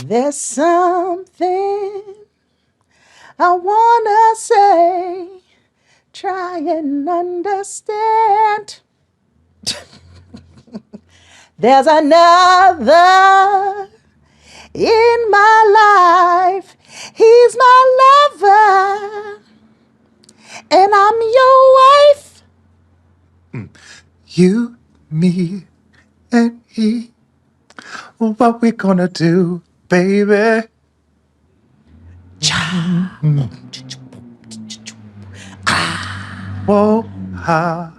There's something I wanna say. Try and understand. There's another in my life. He's my lover, and I'm your wife. You, me, and he. What we gonna do, baby? Whoa, ha,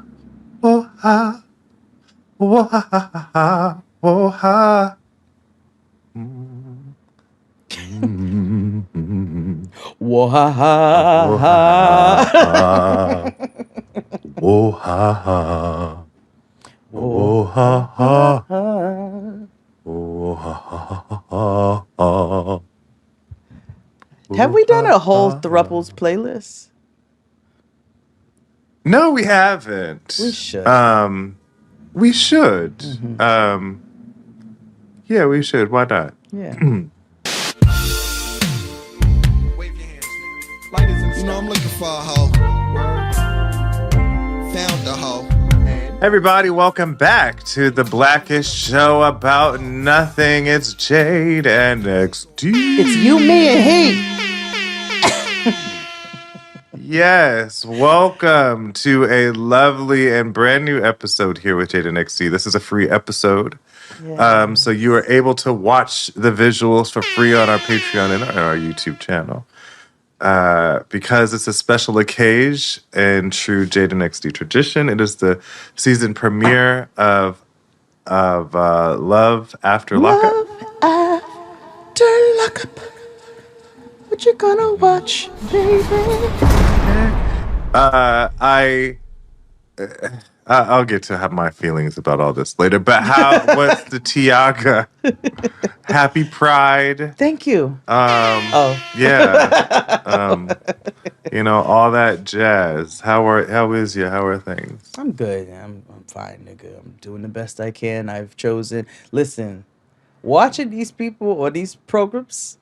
whoa, ha, whoa, ha, ha, ha, ha, whoa, ha. Wah-ha-ha. Whoa, ha, ha. Whoa, ha, ha. Whoa, ha, ha, ha, ha. Have we done a whole Thruples playlist? No, we haven't. We should. We should. Yeah, we should. Why not? Yeah. You know, I'm looking for a hoe. Found a hoe. Everybody, welcome back to the Blackish Show about nothing. It's Jade and XD. It's you, me, and he. Yes, welcome to a lovely and brand new episode here with Jade and XD. This is a free episode. Yeah. So you are able to watch the visuals for free on our Patreon and our YouTube channel. Because it's a special occasion in true Jade and XD tradition. It is the season premiere of Love After Lockup. Love after lockup. What you gonna watch, baby? I'll get to have my feelings about all this later. But what's the Tiaga? Happy Pride. Thank you. Yeah. You know, all that jazz. How are things? I'm good. I'm fine, nigga. I'm doing the best I can. I've chosen. Listen, watching these people or these programs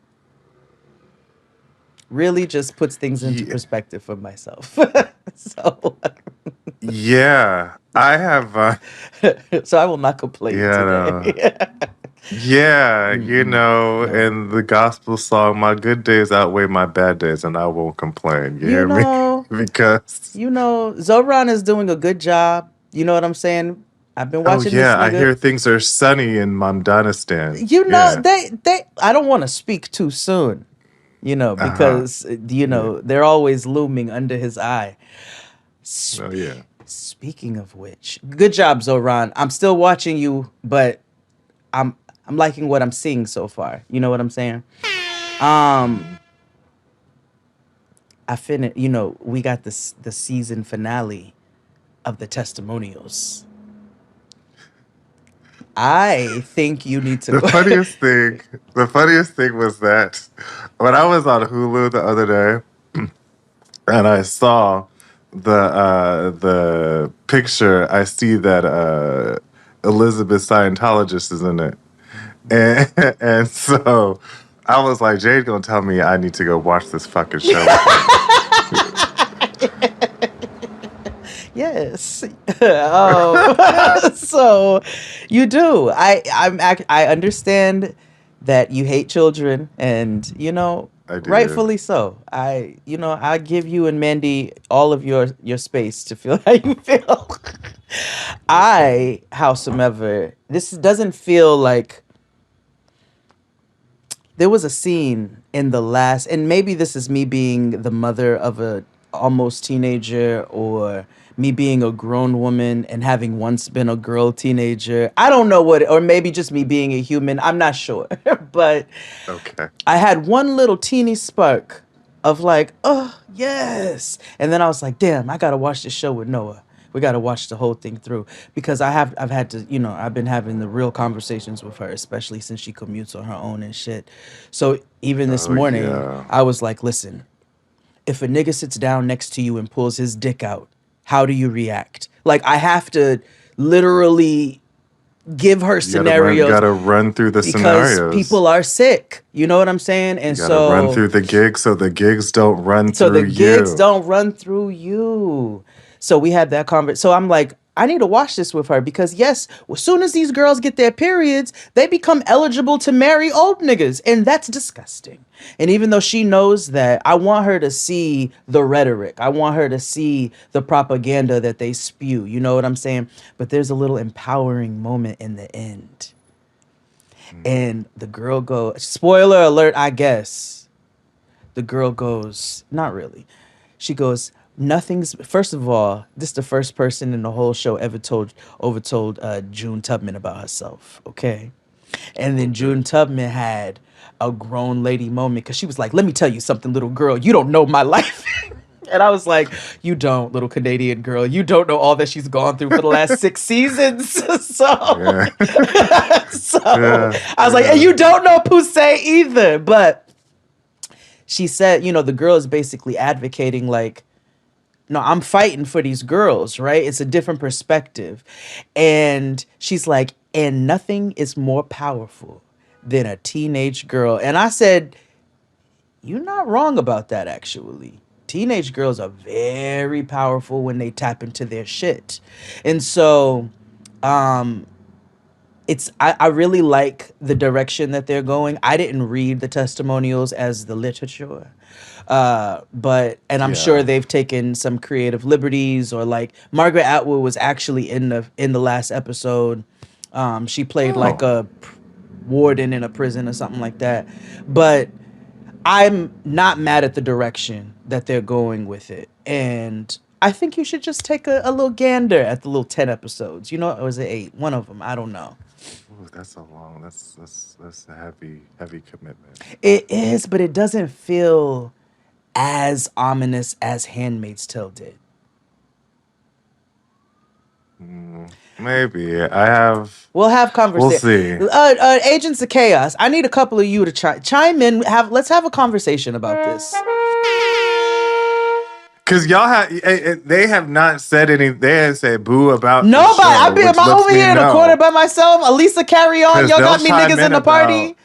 really just puts things into perspective for myself. So yeah, I have. so I will not complain today. Yeah, you know, in the gospel song, my good days outweigh my bad days, and I won't complain. You hear me? Because Zoran is doing a good job. You know what I'm saying? I've been watching this nigga. I hear things are sunny in Mamdanistan. You know, they I don't want to speak too soon, because they're always looming under his eye. Speaking of which, good job, Zoran. I'm still watching you, but I'm liking what I'm seeing so far. You know what I'm saying? I finished. We got the season finale of the testimonials. I think you need to. The funniest thing was that when I was on Hulu the other day, and I saw the picture, I see that Elizabeth Scientologist is in it, and so I was like, Jade gonna tell me I need to go watch this fucking show. Yes. So you do. I understand that you hate children, and I do. rightfully so. I give you and Mandy all of your space to feel how you feel. Howsoever, this doesn't feel like there was a scene in the last, and maybe this is me being the mother of a almost teenager, or me being a grown woman and having once been a girl teenager. I don't know or maybe just me being a human. I'm not sure. But okay, I had one little teeny spark of like, oh, yes. And then I was like, damn, I got to watch this show with Noah. We got to watch the whole thing through, because I've had to, I've been having the real conversations with her, especially since she commutes on her own and shit. So even this morning, I was like, listen, if a nigga sits down next to you and pulls his dick out, how do you react? Like, I have to literally give her You gotta run, scenarios gotta run through the because scenarios. people are sick. You know what I'm saying? You And gotta run so through the gigs so the gigs don't run so through the gigs you. don't run through you. So we had that conversation. So I'm like, I need to watch this with her because yes, as soon as these girls get their periods, they become eligible to marry old niggas, and that's disgusting. And even though she knows that, I want her to see the rhetoric. I want her to see the propaganda that they spew. You know what I'm saying? But there's a little empowering moment in the end. And the girl goes, spoiler alert, I guess. The girl goes, not really. She goes, nothing's, first of all, this is the first person in the whole show ever overtold June Tubman about herself, okay? And then June Tubman had a grown lady moment because she was like, let me tell you something, little girl, you don't know my life. And I was like, you don't, little Canadian girl. You don't know all that she's gone through for the last 6 seasons. So, Yeah. so Yeah. I was like, and you don't know Poussey either. But she said, you know, the girl is basically advocating like, no, I'm fighting for these girls, right? It's a different perspective. And she's like, and nothing is more powerful than a teenage girl. And I said, you're not wrong about that, actually. Teenage girls are very powerful when they tap into their shit. And so, I really like the direction that they're going. I didn't read the testimonials as the literature. But and I'm sure Yeah. they've taken some creative liberties, or like Margaret Atwood was actually in the last episode. She played like Oh. a warden in a prison or something like that. But I'm not mad at the direction that they're going with it. And I think you should just take a little gander at the little 10 episodes. You know, or was it 8? One of them. I don't know. Ooh, that's a long. That's a heavy commitment. It is, but it doesn't feel as ominous as Handmaid's Tale did. Maybe I have. We'll have We'll conversation. see. Agents of Chaos. I need a couple of you to chime in. Let's have a conversation about this. Cause y'all have, they have not said any. They didn't say boo about the Nobody. show, I've been which I'm lets over me here in the know. corner by myself. Elisa, carry on. 'Cause Y'all they'll got me chime niggas in the party.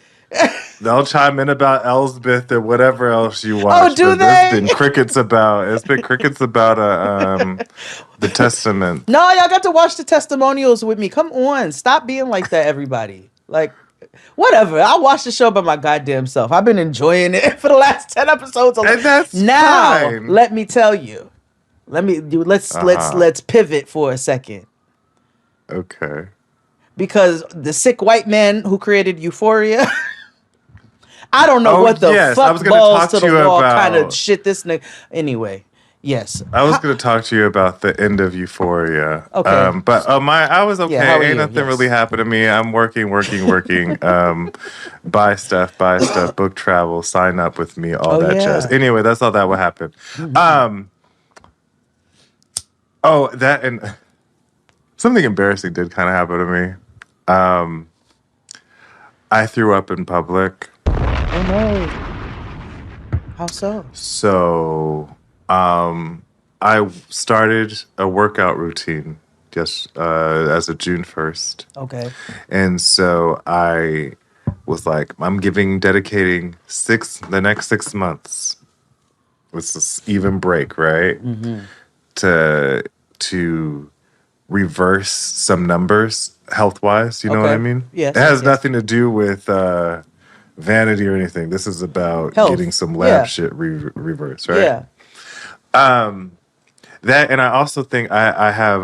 They'll chime in about Elsbeth or whatever else you Oh, watch. do but there's they? been crickets about. It's been crickets about the Testament. No, y'all got to watch the testimonials with me. Come on. Stop being like that, everybody. Like, whatever. I watched the show by my goddamn self. I've been enjoying it for the last 10 episodes. And that's now, fine. let me tell you. Let's pivot for a second. Okay. Because the sick white man who created Euphoria, I don't know Oh, what the yes. I fuck was gonna balls talk to to the you wall kind of about- shit this nigga. Anyway, yes. I was going to talk to you about the end of Euphoria. Okay. But I was okay. Yeah, how are Ain't you? nothing Yes. really happened to me. I'm working. Buy stuff, book travel, sign up with me, all Oh, that yeah. jazz. Anyway, that's all that will happen. Oh, that and something embarrassing did kind of happen to me. I threw up in public. Oh no. How so? So, I started a workout routine just as of June 1st. Okay. And so I was like, I'm dedicating the next 6 months. It's this even break, right? To reverse some numbers health wise. You know what I Okay. mean? Yes, It has yes. nothing to do with vanity or anything. This is about Health. getting some lab Yeah. shit reversed, right? Yeah. That, and I also think I have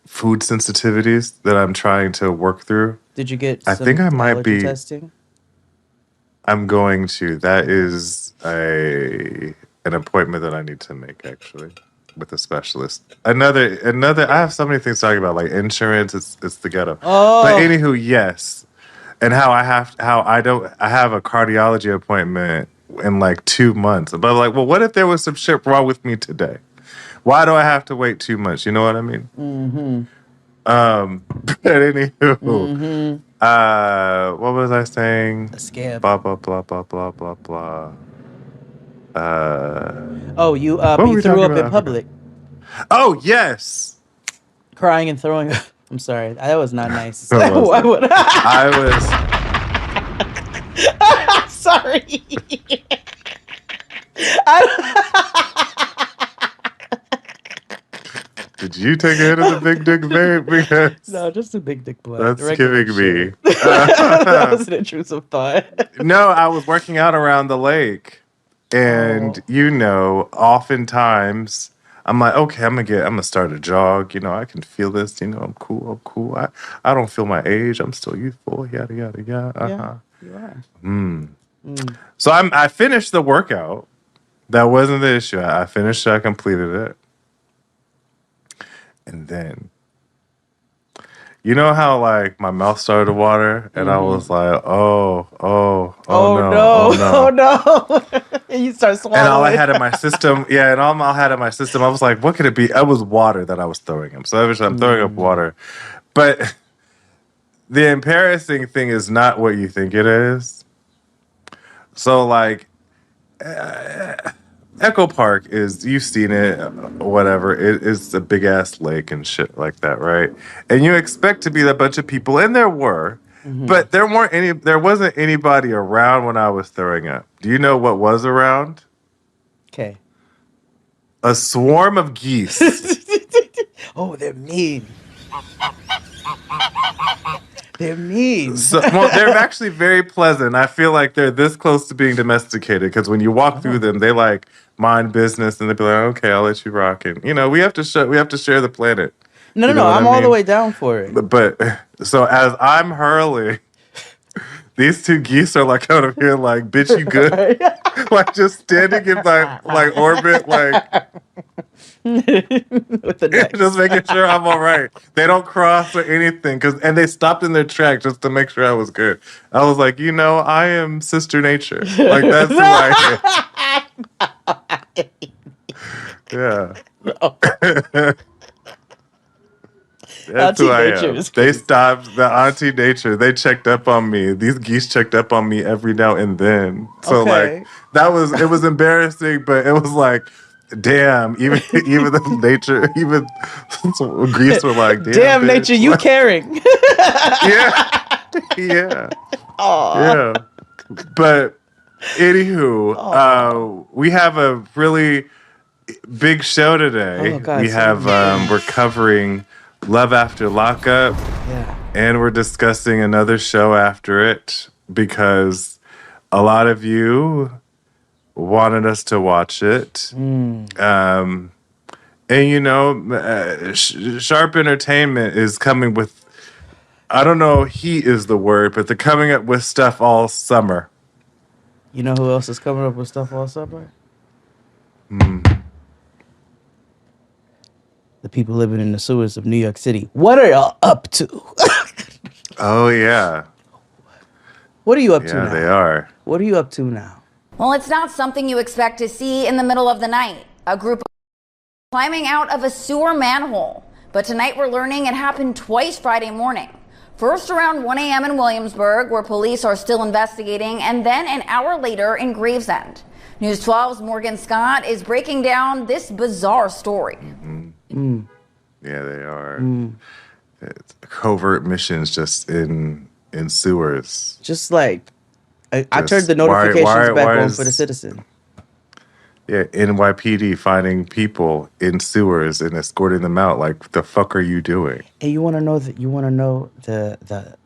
food sensitivities that I'm trying to work through. Did you get I some think I might allergy be- testing? I'm going to. That is an appointment that I need to make actually with a specialist. Another. I have so many things to talk about, like insurance. It's the ghetto. Oh. But anywho, yes, and I have a cardiology appointment in like 2 months. But I'm like, well, what if there was some shit wrong with me today? Why do I have to wait 2 months? You know what I mean? Mm-hmm. But anywho, what was I saying? A scab. Blah blah blah blah blah blah blah. Oh, you were we threw talking up in about? public, Oh yes. crying and throwing up. I'm sorry. That was not nice. It wasn't. Why would I was. sorry. I, Did you take a hit of the big dick vape? Because no, just a big dick blood. that's Regular giving me. shit. That was an intrusive thought. No, I was working out around the lake, and oftentimes I'm like, okay, I'm gonna start a jog. I can feel this. I'm cool. I don't feel my age. I'm still youthful. Yada yada yada. Yeah, you are. So I finished the workout. That wasn't the issue. I finished it. I completed it. And then, you know how like my mouth started to water, and I was like, oh no. And you start swallowing. And all I had in my system, I was like, what could it be? It was water that I was throwing up. So eventually I'm throwing up water. But the embarrassing thing is not what you think it is. So like, Echo Park you've seen it, whatever. It is a big ass lake and shit like that, right? And you expect to be a bunch of people, and there were, but there wasn't anybody around when I was throwing up. Do you know what was around? Okay. A swarm of geese. Oh, they're mean. They're mean. They're actually very pleasant. I feel like they're this close to being domesticated because when you walk through them, they like mind business and they be like, "Okay, I'll let you rock." And we have to share the planet. No. I'm all the way down for it. But so as I'm hurling, these two geese are like out of here, like, "Bitch, you good?" Like just standing in like orbit, like. With the neck. Just making sure I'm all right. They don't cross or anything, and they stopped in their track just to make sure I was good. I was like, I am Sister Nature. Like that's who I am. Yeah. That's who I am. They stopped the Auntie Nature. They checked up on me. These geese checked up on me every now and then. So Okay. like it was embarrassing, but it was like. Damn, even the nature, even Greece were like, damn bitch. Nature, you caring. Yeah. Yeah. But anywho, we have a really big show today. Oh, God, we have we're covering Love After Lockup. Yeah. And we're discussing another show after it because a lot of you wanted us to watch it. And Sharp Entertainment is coming with, I don't know heat is the word, but they're coming up with stuff all summer. You know who else is coming up with stuff all summer? The people living in the sewers of New York City. What are y'all up to? Oh yeah. What are you up to now? Yeah, they are. What are you up to now? Well, it's not something you expect to see in the middle of the night. A group of climbing out of a sewer manhole. But tonight we're learning it happened twice Friday morning. First around 1 a.m. in Williamsburg, where police are still investigating, and then an hour later in Gravesend. News 12's Morgan Scott is breaking down this bizarre story. Yeah, they are. It's covert missions just in sewers. Just like, I turned the notifications back on for the citizen. Yeah, NYPD finding people in sewers and escorting them out. Like, the fuck are you doing? And you want to know that? You want to know the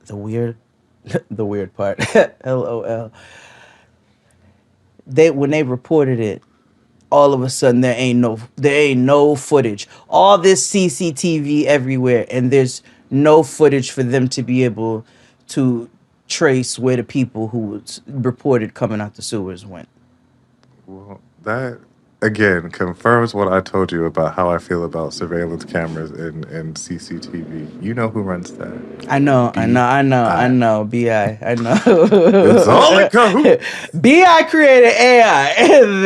weird, the weird part? LOL. When they reported it, all of a sudden there ain't no footage. All this CCTV everywhere, and there's no footage for them to be able to trace where the people who was reported coming out the sewers went. Well, that again confirms what I told you about how I feel about surveillance cameras and CCTV. You know who runs that? I know. BI. I know. It's all in cahoots. BI created AI, and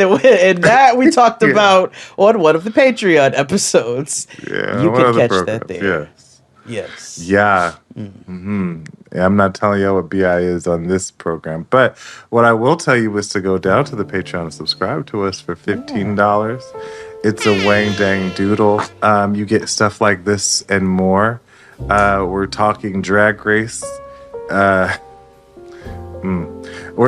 that we talked about on one of the Patreon episodes. Yeah, you can catch programs. that there. Yes. Yeah. Yeah, I'm not telling you what BI is on this program, but what I will tell you is to go down to the Patreon and subscribe to us for $15. It's a Wang Dang Doodle. You get stuff like this and more. We're talking Drag Race. We're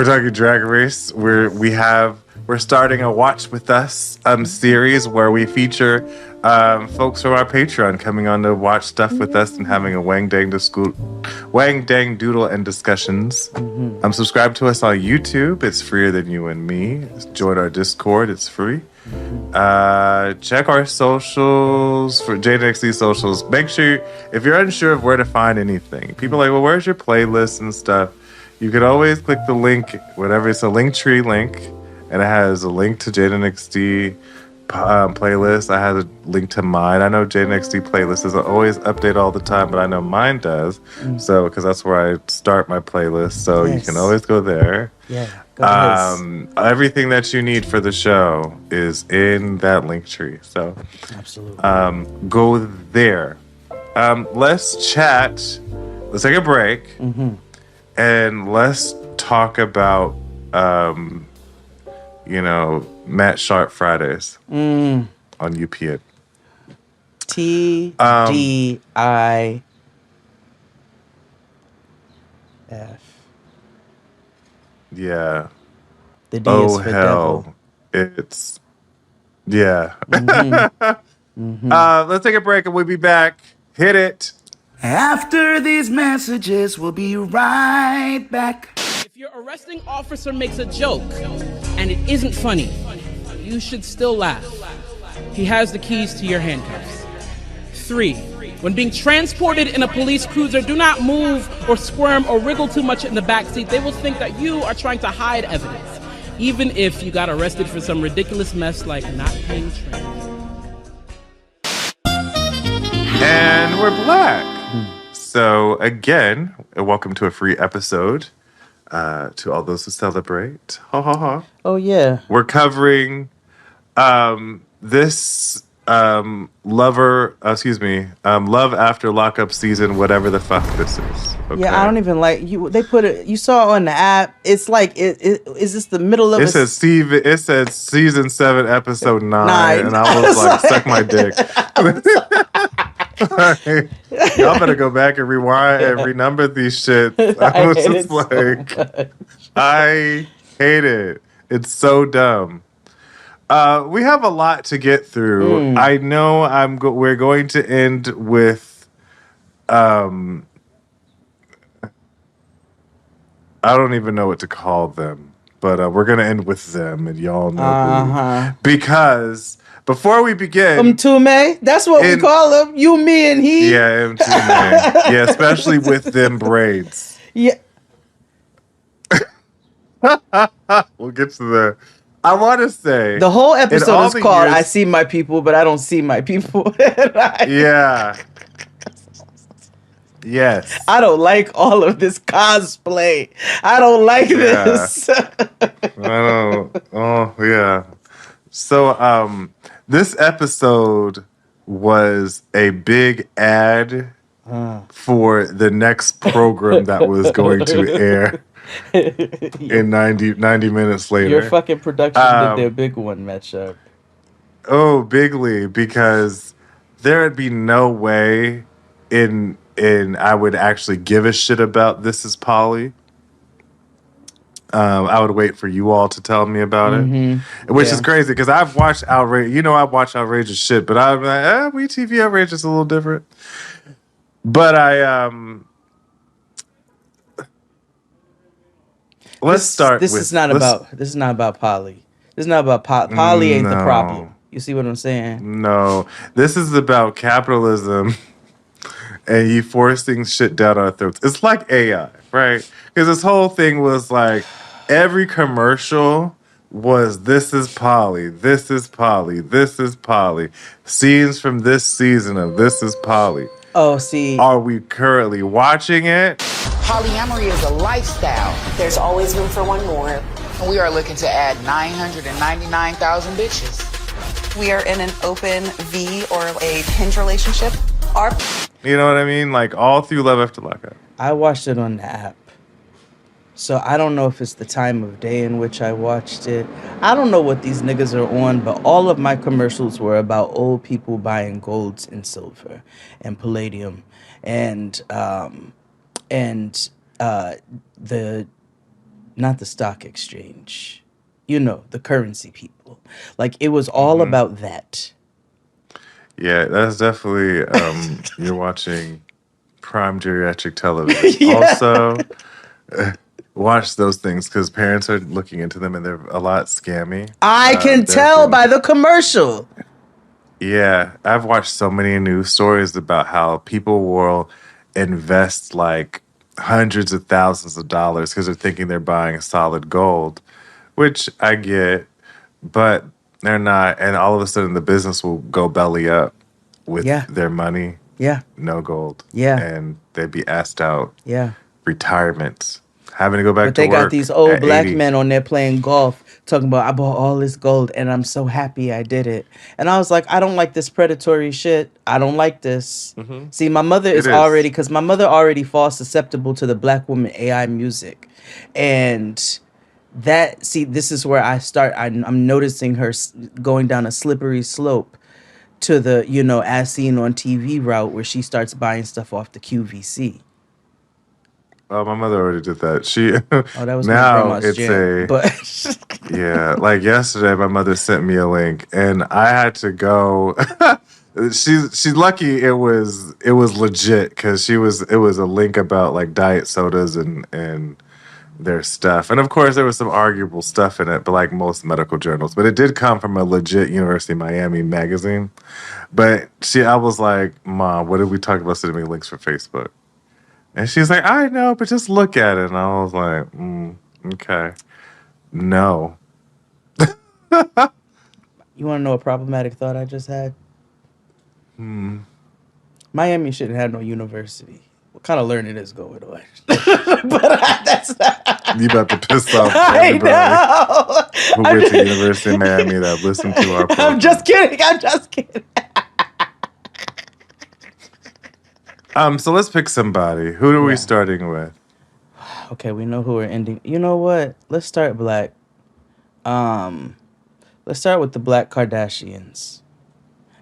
talking Drag Race. We're starting a Watch With Us series where we feature folks from our Patreon coming on to watch stuff with us and having a wang dang doodle and discussions. Subscribe to us on YouTube. It's freer than you and me. Join our Discord. It's free. Check our socials for JNXT socials. Make sure if you're unsure of where to find anything, people are like, well, where's your playlist and stuff? You could always click the link, whatever. It's a Linktree link, and it has a link to JNXT playlist. I have a link to mine. I know JNXT playlist doesn't always update all the time, but I know mine does. So, because that's where I start my playlist. So you can always go there. Yeah. Everything that you need for the show is in that Linktree. So, absolutely. Go there. Let's chat. Let's take a break. And let's talk about, Matt Sharp Fridays on UPN. TGIF. Yeah. The D is for devil. It's, yeah. Let's take a break and we'll be back. Hit it. After these messages, we'll be right back. If your arresting officer makes a joke and it isn't funny, you should still laugh. He has the keys to your handcuffs. 3, when being transported in a police cruiser, do not move or squirm or wriggle too much in the backseat. They will think that you are trying to hide evidence, even if you got arrested for some ridiculous mess like not paying train. And we're black. So again, welcome to a free episode to all those who celebrate. Ha ha ha. Oh yeah. We're covering this Love After Lockup season, whatever the fuck this is. Okay? Yeah, I don't even like you. They put it. You saw on the app. It's like is this the middle of? It said season 7, episode 9, and I was like, suck my dick. Y'all better go back and rewind and renumber these shit. I was just like, I hate it. It's so dumb. We have a lot to get through. I know we're going to end with I don't even know what to call them, but we're going to end with them, and y'all know who. Because before we begin, Mtume, that's what we call him. You, me, and he. Yeah, Mtume. Yeah, especially with them braids. Yeah. We'll get to the. I want to say the whole episode is called "I See My People, but I Don't See My People." Yeah. Yes. I don't like all of this cosplay. I don't like this. I don't. Oh yeah. So this episode was a big ad for the next program that was going to air in 90 minutes later. Your fucking production did their big one, Matt Sharp. Oh, bigly, because there'd be no way in I would actually give a shit about This Is Polly. I would wait for you all to tell me about it, which is crazy because I've watched outrageous. I watch outrageous shit, but I'm like, WeTV outrageous is a little different. But let's start. This is not about Polly. This is not about Polly. Ain't the problem. You see what I'm saying? No, this is about capitalism and you forcing shit down our throats. It's like AI, right? Because this whole thing was like every commercial was This Is Polly, This Is Polly, This Is Polly. Scenes from this season of This Is Polly. Oh, see. Are we currently watching it? Polyamory is a lifestyle. There's always room for one more. And we are looking to add 999,000 bitches. We are in an open V or a hinge relationship. You know what I mean? Like all through Love After Lockup. I watched it on the app. So I don't know if it's the time of day in which I watched it. I don't know what these niggas are on, but all of my commercials were about old people buying golds and silver and palladium and the not the stock exchange. You know, the currency people. Like it was all about that. Yeah, that's definitely you're watching prime geriatric television. Also, watch those things because parents are looking into them and they're a lot scammy. I can tell by the commercial. Yeah, I've watched so many news stories about how people will invest like hundreds of thousands of dollars because they're thinking they're buying solid gold, which I get, but they're not. And all of a sudden, the business will go belly up with Yeah. their money, Yeah. no gold. Yeah. And they'd be asked out Yeah. retirements, having to go back But to they work. got these old at black 80. men on there playing golf, talking about I bought all this gold and I'm so happy I did it. And I was like, I don't like this predatory shit. I don't like this. See, my mother is is. already because my mother already falls susceptible to the black woman AI music, and this is where I start. I'm noticing her going down a slippery slope to the as seen on TV route where she starts buying stuff off the QVC. Oh, my mother already did that. She Oh, that was my now grandma's it's jam. a But yeah. Like yesterday, my mother sent me a link, and I had to go. She's lucky it was legit because it was a link about like diet sodas and their stuff, and of course there was some arguable stuff in it, but like most medical journals. But it did come from a legit University of Miami magazine. But I was like, Mom, what did we talk about sending me links for Facebook? And she's like, I know, but just look at it. And I was like, okay. No. you want to know a problematic thought I just had? Miami shouldn't have no university. What kind of learning is going on? That's not. You about to piss off I everybody know. who went to University of Miami that listened to our program. I'm just kidding. I'm just kidding. So let's pick somebody. Who are we starting with? Okay, we know who we're ending. You know what? Let's start black. Let's start with the Black Kardashians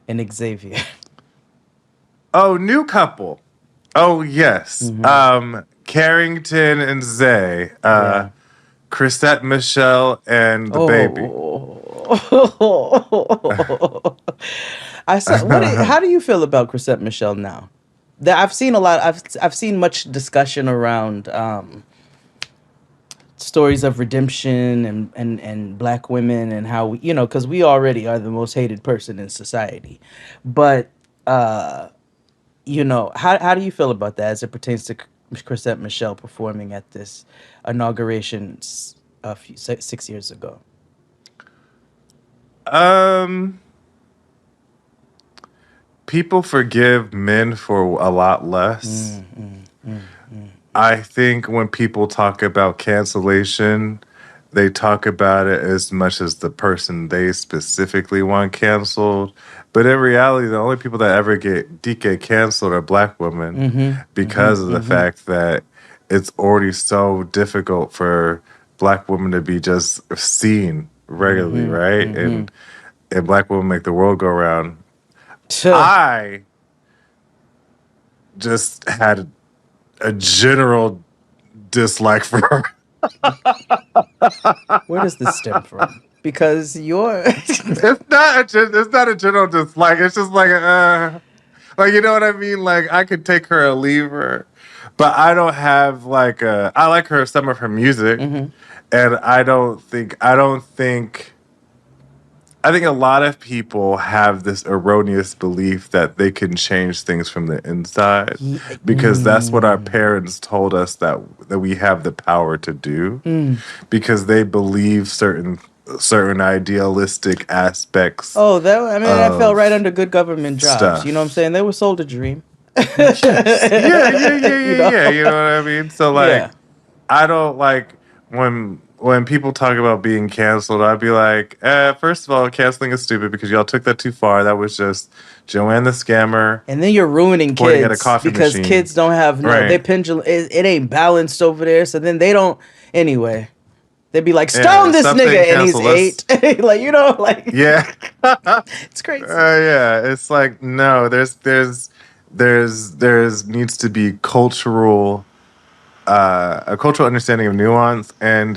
and Xavier. Oh, new couple. Oh, yes. Carrington and Zay. Chrisette Michelle and the baby. I saw. How do you feel about Chrisette Michelle now? I've seen a lot. I've seen much discussion around stories of redemption and black women and how we, because we already are the most hated person in society. But how do you feel about that as it pertains to Chrisette Michelle performing at this inauguration 6 years ago? People forgive men for a lot less. I think when people talk about cancellation, they talk about it as much as the person they specifically want canceled. But in reality, the only people that ever get canceled are black women because of the fact that it's already so difficult for black women to be just seen regularly, right? And black women make the world go round. I just had a general dislike for her. Where does this stem from? Because you're It's not a general dislike. It's just like you know what I mean? Like I could take her or leave her, but I don't have I like some of her music, and I think a lot of people have this erroneous belief that they can change things from the inside because that's what our parents told us that we have the power to do because they believe certain idealistic aspects. I fell right under good government jobs. Stuff. You know what I'm saying? They were sold a dream. Yeah. You know what I mean? So I don't like when people talk about being canceled, I'd be like, first of all, canceling is stupid because y'all took that too far. That was just Joanne the scammer. And then you're ruining pointing at a kids coffee because machine. kids don't have Right. their pendulum. It ain't balanced over there, so then they don't. Anyway, they'd be like, Yeah, stone this something nigga, and he's cancel us. 8. Like, you know, like, Yeah. it's crazy. Yeah, it's like no, there's needs to be a cultural understanding of nuance and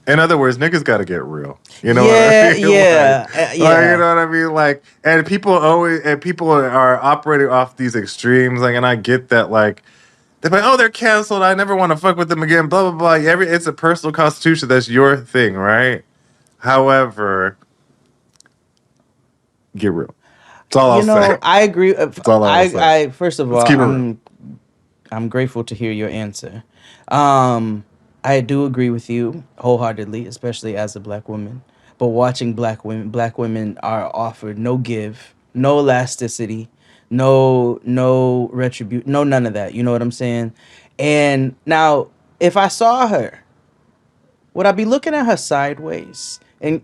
in other words, niggas got to get real. You know what I mean? Yeah, Like, yeah. you know what I mean? Like, and people are operating off these extremes. Like, and I get that. Like, they're like, oh, they're canceled. I never want to fuck with them again. Blah blah blah. It's a personal constitution. That's your thing, right? However, get real. That's all I'll say. I agree. That's all I'll say. I first of all, Let's keep it real. I'm grateful to hear your answer. I do agree with you wholeheartedly, especially as a black woman. But watching black women are offered no give, no elasticity, no retribution, no none of that. You know what I'm saying? And now, if I saw her, would I be looking at her sideways? And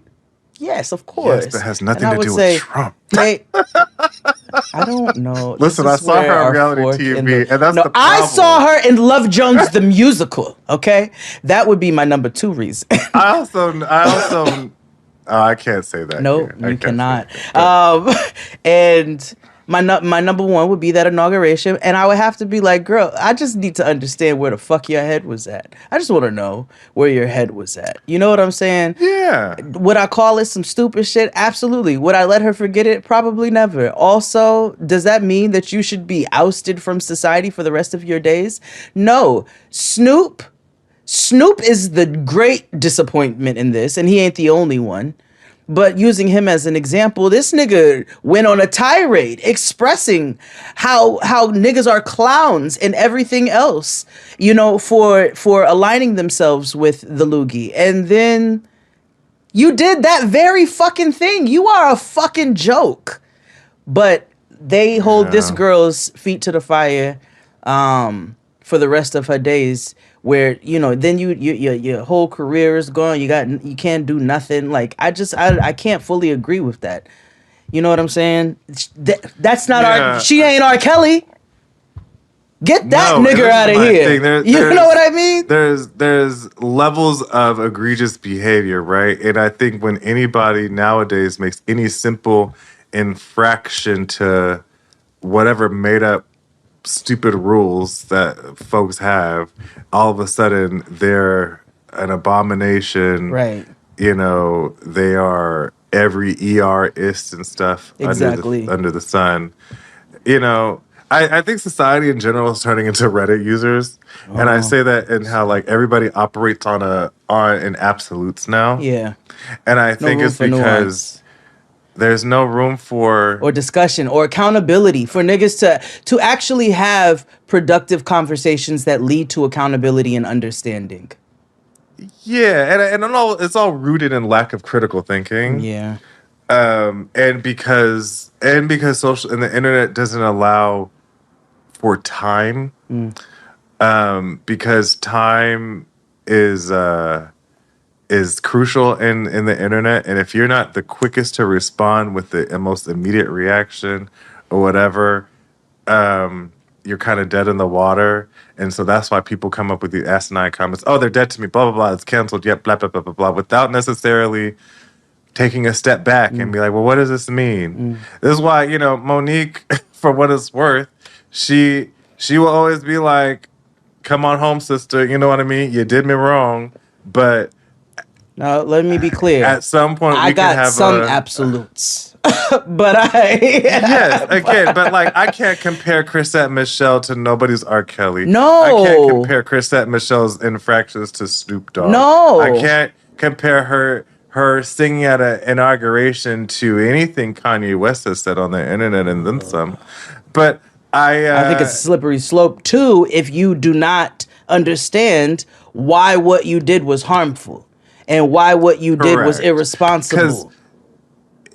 yes, of course. Yes, that has And nothing I to would do say, with Trump. Hey, I don't know. Listen, This I is saw where her on our reality fork TV, in the- and that's no, the I problem. saw her in Love Jones the musical. Okay, that would be my number 2 reason. I also, oh, I can't say that. No, here. I you can't cannot. say that. And my number 1 would be that inauguration, and I would have to be like, girl, I just need to understand where the fuck your head was at. I just want to know where your head was at. You know what I'm saying? Yeah. Would I call it some stupid shit? Absolutely. Would I let her forget it? Probably never. Also, does that mean that you should be ousted from society for the rest of your days? No. Snoop is the great disappointment in this, and he ain't the only one. But using him as an example, this nigga went on a tirade expressing how niggas are clowns and everything else, you know, for aligning themselves with the loogie. And then you did that very fucking thing. You are a fucking joke. But they hold this girl's feet to the fire for the rest of her days, where, you know, then your whole career is gone. You can't do nothing. Like, I can't fully agree with that. You know what I'm saying? That's not she ain't R. Kelly. Get that No, nigger out of here. You know what I mean? There's levels of egregious behavior, right? And I think when anybody nowadays makes any simple infraction to whatever made up stupid rules that folks have, all of a sudden they're an abomination. Right. You know, they are every ER-ist and stuff Exactly. under the sun. You know, I think society in general is turning into Reddit users. And I say that in how, like, everybody operates in absolutes now. Yeah. And I think room it's for because nuance. there's no room for or discussion or accountability for niggas to actually have productive conversations that lead to accountability and understanding. Yeah, and it's all rooted in lack of critical thinking. Yeah. And because social and the internet doesn't allow for time. Because time is crucial in the internet, and if you're not the quickest to respond with the most immediate reaction or whatever, you're kind of dead in the water. And so that's why people come up with these asinine comments. Oh, they're dead to me. Blah blah blah. It's canceled. Yep. Blah blah blah blah blah. Without necessarily taking a step back and be like, well, what does this mean? This is why, you know, Monique, for what it's worth, she will always be like, come on home, sister. You know what I mean? You did me wrong, but Now, let me be clear. at some point I we can got have some a absolutes, but yes, again, but like I can't compare Chrisette Michelle to nobody's R. Kelly. No. I can't compare Chrisette Michelle's infractions to Snoop Dogg. No. I can't compare her singing at an inauguration to anything Kanye West has said on the internet and then some. But I think it's a slippery slope too if you do not understand why what you did was harmful and why what you did was Correct. irresponsible.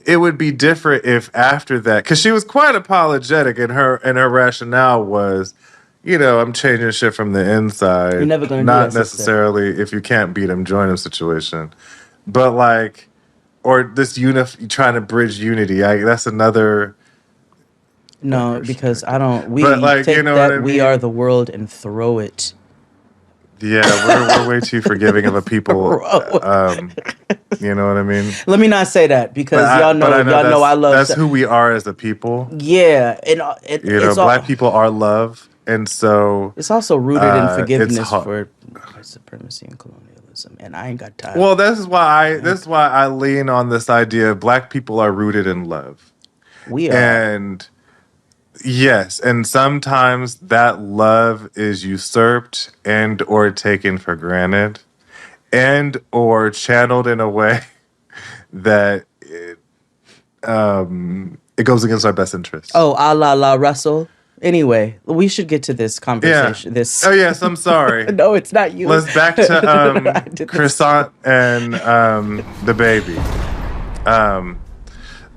it would be different if after that, because she was quite apologetic, and her rationale was, you know, I'm changing shit from the inside. You're never gonna do not that, necessarily if you can't beat him, join him situation, but like, or this trying to bridge unity. That's another. No, because I don't. We But, like, take you know that what I we mean? are the world and throw it. Yeah, we're way too forgiving of a people. You know what I mean? Let me not say that because y'all know I know y'all know I love. that's who we are as a people. Yeah, and You know, it's all. black people are love, and so It's also rooted in it's forgiveness hard. for white supremacy and colonialism, and I ain't got time. Well, this is why I lean on this idea of black people are rooted in love, we are. and yes, and sometimes that love is usurped and or taken for granted, and or channeled in a way that it goes against our best interest. Oh, la Russell. Anyway, we should get to this conversation. This. Oh yes, I'm sorry. No, it's not you. Let's back I to did this. Croissant and the baby.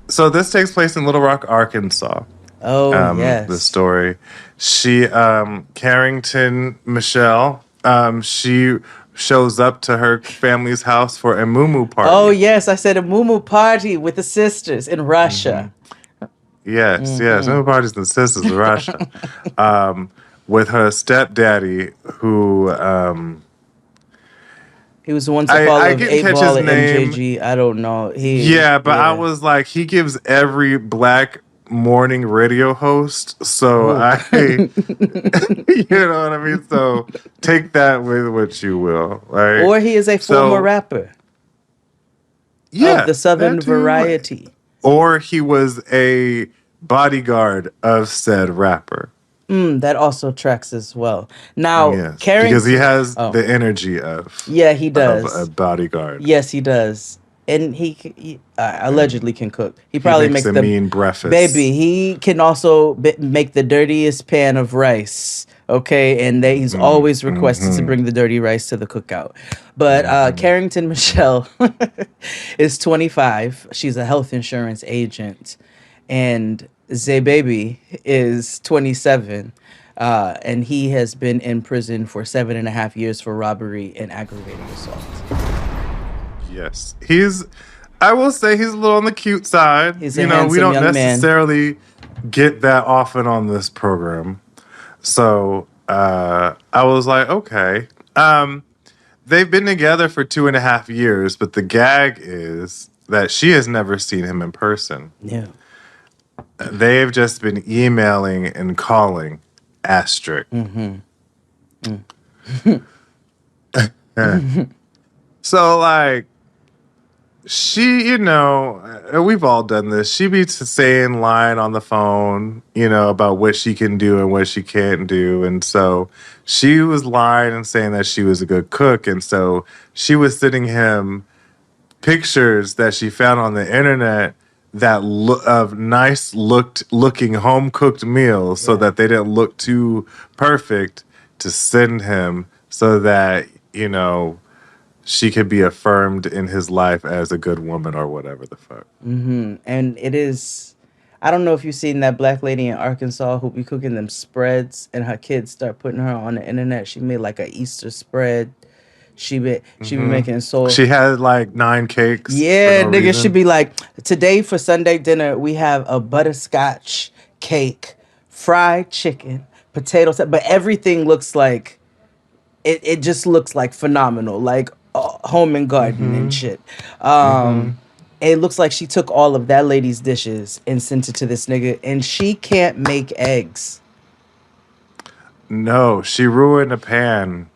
So this takes place in Little Rock, Arkansas. Oh yes. The story. She Carrington Michelle. She shows up to her family's house for a muumuu party. Oh yes, I said a muumuu party with the sisters in Russia. Yes, yes. Muumuu parties and sisters in Russia. With her stepdaddy, who He was the one to call I of didn't 8 catch Ball his at name. MJG. I don't know. I was like, he gives every black morning radio host. So you know what I mean? So take that with what you will. Right? Or he is a former rapper of the Southern that too. variety. Or he was a bodyguard of said rapper. That also tracks as well. Now, Yes, Carrington, because he has the energy of he does. a bodyguard. Yes, he does. And he allegedly can cook. He probably makes makes a the mean breakfast. Baby, he can also make the dirtiest pan of rice. Okay, and he's always requested to bring the dirty rice to the cookout. But Carrington Michelle is 25. She's a health insurance agent, and Zay Baby is 27. And he has been in prison for 7.5 years for robbery and aggravated assault. Yes. I will say he's a little on the cute side. He's a we handsome don't young man. necessarily get that often on this program. So I was like, okay. They've been together for 2.5 years, but the gag is that she has never seen him in person. Yeah. They've just been emailing and calling asterisk. So, like, she, we've all done this. She be saying, lying on the phone, about what she can do and what she can't do. And so she was lying and saying that she was a good cook. And so she was sending him pictures that she found on the internet of nice looking home cooked meals so that they didn't look too perfect to send him so that, she could be affirmed in his life as a good woman or whatever the fuck. And it is, I don't know if you've seen that black lady in Arkansas who be cooking them spreads and her kids start putting her on the internet. She made like a Easter spread. She be making soul. She had like 9 cakes. Yeah, for no nigga, reason. should be like, today for Sunday dinner, we have a butterscotch cake, fried chicken, potatoes, but everything looks like, it just looks like phenomenal, like home and garden and shit. It looks like she took all of that lady's dishes and sent it to this nigga, and she can't make eggs. No, she ruined a pan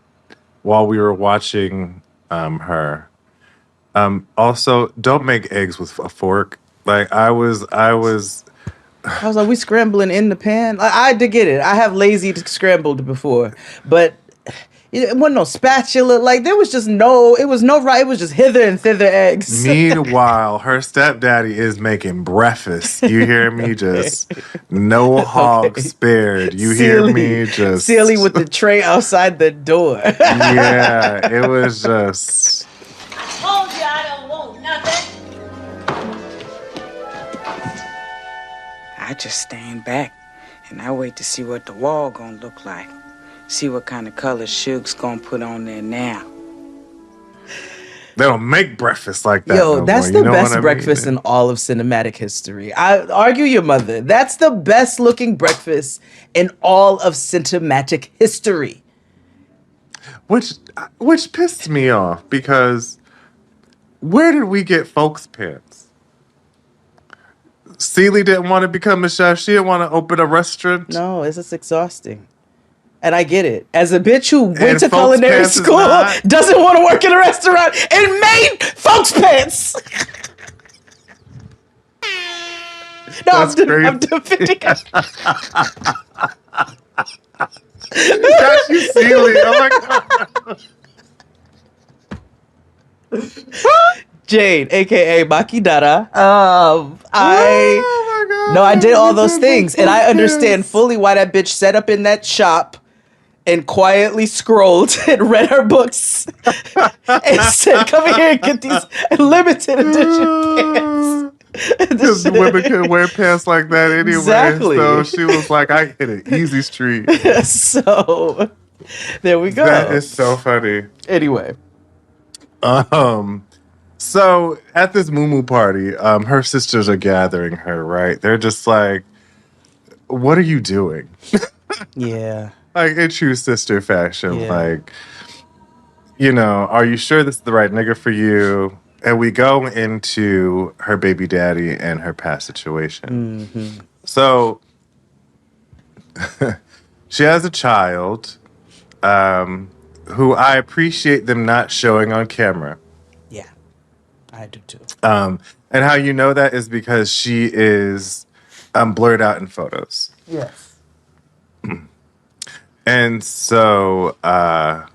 while we were watching her. Also, don't make eggs with a fork. Like I was like, we scrambling in the pan. I did get it. I have lazy scrambled before, but it wasn't no spatula. Like it was just hither and thither eggs. Meanwhile, her stepdaddy is making breakfast. You hear me? Just no hog spared. You hear me? Just silly with the tray outside the door. Yeah, it was just. I told you I don't want nothing. I just stand back and I wait to see what the wall gonna look like. See what kind of color Suge's gonna put on there now. They don't make breakfast like that. Yo, no that's more, the you know best what I breakfast mean? in all of cinematic history. I argue your mother. That's the best looking breakfast in all of cinematic history. Which pissed me off because where did we get folks' pants? Celie didn't want to become a chef. She didn't want to open a restaurant. No, it's just exhausting. And I get it. As a bitch who went And to folks' culinary pants is school, not- doesn't want to work in a restaurant, and made folks' pants. No, That's crazy. I'm defending. Got you, Celie. Oh my God. Jade, aka Makidara. Oh my God. No, I did all those things, and I understand fully why that bitch set up in that shop and quietly scrolled and read her books and said, "Come here and get these limited edition pants." Because women can wear pants like that anyway. Exactly. So she was like, I hit an easy street. So there we go. That is so funny. Anyway, So at this Moo party, her sisters are gathering her, right? They're just like, what are you doing? yeah. Like in true sister fashion. Yeah. Like, are you sure this is the right nigga for you? And we go into her baby daddy and her past situation. Mm-hmm. So she has a child who I appreciate them not showing on camera. Yeah, I do too. And how you know that is because she is blurred out in photos. Yes. And so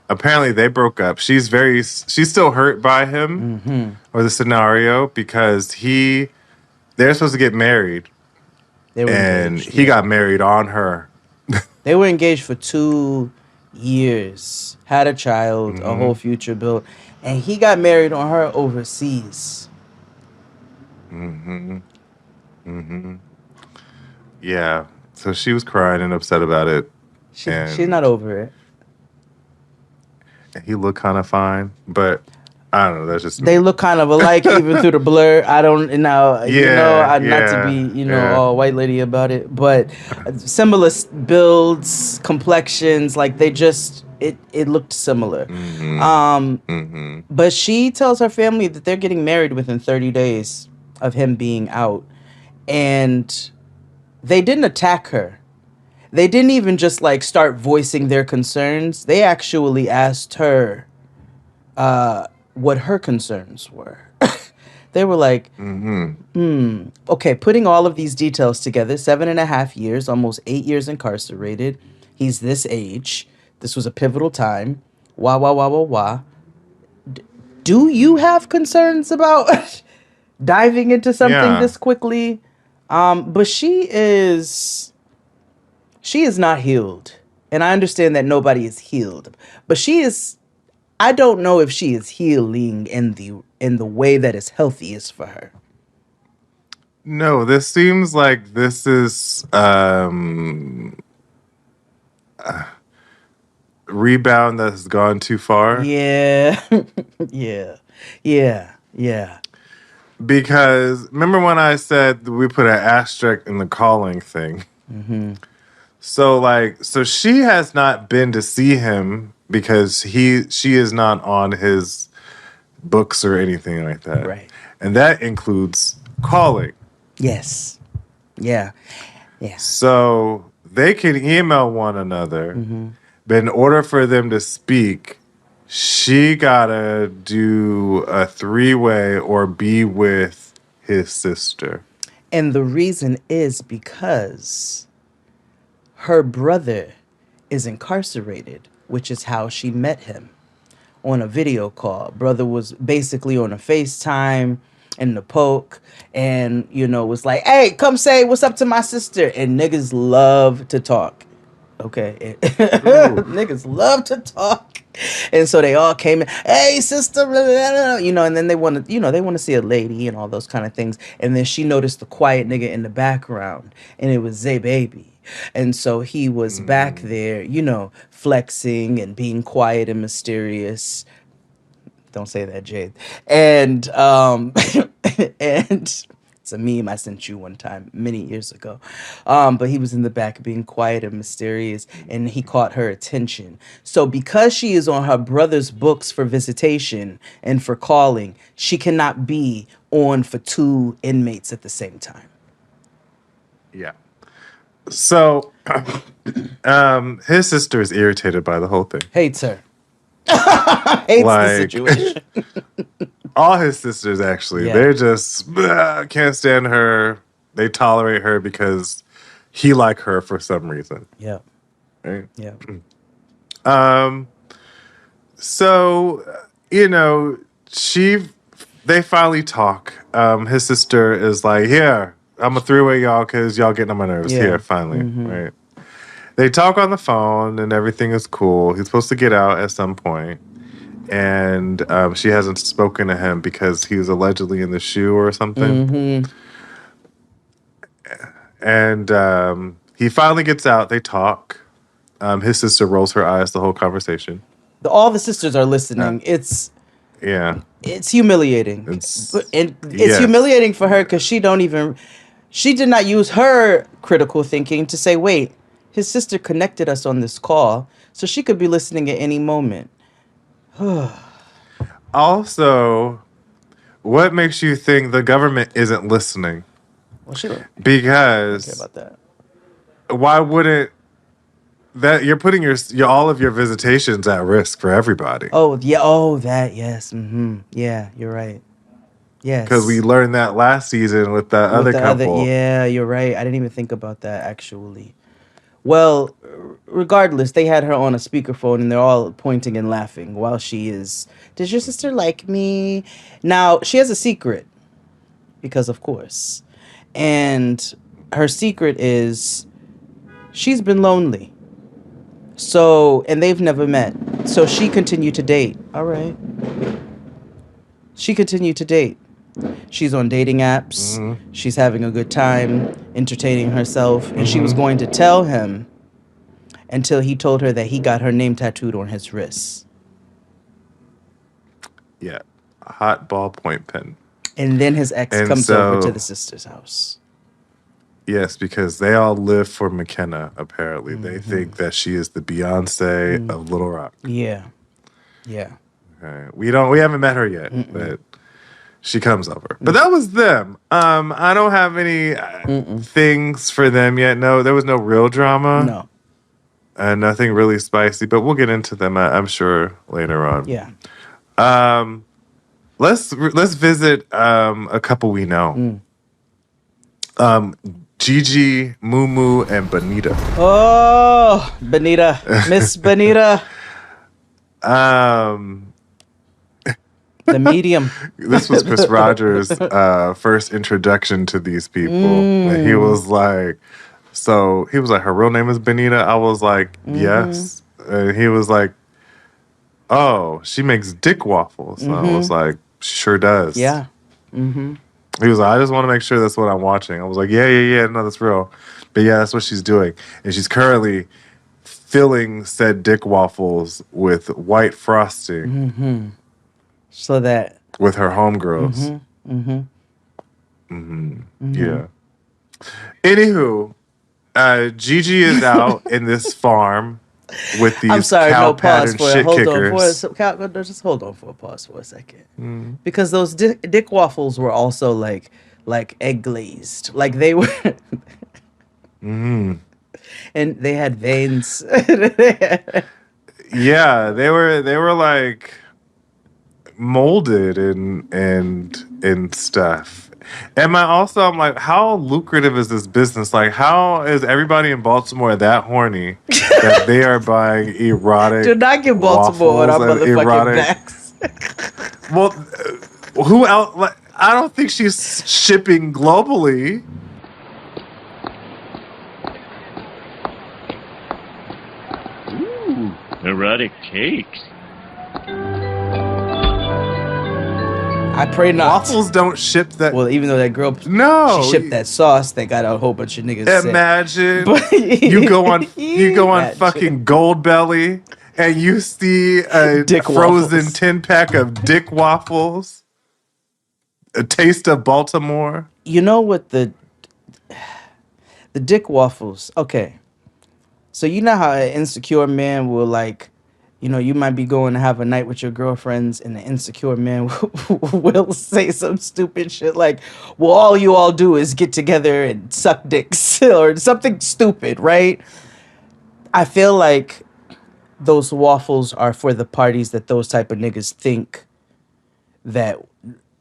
apparently they broke up. She's still hurt by him or the scenario because they're supposed to get married. They were And engaged, he got married on her. They were engaged for 2 years, had a child, a whole future built, and he got married on her overseas. Yeah. So she was crying and upset about it. She's not over it. He looked kind of fine, but I don't know. That's just They look kind of alike even through the blur. I don't know. Not to be all white lady about it, but similar builds, complexions, like they just it looked similar. But she tells her family that they're getting married within 30 days of him being out, and they didn't attack her. They didn't even just like start voicing their concerns. They actually asked her what her concerns were. They were like, okay, putting all of these details together, 7.5 years, almost 8 years incarcerated. He's this age. This was a pivotal time. Wah, wah, wah, wah, wah. Do you have concerns about diving into something this quickly? But she is not healed. And I understand that nobody is healed. But I don't know if she is healing in the way that is healthiest for her. No, this seems like this is rebound that has gone too far. Yeah. Yeah. Because remember when I said we put an asterisk in the calling thing? So she has not been to see him because she is not on his books or anything like that. Right. And that includes calling. Yes. Yeah. So they can email one another, but in order for them to speak, she gotta do a 3-way or be with his sister. And the reason is because her brother is incarcerated, which is how she met him on a video call. Brother was basically on a FaceTime in the poke and, was like, hey, come say what's up to my sister. And niggas love to talk. Okay. Niggas love to talk. And so they all came in, hey, sister, blah, blah, blah, and then they want to see a lady and all those kind of things. And then she noticed the quiet nigga in the background, and it was Zay Baby. And so he was back there, flexing and being quiet and mysterious. Don't say that, Jade. And and it's a meme I sent you one time many years ago. But he was in the back being quiet and mysterious, and he caught her attention. So because she is on her brother's books for visitation and for calling, she cannot be on for 2 inmates at the same time. Yeah. So his sister is irritated by the whole thing. Hates her. Hates the situation. All his sisters, actually, they're just can't stand her. They tolerate her because he like her for some reason. Yeah. Right? Yeah. So, they finally talk. His sister is like, here, I'm a 3-way y'all because y'all getting on my nerves. Yeah. Here, finally. Right. They talk on the phone and everything is cool. He's supposed to get out at some point. And she hasn't spoken to him because he was allegedly in the shoe or something. And he finally gets out. They talk. His sister rolls her eyes the whole conversation. All the sisters are listening. It's humiliating. It's humiliating for her because she did not use her critical thinking to say, wait, his sister connected us on this call, so she could be listening at any moment. Also, what makes you think the government isn't listening? Well, she don't because care about that. Why wouldn't that? You're putting your all of your visitations at risk for everybody. Oh yeah. Oh that yes. Yeah, you're right. Yes. Because we learned that last season with the other couple. Yeah, you're right. I didn't even think about that actually. Well, regardless, they had her on a speakerphone and they're all pointing and laughing while she is, does your sister like me? Now, she has a secret because of course. And her secret is she's been lonely. So, and they've never met. So she continued to date. All right. She continued to date. She's on dating apps. She's having a good time, entertaining herself. And she was going to tell him until he told her that he got her name tattooed on his wrist. Yeah. A hot ballpoint pen. And then his ex comes over to the sister's house. Yes, because they all live for McKenna, apparently. They think that she is the Beyonce of Little Rock. Yeah. Yeah. Okay. We haven't met her yet, but she comes over. But that was them. I don't have any things for them yet. No, there was no real drama. No. Nothing really spicy, but we'll get into them, I'm sure, later on. Yeah. Let's visit a couple we know. Gigi, Mumu, and Benita. Oh, Benita. Miss Benita. The medium. This was Chris Rogers' first introduction to these people. And he was like, her real name is Benita? I was like, yes. And he was like, oh, she makes dick waffles. And I was like, she sure does. Yeah. He was like, I just want to make sure that's what I'm watching. I was like, yeah, no, that's real. But yeah, that's what she's doing. And she's currently filling said dick waffles with white frosting. So that... with her homegirls. Yeah. Anywho, Gigi is out in this farm with these cow pattern shit kickers. Just hold on for a pause for a second. Because those dick waffles were also like egg glazed. Like they were... And they had veins. Yeah, they were like molded and stuff. And I'm like, how lucrative is this business? Like, how is everybody in Baltimore that horny that they are buying erotic? Do not get Baltimore on our motherfucking backs. Well, who else? Like, I don't think she's shipping globally. Ooh, erotic cakes. I pray not. Waffles don't ship that. Well, even though that girl, she shipped that sauce, they got a whole bunch of niggas. Imagine you go on fucking Gold Belly and you see a Dick frozen waffles. 10-pack of Dick waffles, a taste of Baltimore. You know what the Dick waffles? Okay, so you know how an insecure man will like, you might be going to have a night with your girlfriends, and the insecure man will say some stupid shit like, "Well, all you all do is get together and suck dicks," or something stupid, right? I feel like those waffles are for the parties that those type of niggas think that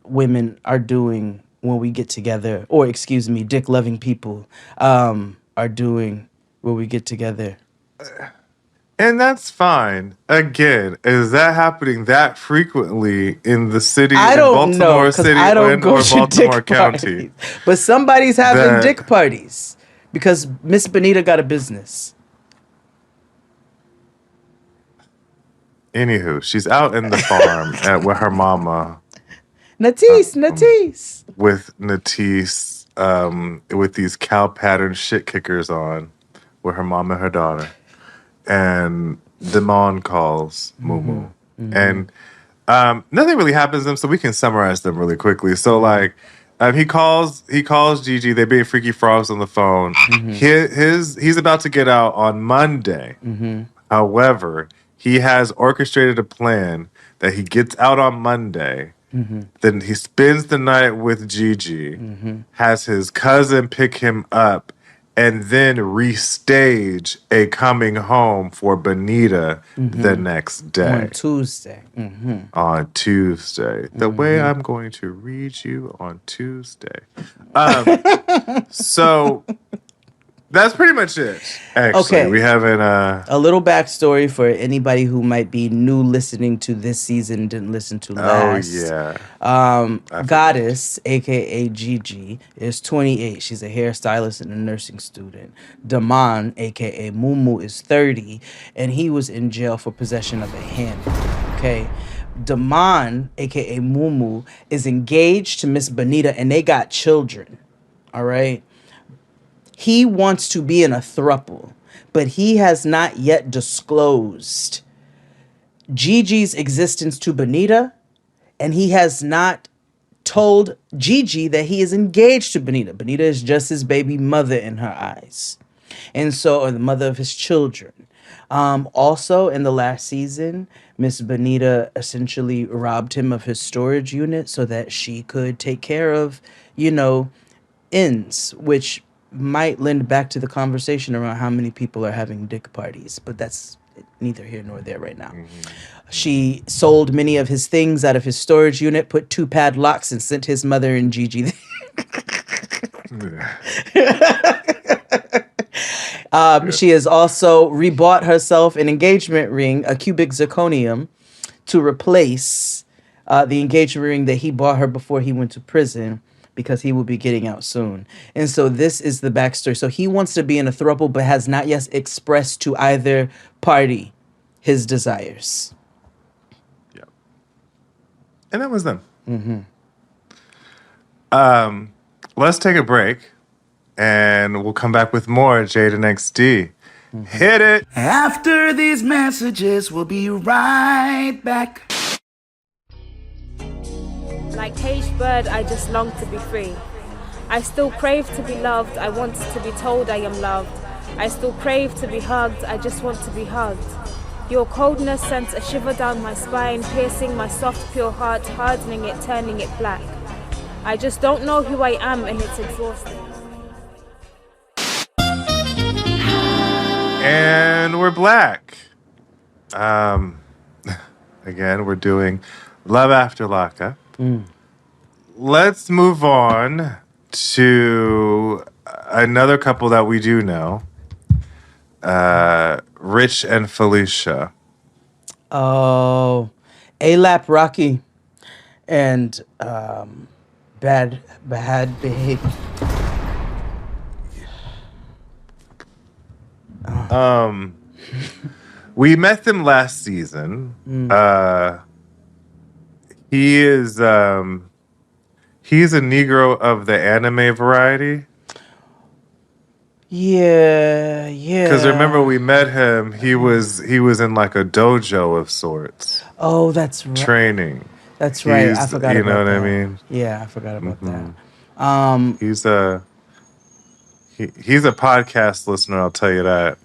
women are doing when we get together, or excuse me, dick loving people are doing when we get together. And that's fine. Again, is that happening that frequently in the city, I in don't know, Baltimore 'cause City I don't and go or to Baltimore dick County? parties. But somebody's having That- dick parties because Miss Bonita got a business. Anywho, she's out in the farm with her mama, Natisse. with Natisse, with these cow pattern shit kickers on, with her mom and her daughter. And Damon calls Moo. And nothing really happens to them, so we can summarize them really quickly. So like he calls Gigi, they being freaky frogs on the phone. He's about to get out on Monday. However, he has orchestrated a plan that he gets out on Monday. Then he spends the night with Gigi, has his cousin pick him up, and then restage a coming home for Bonita the next day. On Tuesday. On Tuesday. The way I'm going to read you on Tuesday. So that's pretty much it. Actually, Okay. we haven't. A little backstory for anybody who might be new listening to this season, didn't listen to last. Oh yeah. Goddess, aka Gigi, is 28. She's a hairstylist and a nursing student. Damon, aka Mumu, is 30, and he was in jail for possession of a handgun. Okay. Damon, aka Mumu, is engaged to Miss Bonita, and they got children. All right. He wants to be in a throuple, but he has not yet disclosed Gigi's existence to Bonita, and he has not told Gigi that he is engaged to Bonita. Bonita is just his baby mother in her eyes, and so, or the mother of his children. Also, in the last season, Miss Bonita essentially robbed him of his storage unit so that she could take care of, ends, which might lend back to the conversation around how many people are having dick parties, but that's neither here nor there right now. She sold many of his things out of his storage unit, put 2 padlocks, and sent his mother and Gigi there. She has also rebought herself an engagement ring, a cubic zirconium, to replace the engagement ring that he bought her before he went to prison, because he will be getting out soon. And so this is the backstory. So he wants to be in a throuple, but has not yet expressed to either party his desires. Yep. And that was them. Let's take a break, and we'll come back with more Jada XD. Hit it. After these messages, we'll be right back. Like caged bird, I just long to be free. I still crave to be loved, I want to be told I am loved. I still crave to be hugged, I just want to be hugged. Your coldness sends a shiver down my spine, piercing my soft pure heart, hardening it, turning it black. I just don't know who I am and it's exhausting. And we're black. Again, we're doing Love After Lockup. Let's move on to another couple that we do know, Rich and Felicia. Oh, A$AP Rocky and Bad Behavior. We met them last season. He is he's a Negro of the anime variety. Yeah, yeah. Because remember we met him. He was in like a dojo of sorts, Oh, that's right. training. That's right. I He's, forgot you about know what that. I mean? Yeah, I forgot about Mhm. that. He's a he's a podcast listener. I'll tell you that.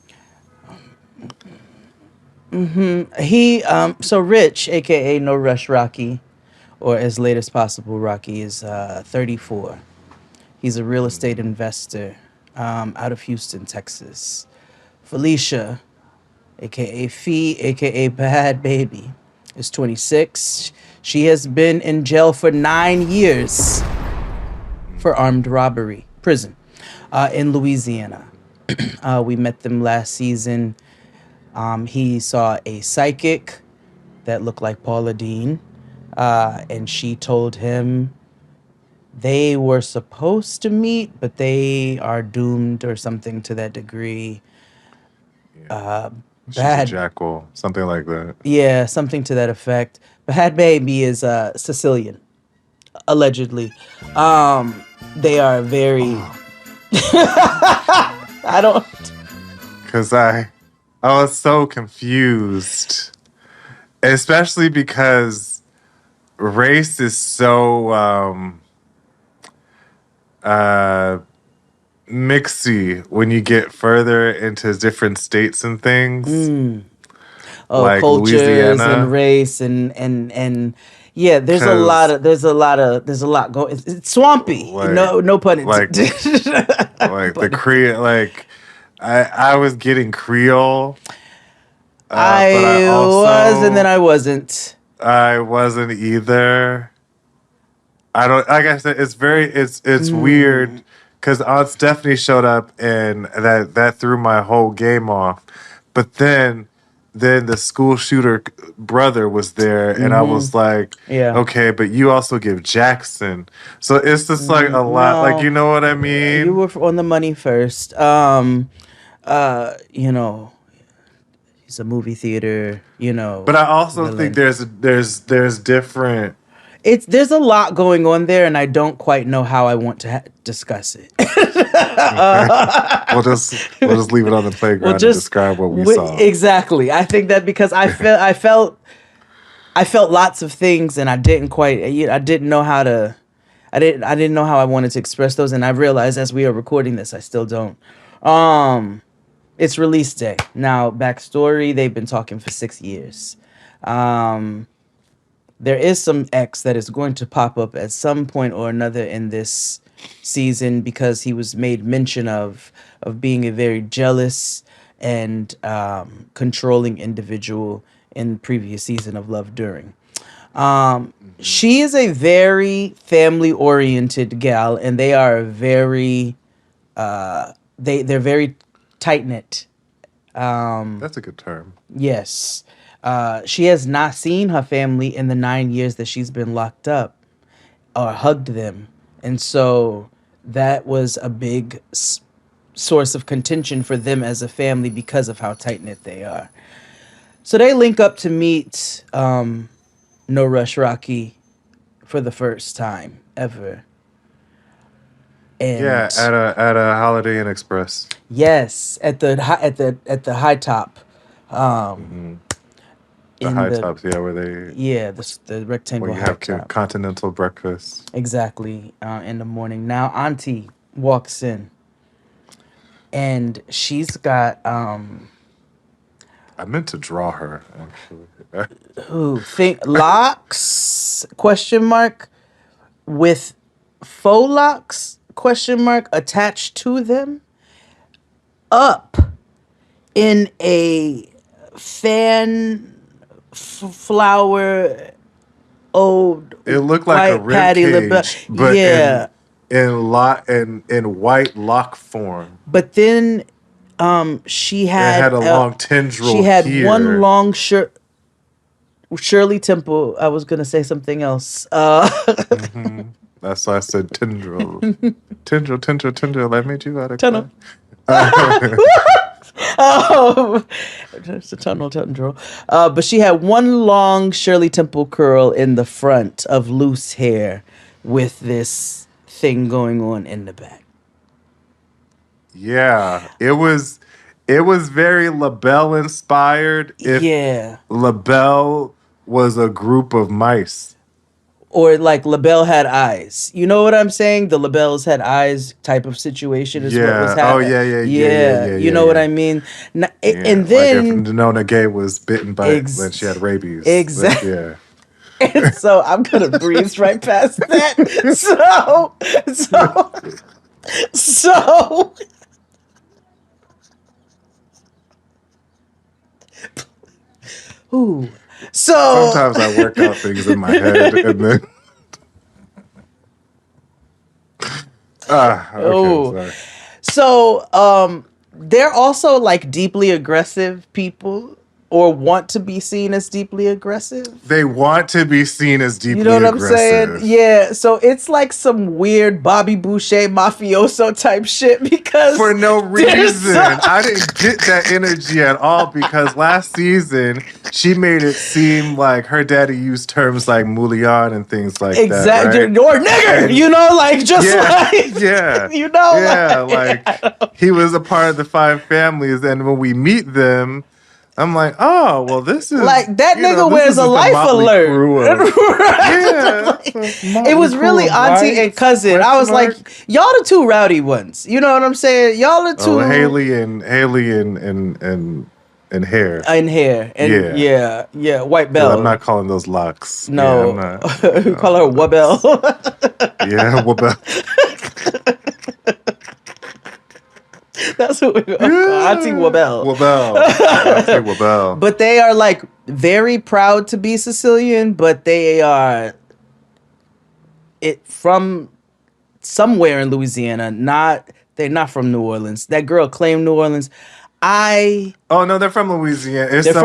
So Rich, aka No Rush Rocky, or as late as possible Rocky, is 34. He's a real estate investor out of Houston, Texas. Felicia, aka Fee, aka Bad Baby, is 26. She has been in jail for 9 years for armed robbery, prison, in Louisiana. We met them last season. He saw a psychic that looked like Paula Dean, and she told him they were supposed to meet, but they are doomed or something to that degree. She's a Bad, jackal, something like that. yeah, something to that effect. Bad Baby is Sicilian, allegedly. They are very. I don't. Because I was so confused, especially because race is so mixy when you get further into different states and things. Oh, Like cultures Louisiana. and race and yeah, there's a 'Cause, lot going. It's swampy. like- No pun like- intended. like the Creole, like I was getting Creole, but I also was and then I wasn't. I wasn't either. I don't. Like I said, it's weird because Aunt Stephanie showed up and that threw my whole game off. But then the school shooter brother was there, and I was like, Yeah. okay, but you also give Jackson, so it's just like a lot. Like, you know what I mean? You were on the money first. You know, he's a movie theater. You know, But I also villain. think there's different. There's a lot going on there, and I don't quite know how I want to discuss it. We'll just leave it on the playground and just describe what we saw. Exactly. I think that because I felt lots of things, and I didn't quite. I didn't know how to. I didn't know how I wanted to express those, and I realized as we are recording this, I still don't. It's release day now. Backstory: they've been talking for 6 years. There is some X that is going to pop up at some point or another in this season because he was made mention of being a very jealous and controlling individual in previous season of Love During. She is a very family oriented gal, and they are very they're very tight knit. That's a good term. Yes. She has not seen her family in the 9 years that she's been locked up or hugged them. And so that was a big source of contention for them as a family because of how tight-knit they are. So they link up to meet No Rush Rocky for the first time ever. And Yeah, at a Holiday Inn Express. yes, at the high top. The in high tops, yeah, where they Yeah, the rectangle where you high have top. continental breakfast. Exactly, in the morning. Now Auntie walks in, and she's got I meant to draw her actually. locks question mark with faux locks question mark attached to them up in a flower old It looked like a white rib patty cage, but yeah. in white lock form. But then she had It had a long tendril. She had here. one long Shirley Temple. I was gonna say something else. That's why I said tendril. Tendril. I made you out of Tunnel. clay. Oh, it's a tendril. But she had one long Shirley Temple curl in the front of loose hair with this thing going on in the back. Yeah, it was very LaBelle inspired. If Yeah. LaBelle was a group of mice. Or like LaBelle had eyes. You know what I'm saying? The LaBelles had eyes type of situation is what was Yeah. Oh happening. yeah. You know what I mean? And then like if Nona Gay was bitten by when she had rabies. Exactly. Yeah. And so I'm gonna breeze right past that. So ooh. So Sometimes I work out things in my head and then sorry. So they're also like deeply aggressive people or want to be seen as deeply aggressive. They want to be seen as deeply You know what aggressive. I'm saying? Yeah. So it's like some weird Bobby Boucher mafioso type shit because For no reason. I didn't get that energy at all because last season she made it seem like her daddy used terms like mullion and things like that. Right? Or nigger, you know, like just like yeah. you know, Yeah, like he was a part of the five families, and when we meet them, I'm like, oh, well, this is like that nigga wears a life alert. It was really auntie and cousin. I was like, y'all the two rowdy ones. You know what I'm saying? Y'all the two Haley and hair. And hair. And yeah, white bell. I'm not calling those locks. No. Yeah, I'm not, call her Wabell. Yeah, Wabell. That's what we're going to call Auntie Wabell. Auntie Wabell. But they are like very proud to be Sicilian, but they are from somewhere in Louisiana. They're not from New Orleans. That girl claimed New Orleans. Oh no, they're from Louisiana. It's just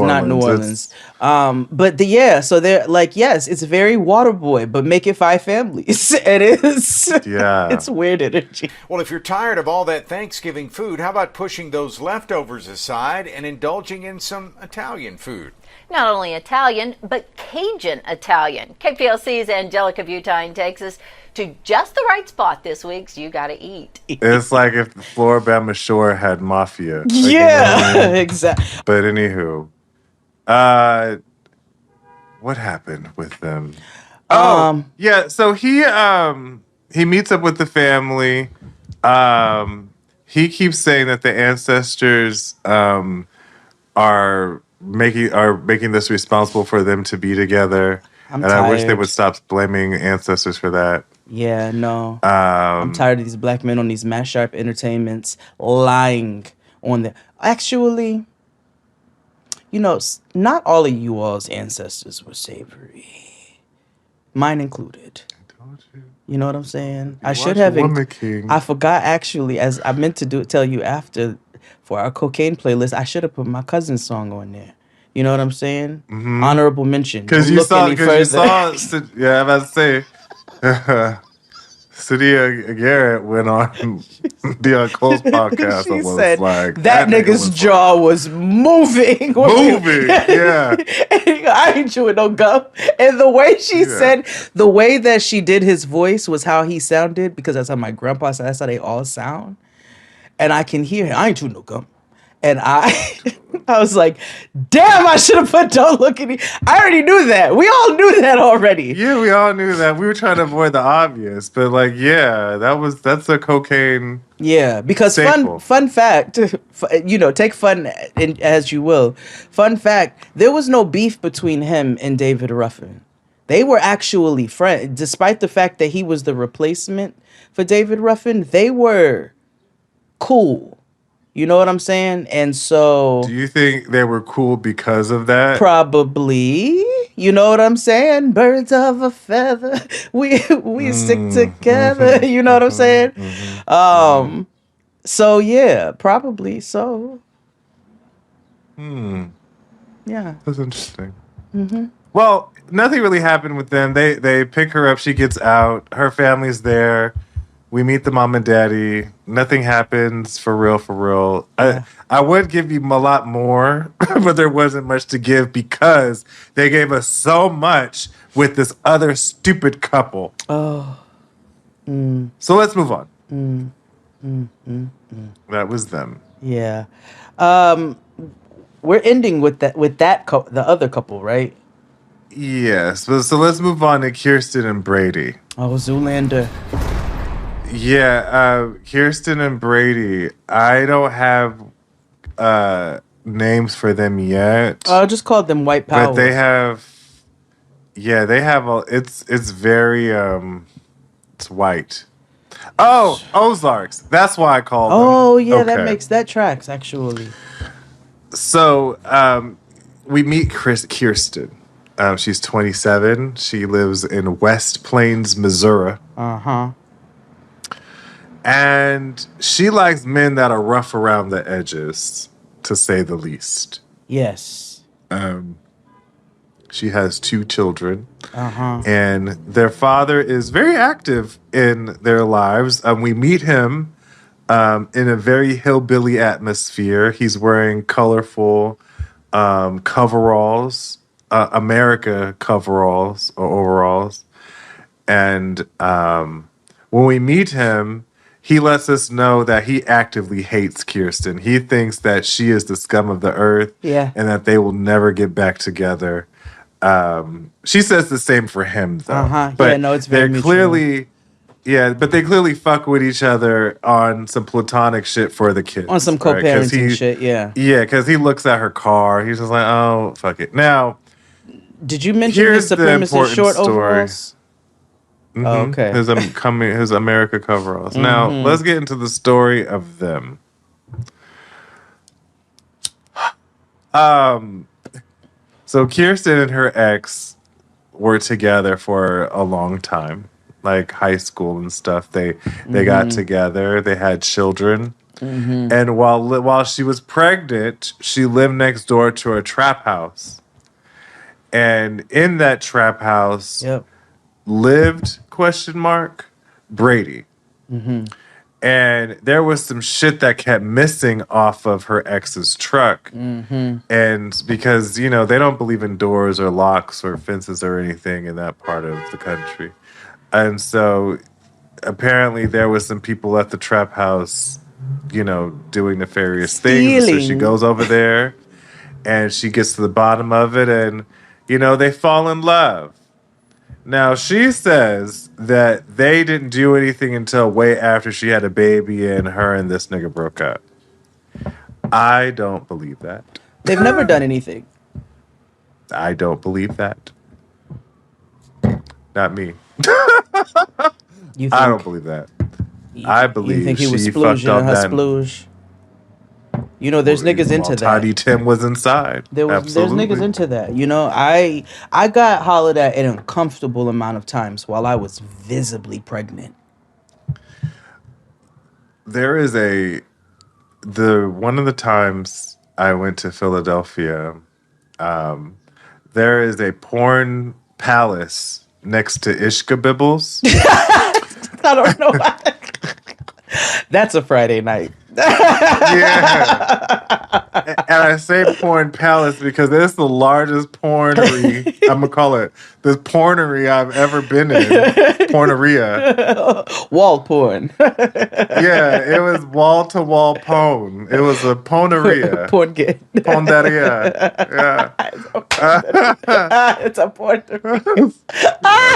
not New Orleans. So they're like, yes, it's very Waterboy, but make it five families. It is. Yeah. It's weird energy. Well, if you're tired of all that Thanksgiving food, how about pushing those leftovers aside and indulging in some Italian food? Not only Italian, but Cajun Italian. KPLC's Angelica Butine takes us to just the right spot this week, so you gotta eat. It's like if the Floribama Shore had mafia. Like, yeah, you know, exactly. But anywho, what happened with them? Yeah. So he meets up with the family. He keeps saying that the ancestors are making this responsible for them to be together. I wish they would stop blaming ancestors for that. Yeah, no. I'm tired of these black men on these Matt Sharp entertainments lying on the. Actually, you know, not all of you all's ancestors were savory, mine included. I told you. You know what I'm saying? I should have. I forgot actually, as I meant to tell you after for our cocaine playlist. I should have put my cousin's song on there. You know what I'm saying? Mm-hmm. Honorable mention. Because you saw. Yeah, I was about to say. Sadia Garrett went on Deion Cole's podcast and was said, like, that nigga's jaw was moving. Yeah. I ain't chewing no gum. And the way she said, the way that she did his voice was how he sounded, because that's how my grandpa said, that's how they all sound. And I can hear him. I ain't chewing no gum. And I was like, damn, I should have put Don't Look at Me. I already knew that. We all knew that already. Yeah, we all knew that. We were trying to avoid the obvious. But like, yeah, that's a cocaine. Yeah, because staple. fun fact, you know, take fun as you will. Fun fact, there was no beef between him and David Ruffin. They were actually friends. Despite the fact that he was the replacement for David Ruffin, they were cool. You know what I'm saying? And so... Do you think they were cool because of that? Probably. You know what I'm saying? Birds of a feather. We stick together. You know what I'm saying? So, yeah. Probably so. Yeah. That's interesting. Mm-hmm. Well, nothing really happened with them. They pick her up. She gets out. Her family's there. We meet the mom and daddy. Nothing happens for real. Yeah. I would give you a lot more, but there wasn't much to give because they gave us so much with this other stupid couple. Oh. So let's move on. That was them. Yeah. We're ending with the other couple, right? Yes. So let's move on to Kirsten and Brady. Oh, Zoolander. Yeah, Kirsten and Brady. I don't have names for them yet. I just called them White Power. But they have. Yeah, they have a. It's very It's white. Oh, Ozarks. That's why I called them. Oh yeah, Okay. that tracks actually. So we meet Kirsten. She's 27. She lives in West Plains, Missouri. Uh-huh. And she likes men that are rough around the edges, to say the least. Yes. She has 2 children. Uh-huh. And their father is very active in their lives. We meet him in a very hillbilly atmosphere. He's wearing colorful coveralls, America coveralls or overalls. And when we meet him, he lets us know that he actively hates Kirsten. He thinks that she is the scum of the earth, Yeah. and that they will never get back together. She says the same for him, though. Uh-huh. But Yeah, no, it's very they're mutual. clearly, but they clearly fuck with each other on some platonic shit for the kids. On some right? 'Cause co-parenting he- shit, yeah. Yeah, because he looks at her car. He's just like, oh, fuck it. Now, Did you mention here's his the supremacist important short story. overalls? Mhm. Oh, okay. His America coveralls. Now, Mhm. let's get into the story of them. So Kirsten and her ex were together for a long time, like high school and stuff. They got together. They had children. And while she was pregnant, she lived next door to a trap house. And in that trap house lived Brady. And there was some shit that kept missing off of her ex's truck. And because, they don't believe in doors or locks or fences or anything in that part of the country. And so apparently there was some people at the trap house, doing nefarious things. And so she Stealing. goes over there and she gets to the bottom of it and, they fall in love. Now, she says that they didn't do anything until way after she had a baby and her and this nigga broke up. I don't believe that. They've never done anything. I don't believe that. Not me. You think, I don't believe that. I believe you think he was she fucked splooging up on her that. splooge? There's niggas into that. Tiny Tim was inside. There's Absolutely. niggas into that. I got hollered at an uncomfortable amount of times while I was visibly pregnant. There is one of the times I went to Philadelphia, there is a porn palace next to Ishka Bibbles. I don't know why. That's a Friday night. Yeah. And I say porn palace because it's the largest pornery, I'm going to call it, the pornery I've ever been in. Porneria. Wall porn. Yeah, it was wall-to-wall porn. It was a porneria. Porn gate. Ponderia. Yeah. It's a porn.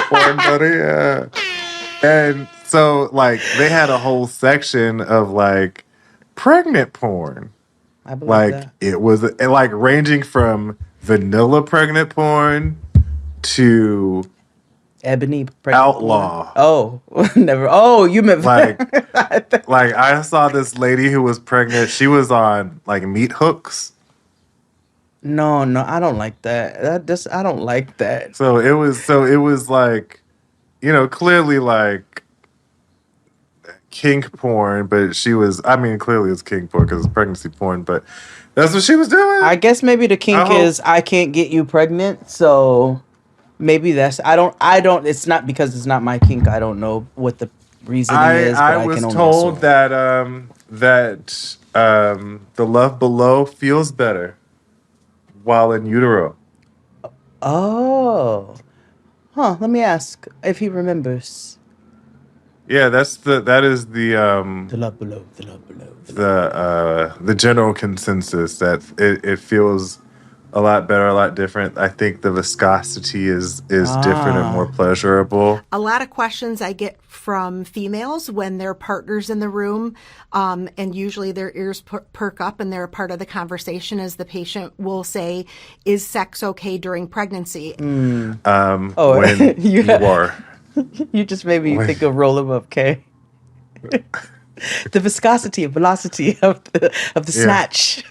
Porneria. And so, they had a whole section of, pregnant porn. I believe that. It was ranging from vanilla pregnant porn to Ebony pregnant outlaw. porn. Oh, never. Oh, you meant I saw this lady who was pregnant. She was on meat hooks. No, I don't like that. I don't like that. So it was clearly kink porn, but she was, clearly it's kink porn because it's pregnancy porn, but that's what she was doing. I guess maybe the kink is I can't get you pregnant, so maybe that's, I don't, it's not because it's not my kink. I don't know what the reasoning is, but I was can only told assume. that the love below feels better while in utero. Oh. Huh, let me ask if he remembers. Yeah, that is the love below, the love below. the general consensus that it feels a lot better, a lot different. I think the viscosity is different and more pleasurable. A lot of questions I get from females when their partner's in the room, and usually their ears perk up and they're a part of the conversation, as the patient will say, "Is sex okay during pregnancy?" When you are. You just made me think of Roll 'Em Up, Kay. The viscosity and velocity of the snatch.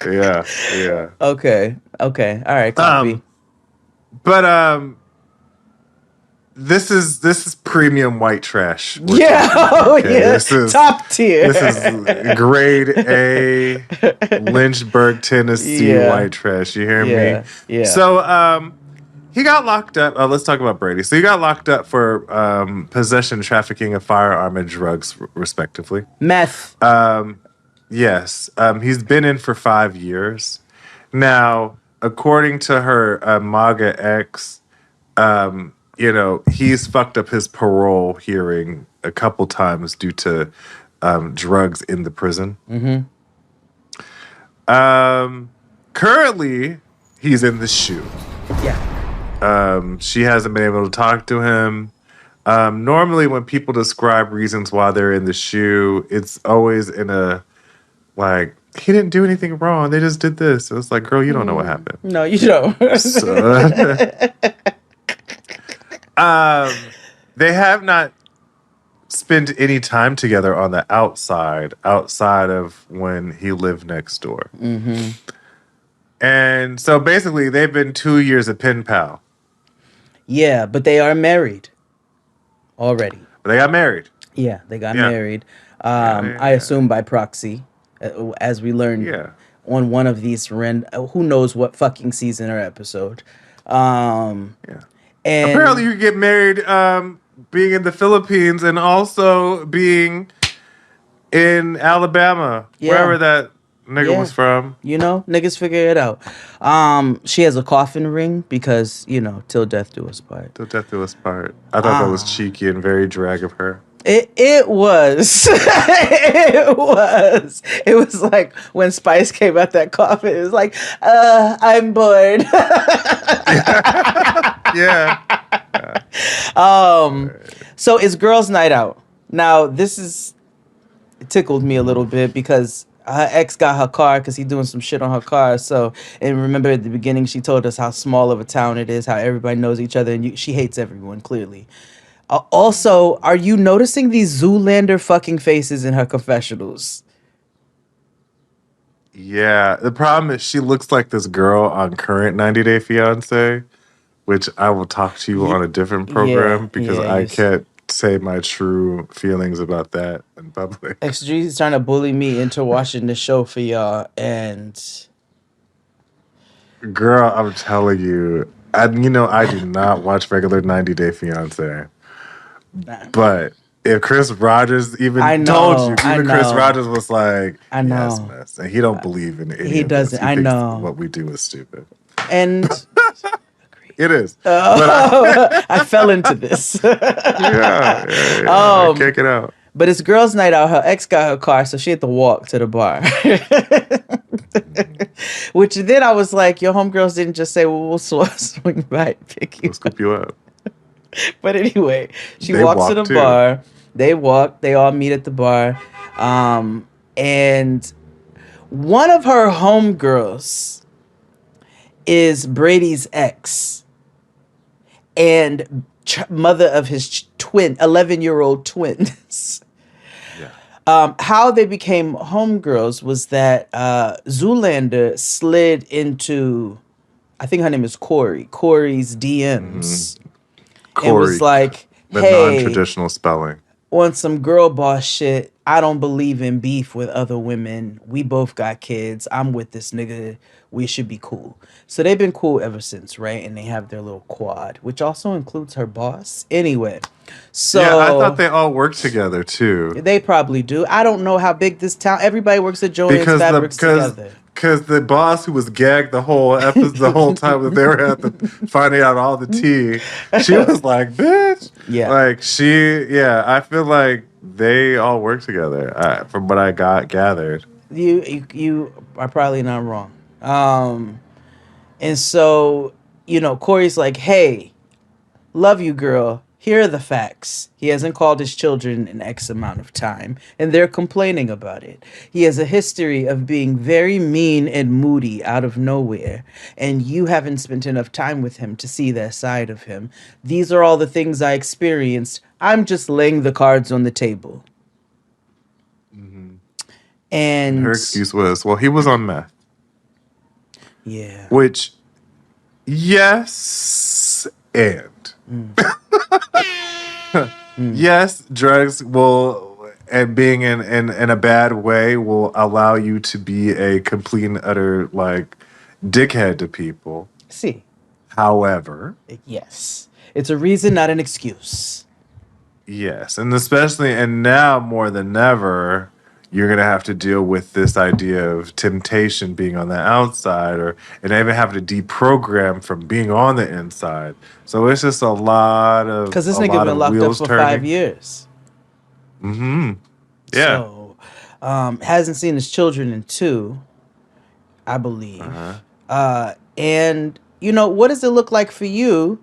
Yeah. Okay. All right, copy. But this is premium white trash. This is top tier. This is grade A Lynchburg, Tennessee white trash. You hear me? Yeah. So he got locked up. Let's talk about Brady. So he got locked up for possession, trafficking, a firearm, and drugs, respectively. Meth. Yes. He's been in for 5 years. Now, according to her MAGA ex, he's fucked up his parole hearing a couple times due to drugs in the prison. Mm-hmm. Currently, he's in the SHU. Yeah. She hasn't been able to talk to him. Normally, when people describe reasons why they're in the SHU, it's always in a, like, he didn't do anything wrong. They just did this. So it's like, girl, you don't know what happened. No, you don't. They have not spent any time together on the outside of when he lived next door. Mm-hmm. And so basically, they've been 2 years of pen pal. Yeah, but they are married already. But they got married. Yeah, they got married. I assume by proxy, as we learned on one of these who knows what fucking season or episode. And apparently you get married being in the Philippines and also being in Alabama, wherever that nigga was from. Niggas figure it out. She has a coffin ring because, till death do us part. Till death do us part. I thought that was cheeky and very drag of her. It was. It was like when Spice came out that coffin. It was like, I'm bored. Yeah. So it's girls' night out. Now, it tickled me a little bit because her ex got her car because he's doing some shit on her car. So, and remember at the beginning, she told us how small of a town it is, how everybody knows each other, and she hates everyone, clearly. Also, are you noticing these Zoolander fucking faces in her confessionals? Yeah. The problem is she looks like this girl on current 90 Day Fiancé, which I will talk to you on a different program because I can't say my true feelings about that in public. XG is trying to bully me into watching the show for y'all, and girl, I'm telling you, I do not watch regular 90 Day Fiancé. But if Chris Rogers told you, Chris Rogers was like, I know. Yes, miss. And he don't believe in any he of doesn't. This. He I thinks know what we do is stupid. And it is. I fell into this. Yeah. I can't get out. But it's girls' night out. Her ex got her car, so she had to walk to the bar. Which then I was like, your homegirls didn't just say, well, we'll swing by and pick you We'll scoop you up. But anyway, she walks to the bar. They walk. They all meet at the bar. And one of her homegirls is Brady's ex and mother of his 11-year-old twins. How they became homegirls was that Zoolander slid into, I think her name is Corey's DMs. Corey, and was like, the hey, non-traditional spelling. On some girl boss shit, I don't believe in beef with other women. We both got kids. I'm with this nigga. We should be cool. So they've been cool ever since, right? And they have their little quad, which also includes her boss. Anyway, so yeah, I thought they all work together too. They probably do. I don't know how big this town. Everybody works at Joann's Fabrics together. because the boss who was gagged the whole episode, the whole time that they were at the finding out all the tea, she was like, "Bitch." Yeah. Like I feel like they all work together. From what I gathered. You are probably not wrong. And so, Corey's like, "Hey, love you, girl. Here are the facts. He hasn't called his children in X amount of time, and they're complaining about it. He has a history of being very mean and moody out of nowhere, and you haven't spent enough time with him to see that side of him. These are all the things I experienced. I'm just laying the cards on the table." And her excuse was, well, he was on meth. Yeah. Which, yes, and. Yes, drugs will, and being in a bad way will allow you to be a complete and utter, like, dickhead to people. See. However. Yes. It's a reason, not an excuse. Yes, and especially, and now more than ever, you're going to have to deal with this idea of temptation being on the outside, and even having to deprogram from being on the inside. So it's just a lot of, because this nigga been locked up for 5 years. Mm-hmm. Yeah. So, hasn't seen his children in 2, I believe. And, what does it look like for you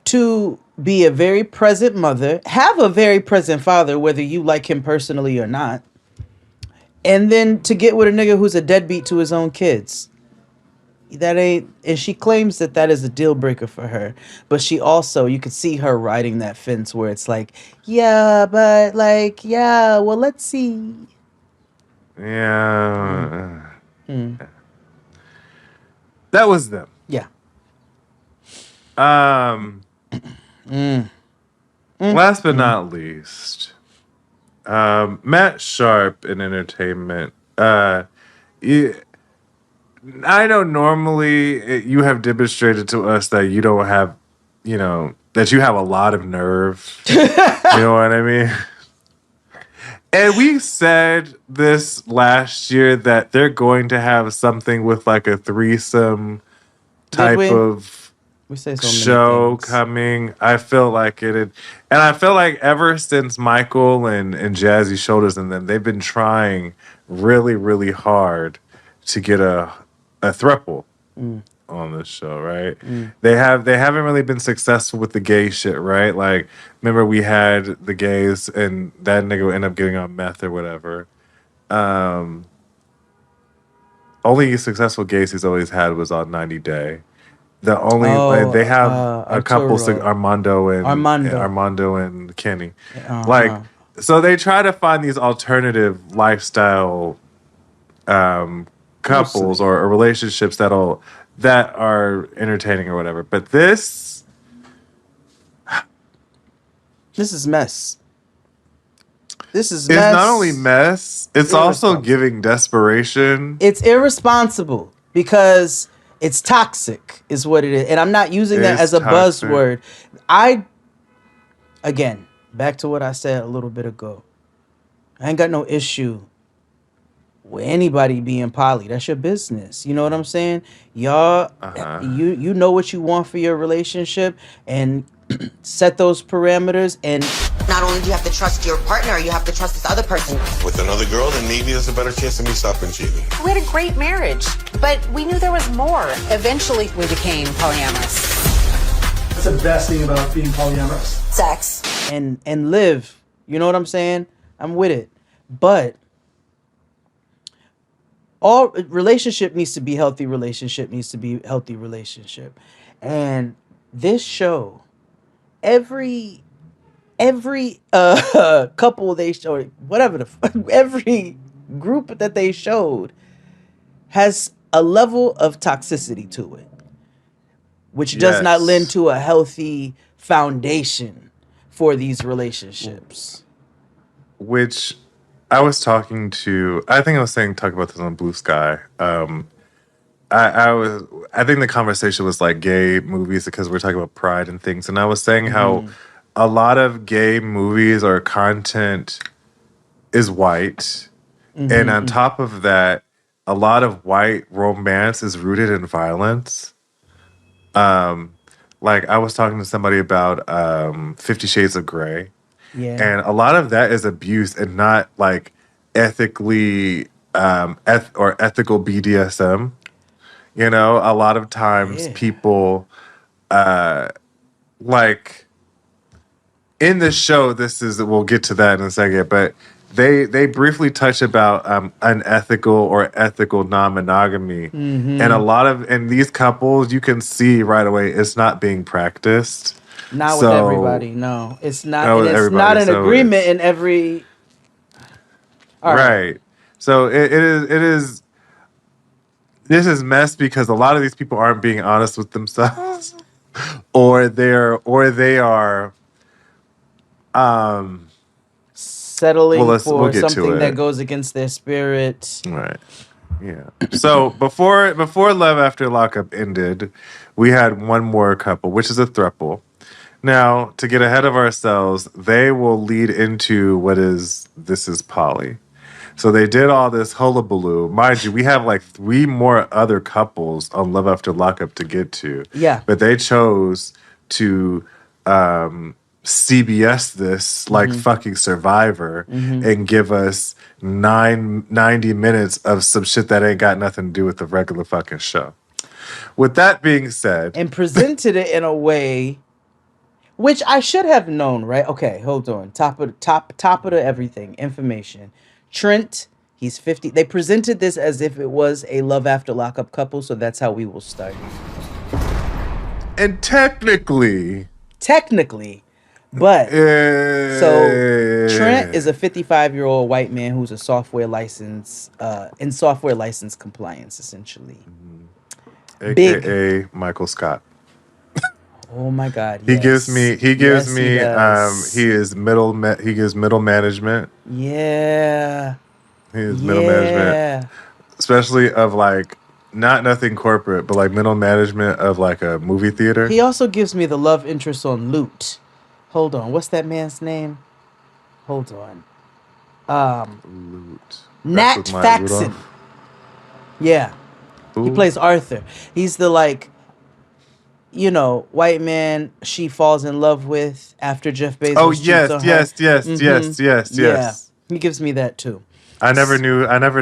to be a very present mother, have a very present father, whether you like him personally or not, and then to get with a nigga who's a deadbeat to his own kids? That ain't, and she claims that is a deal breaker for her. But she also, you could see her riding that fence where it's like, well, let's see. Yeah. That was them. Yeah. Last but not least, Matt Sharp in entertainment. I know normally you have demonstrated to us that you don't have, that you have a lot of nerve. You know what I mean? And we said this last year that they're going to have something with like a threesome type of we say so many show things. coming. I feel like it had, and I feel like ever since Michael and Jazzy Shoulders and them, they've been trying really, really hard to get a throuple on this show, right? They haven't really been successful with the gay shit, right? Like, remember we had the gays and that nigga would end up getting on meth or whatever. Only successful gays he's always had was on 90 Day. The only they have a couple, Armando and Kenny. Like, so they try to find these alternative lifestyle couples or relationships that are entertaining or whatever. But this is mess. This is it's mess. not only mess, it's also giving desperation. It's irresponsible because it's toxic is what it is. And I'm not using that as a buzzword. Again, back to what I said a little bit ago. I ain't got no issue with anybody being poly. That's your business. You know what I'm saying? Y'all, you know what you want for your relationship and set those parameters. And not only do you have to trust your partner, you have to trust this other person. With another girl, then maybe there's a better chance of me stopping cheating. We had a great marriage, but we knew there was more. Eventually, we became polyamorous. That's the best thing about being polyamorous. Sex. And live. You know what I'm saying? I'm with it. But all relationship needs to be healthy. Relationship needs to be healthy relationship. And this show, every couple they showed, every group that they showed has a level of toxicity to it, which does not lend to a healthy foundation for these relationships. Which I was talking about this on Blue Sky. I think the conversation was like gay movies because we're talking about pride and things. And I was saying how a lot of gay movies or content is white. And on top of that, a lot of white romance is rooted in violence. Like I was talking to somebody about 50 Shades of Grey. Yeah. And a lot of that is abuse and not like ethically or ethical BDSM. You know, a lot of times people like in the show, we'll get to that in a second, but they briefly touch about unethical or ethical non-monogamy. Mhm. And a lot of in these couples, you can see right away it's not being practiced. Not with So- everybody. No, it's not. Not And with it's everybody, not an so agreement in every. All right. So it is. This is mess because a lot of these people aren't being honest with themselves, or they are. Settling we'll for get to something it. that goes against their spirit. Right. Yeah. So before Love After Lockup ended, we had one more couple, which is a throuple. Now, to get ahead of ourselves, they will lead into this is poly. So they did all this hullabaloo. Mind you, we have like 3 more other couples on Love After Lockup to get to. Yeah. But they chose to CBS this like fucking Survivor and give us 90 minutes of some shit that ain't got nothing to do with the regular fucking show. With that being said, And presented it in a way which I should have known, right? Okay, hold on. Top of the everything. Information. Trent, he's 50. They presented this as if it was a Love After Lockup couple, so that's how we will start. and technically, but so Trent is a 55-year-old white man who's a software license in software license compliance, essentially. AKA Michael Scott. Oh my God! He gives me he gives does. he gives middle management. Yeah. He is middle management, especially of like nothing corporate, but like middle management of like a movie theater. He also gives me the love interest on Loot. Hold on, what's that man's name? Hold on. Loot. Nat That's with Maya Faxon. Rudolph? Yeah. He Who? plays Arthur. He's the like, white man she falls in love with after Jeff Bezos. Oh cheats yes, on her. yes. Yeah. Yes. He gives me that too. I never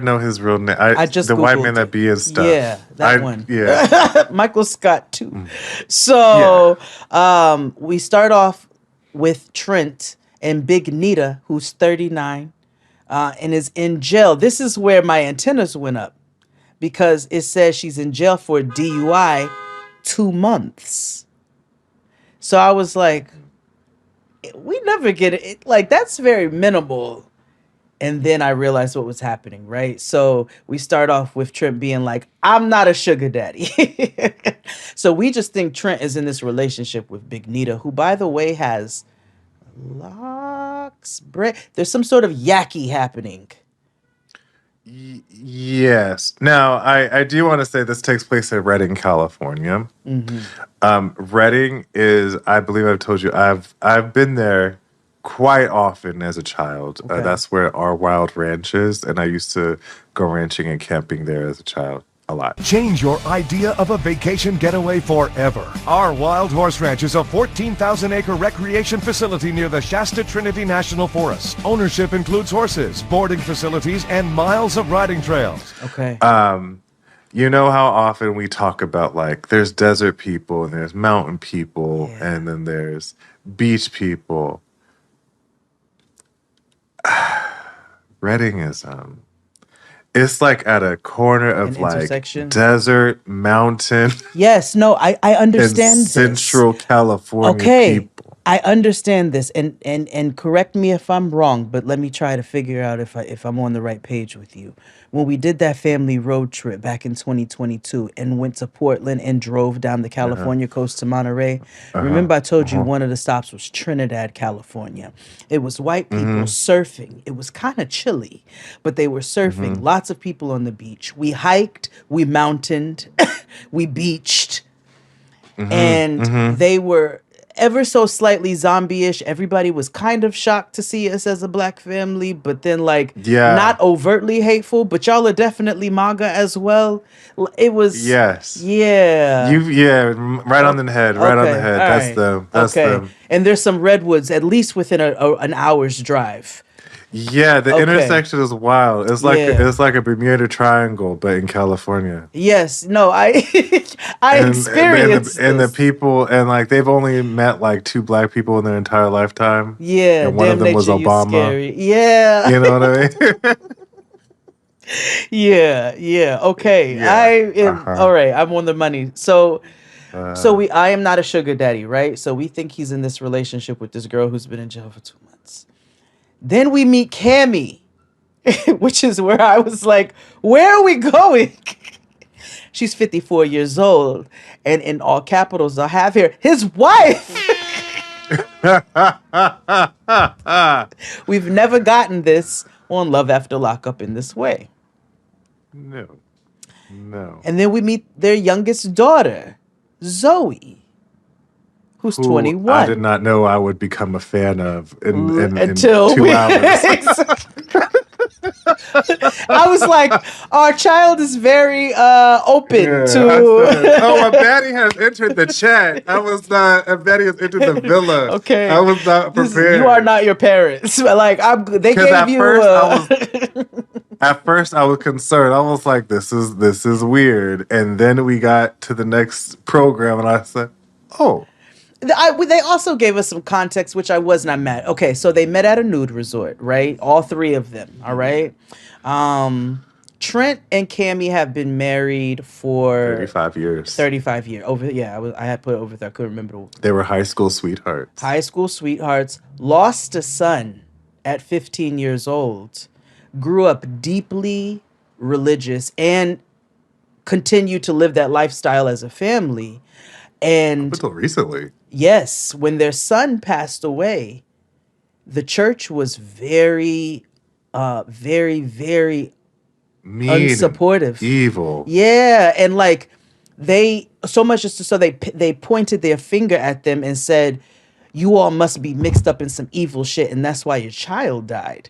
know his real name. I just the white Googled man that be in stuff. Yeah, that one. Yeah. Michael Scott too. So we start off with Trent and Big Nita, who's 39, and is in jail. This is where my antennas went up because it says she's in jail for DUI 2 months. So I was like, we never get it. Like, that's very minimal. And then I realized what was happening, right? So we start off with Trent being like, I'm not a sugar daddy. So we just think Trent is in this relationship with Big Nita, who, by the way, has locks, there's some sort of yaki happening. Yes. Now, I do want to say this takes place in Redding, California. Redding is, I believe I've told you, I've been there quite often as a child. Okay. That's where our wild ranch is, and I used to go ranching and camping there as a child a lot. Change your idea of a vacation getaway forever. Our Wild Horse Ranch is a 14,000-acre recreation facility near the Shasta Trinity National Forest. Ownership includes horses, boarding facilities, and miles of riding trails. Okay. You know how often we talk about like there's desert people and there's mountain people and then there's beach people. Redding is it's like at a corner of An like intersection? desert, mountain, Yes, no, I understand and this. Central California Okay, people. I understand this, and correct me if I'm wrong, but let me try to figure out if I'm on the right page with you. When we did that family road trip back in 2022 and went to Portland and drove down the California coast to Monterey, remember I told you one of the stops was Trinidad, California. It was white people surfing. It was kind of chilly, but they were surfing. Lots of people on the beach. We hiked, we mountained, we beached, and they were ever so slightly zombie-ish. Everybody was kind of shocked to see us as a black family, but then like not overtly hateful, but y'all are definitely MAGA as well. It was yeah. Right on the head. Right on the head. all That's right. them. That's them. And there's some redwoods at least within an hour's drive. Yeah, the Okay. intersection is wild. It's like Yeah. it's like a Bermuda Triangle, but in California. Yes, no, I experienced and the this. people, and like they've only met like 2 black people in their entire lifetime. Yeah, and one of damn them was nature, you Obama. scary. Yeah, You know what I mean? yeah. Okay, Yeah, I am uh-huh. all right. I'm on the money. So I am not a sugar daddy, right? So we think he's in this relationship with this girl who's been in jail for 2 months. Then we meet Cammie, which is where I was like, where are we going? She's 54 years old, and in all capitals I have here, his wife. We've never gotten this on Love After Lockup in this way. No. And then we meet their youngest daughter, Zoe, who's Who 21. I did not know I would become a fan of in Until 2 hours. I was like, our child is very open Yeah, to. I said, a Betty has entered the chat. I was not. A Betty has entered the villa. Okay, I was not prepared. You are not your parents. Like they 'Cause gave at you. first At first, I was concerned. I was like, "This is weird." And then we got to the next program, and I said, "Oh." They also gave us some context, which I was not mad. Okay, so they met at a nude resort, right? All 3 of them, all right? Trent and Cammie have been married for 35 years. 35 years. I had put it over there. I couldn't remember. They were high school sweethearts. High school sweethearts. Lost a son at 15 years old. Grew up deeply religious and continued to live that lifestyle as a family. And until recently. Yes, when their son passed away, the church was very, very Mean, unsupportive, evil. Yeah, and like they so much as to so they pointed their finger at them and said, "You all must be mixed up in some evil shit, and that's why your child died."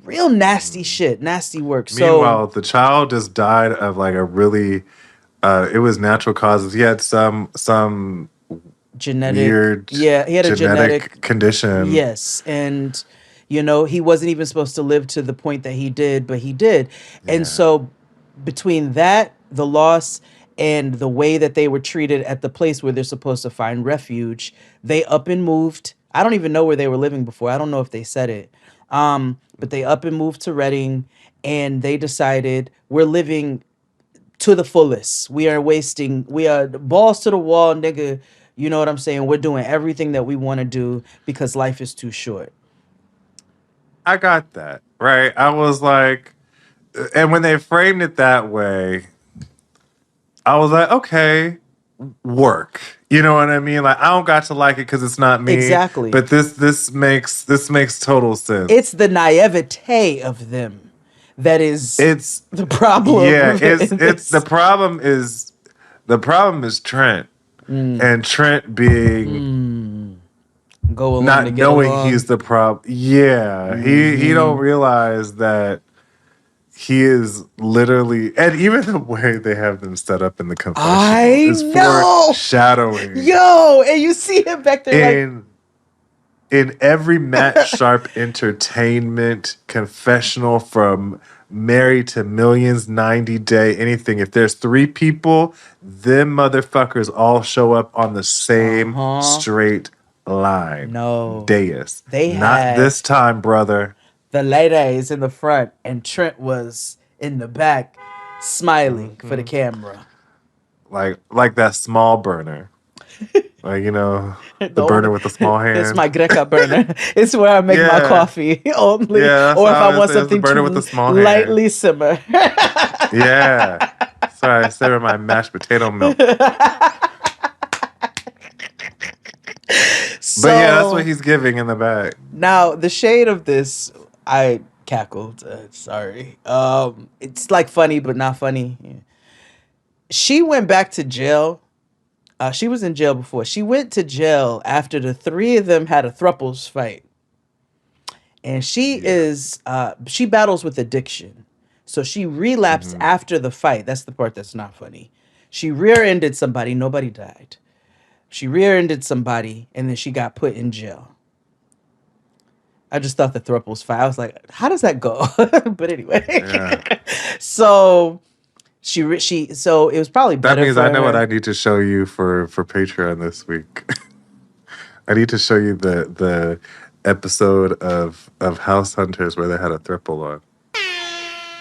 Real nasty shit, nasty work. Meanwhile, the child just died of like a really. It was natural causes. He had some genetic weird, he had a genetic condition. Yes, and he wasn't even supposed to live to the point that he did, but he did. And so between that, the loss, and the way that they were treated at the place where they're supposed to find refuge, they up and moved. I don't even know where they were living before. I don't know if they said it. But they up and moved to Reading, and they decided we're living to the fullest. We are balls to the wall, nigga. You know what I'm saying? We're doing everything that we want to do because life is too short. I got that, right? I was like, and when they framed it that way, I was like, okay, work. You know what I mean? Like, I don't got to like it because it's not me. Exactly. But this makes total sense. It's the naivete of them that is the problem. Yeah, it's the problem is Trent. And Trent being go along not to get knowing along. he's the problem. Yeah, he don't realize that he is literally, and even the way they have them set up in the confessional is foreshadowing. Yo, and you see him back there in every Matt Sharp entertainment confessional, from Married to Millions, 90 Day, anything. If there's 3 people, them motherfuckers all show up on the same straight line. No. Dais. They Not had this time, brother. the ladies in the front, and Trent was in the back smiling for the camera. Like that small burner. Like, the burner with the small hand. It's my Greca burner. It's where I make my coffee only. Yeah, or if I want it's the something burner to with the small hand. lightly simmer. Yeah. Sorry, I savor my mashed potato milk. So, but yeah, that's what he's giving in the back. Now, the shade of this, I cackled. Sorry. It's like funny, but not funny. Yeah. She went back to jail She was in jail before. She went to jail after the three of them had a thruples fight. And she she battles with addiction. So she relapsed after the fight. That's the part that's not funny. She rear-ended somebody. Nobody died. She rear-ended somebody, and then she got put in jail. I just thought the thruples fight. I was like, how does that go? But anyway. Yeah. So so it was probably better. That means for I know her. what I need to show you for Patreon this week. I need to show you the episode of House Hunters where they had a throuple on.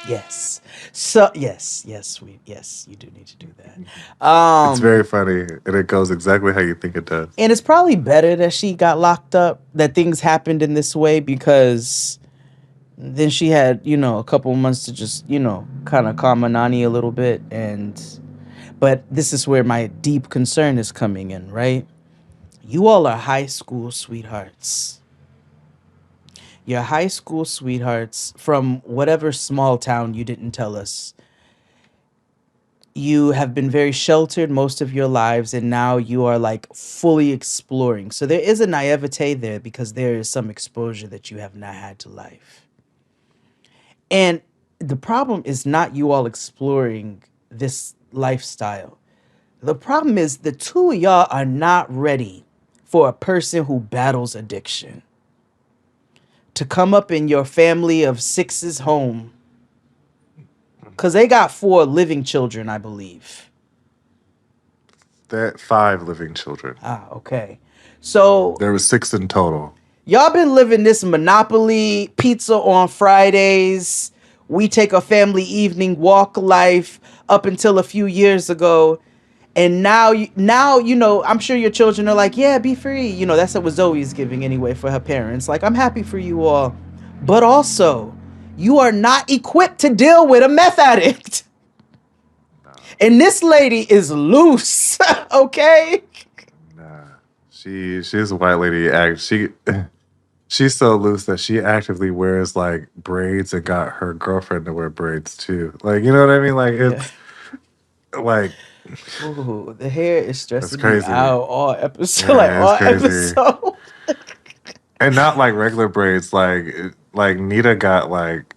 Yes. So yes, sweet. Yes, you do need to do that. It's very funny, and it goes exactly how you think it does. And it's probably better that she got locked up, that things happened in this way, because then she had, a couple months to just, kind of calm Anani a little bit. But this is where my deep concern is coming in, right? You all are high school sweethearts. You're high school sweethearts from whatever small town you didn't tell us. You have been very sheltered most of your lives, and now you are like fully exploring. So there is a naivete there because there is some exposure that you have not had to life. And the problem is not you all exploring this lifestyle. The problem is the two of y'all are not ready for a person who battles addiction to come up in your family of six's home. Because they got 4 living children, I believe. That 5 living children. Ah, okay. So There was 6 in total. y'all been living this Monopoly, pizza on Fridays, we take a family evening walk life up until a few years ago. And now, I'm sure your children are like, yeah, be free. That's what Zoe's giving anyway for her parents. Like, I'm happy for you all. But also, you are not equipped to deal with a meth addict. No. And this lady is loose, okay? She's a white lady. She's so loose that she actively wears like braids and got her girlfriend to wear braids too. Like, you know what I mean? Like, it's like... Ooh, the hair is stressing me crazy. out all episode. Episode. And not like regular braids. Like Nita got like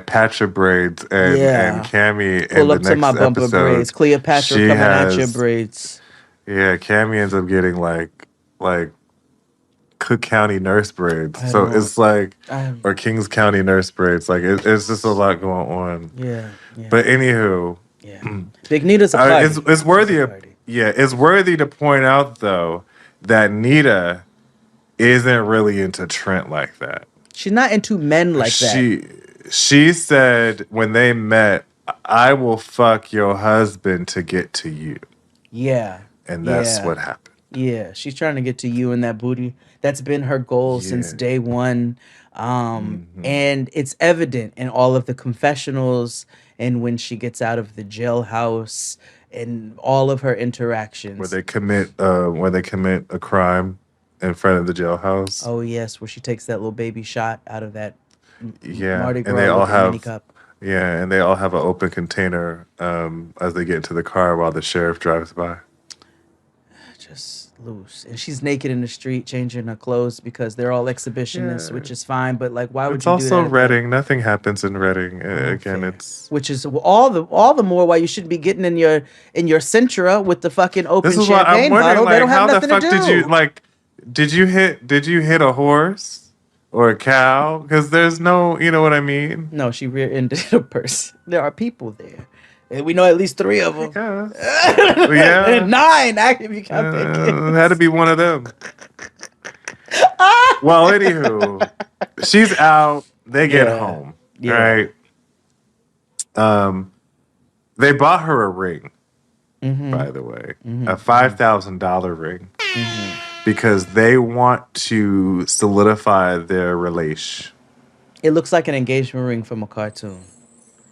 Patra braids and Cammy in Pull the up next to my bumper episode. braids. Cleopatra coming at your braids. Yeah, Cammy ends up getting like Cook County nurse braids. So it's like, or Kings County nurse braids. Like it's just a lot going on. Yeah. But anywho. Big Nita's a party. It's worthy it's worthy to point out though that Nita isn't really into Trent like that. She's not into men like that. She said when they met, I will fuck your husband to get to you. Yeah. And that's what happened. Yeah. She's trying to get to you and that booty. That's been her goal since day one. And it's evident in all of the confessionals and when she gets out of the jailhouse and all of her interactions. Where they commit a crime in front of the jailhouse. Oh yes, where she takes that little baby shot out of that Mardi Gras and they all have mini cup. Yeah, and they all have an open container as they get into the car while the sheriff drives by. Just loose. And she's naked in the street changing her clothes because they're all exhibitionists, which is fine, but like why would it's you do that? It's also Reading. Nothing happens in Reading. Again, it's which is all the more why you shouldn't be getting in your Sentra with the fucking open champagne bottle. Like, they don't have nothing to do. Did you hit a horse or a cow? Because there's no, you know what I mean? No, she rear-ended a person. There are people there. And we know at least 3 of them. Yeah. 9, actually, if you count that case. It had to be one of them. Well, anywho, she's out. They get home, right? They bought her a ring, by the way, a $5,000 ring, because they want to solidify their relation. It looks like an engagement ring from a cartoon.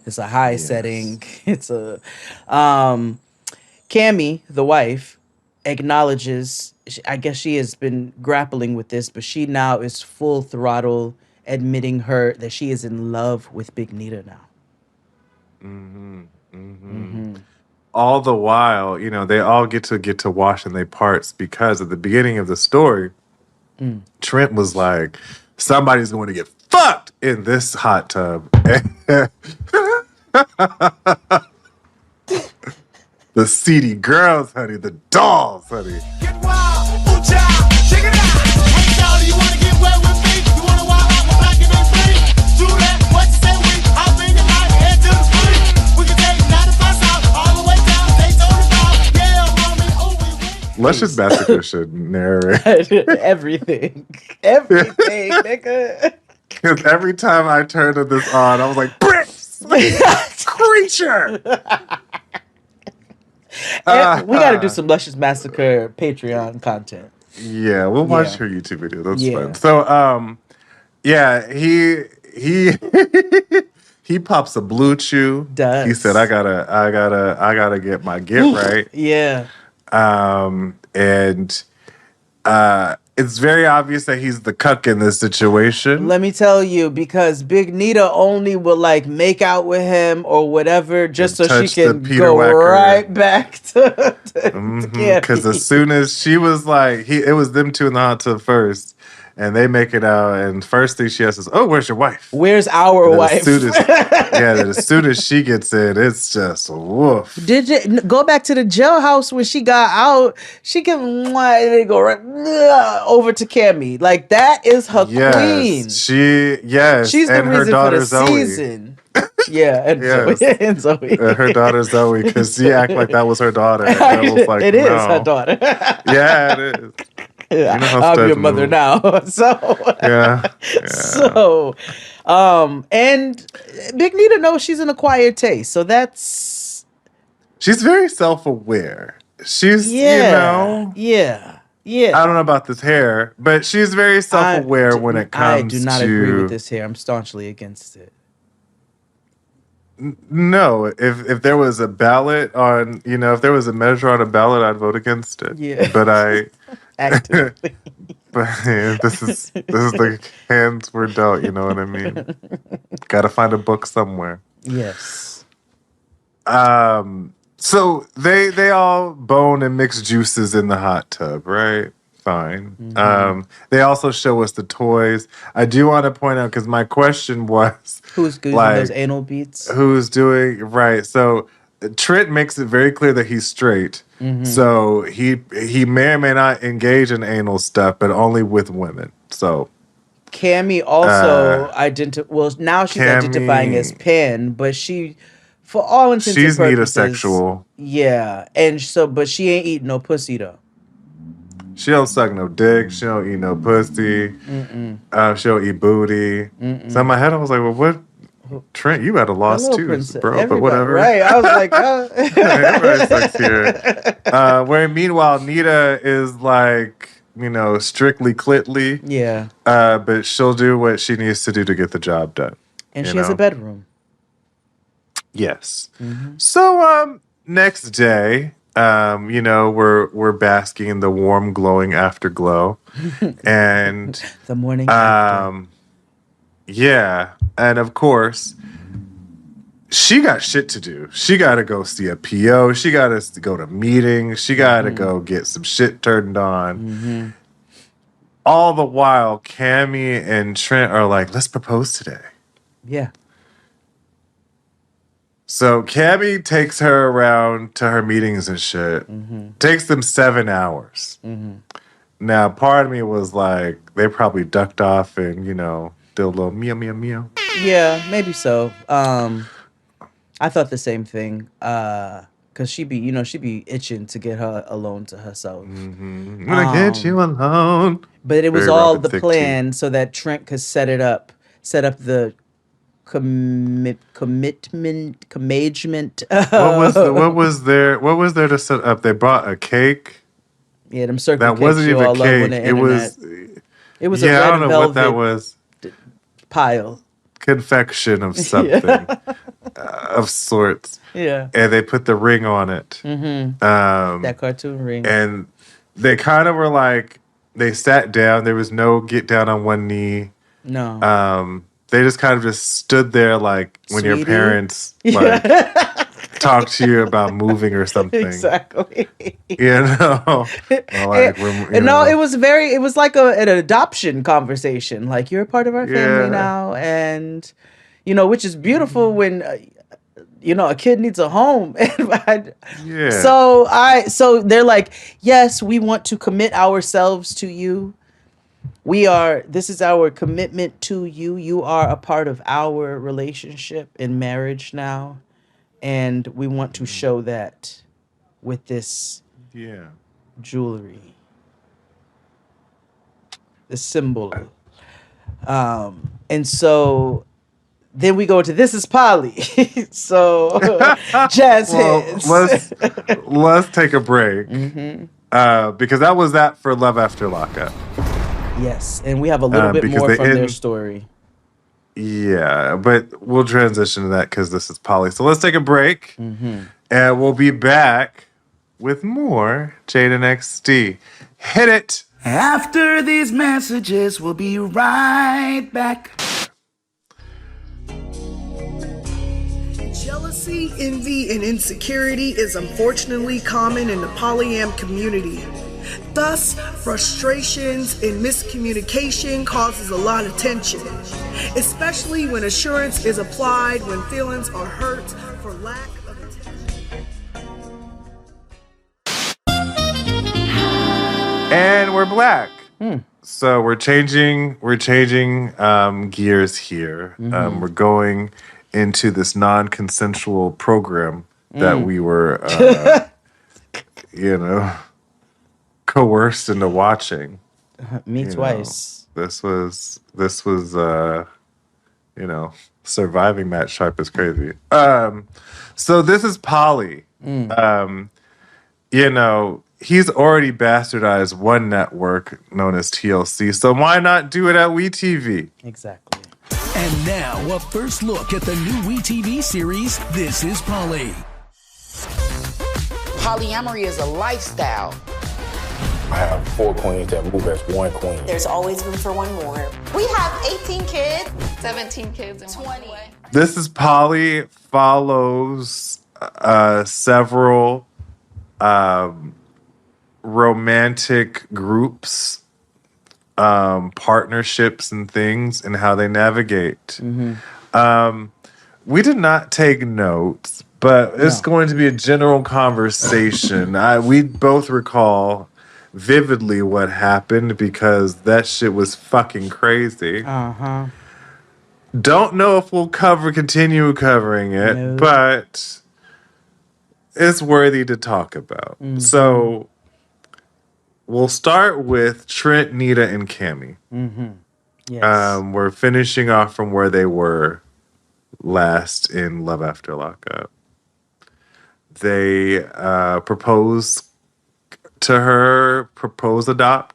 It's a high setting. It's a Cammy, the wife, acknowledges, I guess she has been grappling with this, but she now is full throttle admitting that she is in love with Big Nita now. all the while, they all get to washing their parts because at the beginning of the story, Trent was like, somebody's going to get fucked in this hot tub. The seedy girls, honey, the dolls, honey. Luscious Massacre should narrate everything, nigga. Because every time I turned this on, I was like, bricks, creature. We got to do some Luscious Massacre Patreon content. Yeah, we'll watch her YouTube video. That's fun. So, he pops a blue chew. He said, I gotta get my right. Yeah. And it's very obvious that he's the cuck in this situation. Let me tell you, because Big Nita only will like make out with him or whatever just so she can go right back to because as soon as she was like, it was them two in the hot tub first. And they make it out, and first thing she asks is, "Oh, where's your wife? Where's our wife?" As soon as she gets in, it's just woof. Did you go back to the jailhouse when she got out? She can go right over to Cammy. Like that is her queen. She's the and her reason daughter for the Zoe. Season. Yeah, and Zoe. Her daughter Zoe, because she acted like that was her daughter. And I was like, it is her daughter. Yeah, it is. I'm your mother now. So and Big Nita knows she's an acquired taste. So she's very self-aware. She's Yeah. I don't know about this hair, but she's very self-aware when it comes to... I do not agree with this hair. I'm staunchly against it. No, if there was a ballot on, if there was a measure on a ballot, I'd vote against it. Yeah. But Actively. But this is the hands we're dealt, you know what I mean? Gotta find a book somewhere. Yes. So they all bone and mix juices in the hot tub, right? Fine. Mm-hmm. They also show us the toys. I do want to point out, because my question was, who's doing those anal beats? Who's doing right? So Trent makes it very clear that he's straight. Mm-hmm. So he may or may not engage in anal stuff, but only with women. So Cammy also now she's identifying as pan, but she, for all intents and purposes, she's metasexual. Yeah, and but she ain't eating no pussy though. She don't suck no dick. She don't eat no pussy. She don't eat booty. So in my head, I was like, well, what? Trent, you had a lost tooth, bro. But whatever. Right. I was like, everybody sucks here. Where meanwhile, Nita is like, strictly clitly. Yeah. But she'll do what she needs to do to get the job done. And she has a bedroom. Yes. So next day, we're basking in the warm, glowing afterglow, and the morning after. Yeah, and of course, she got shit to do. She got to go see a PO. She got to go to meetings. She got to go get some shit turned on. All the while, Cammy and Trent are like, "Let's propose today." Yeah. So Cammy takes her around to her meetings and shit. Takes them 7 hours. Now, part of me was like, they probably ducked off and, did a little meow, meow, meow. Yeah, maybe so. I thought the same thing. Because she'd be itching to get her alone to herself. When I get you alone. But it was all the plan so that Trent could set up the commitment. What was there to set up? They brought a cake. Yeah, them circle that cakes wasn't you even all cake. love on the It was a red I don't know what that velvet was. Pile. Confection of something of sorts. Yeah. And they put the ring on it. That cartoon ring. And they kind of were like, they sat down. There was no get down on one knee. No. They just kind of just stood there like when your parents talk to you about moving or something. Exactly. You know, or like it was like an adoption conversation. Like, you're a part of our family now, and which is beautiful when a kid needs a home. So they're like, yes, we want to commit ourselves to you. This is our commitment to you. You are a part of our relationship in marriage now. And we want to show that with this jewelry, the symbol. And so then we go to This Is Polly. So jazz hands. Let's take a break. Because that was that for Love After Lockup. Yes, and we have a little bit more from their story. Yeah, but we'll transition to that because This Is Polly. So let's take a break, and we'll be back with more Jaden XD. Hit it! After these messages, we'll be right back. Jealousy, envy, and insecurity is unfortunately common in the polyam community. Thus, frustrations and miscommunication causes a lot of tension, especially when assurance is applied when feelings are hurt for lack of attention. And we're back. So we're changing gears here. We're going into this non-consensual program that we were, coerced into watching. Me twice. This was surviving Matt Sharp is crazy. So This Is Polly. He's already bastardized one network known as TLC, so why not do it at WeTV? Exactly. And now, a first look at the new WeTV series, This Is Polly. Polyamory is a lifestyle. I have 4 queens that move as one queen. There's always room for one more. We have 18 kids, 17 kids, and 20. This Is Polly follows several romantic groups, partnerships, and things, and how they navigate. We did not take notes, but it's going to be a general conversation. We both recall vividly what happened because that shit was fucking crazy. Don't know if we'll continue covering it, but it's worthy to talk about. So we'll start with Trent, Nita, and Cammie. Yes. We're finishing off from where they were last in Love After Lockup. They adopt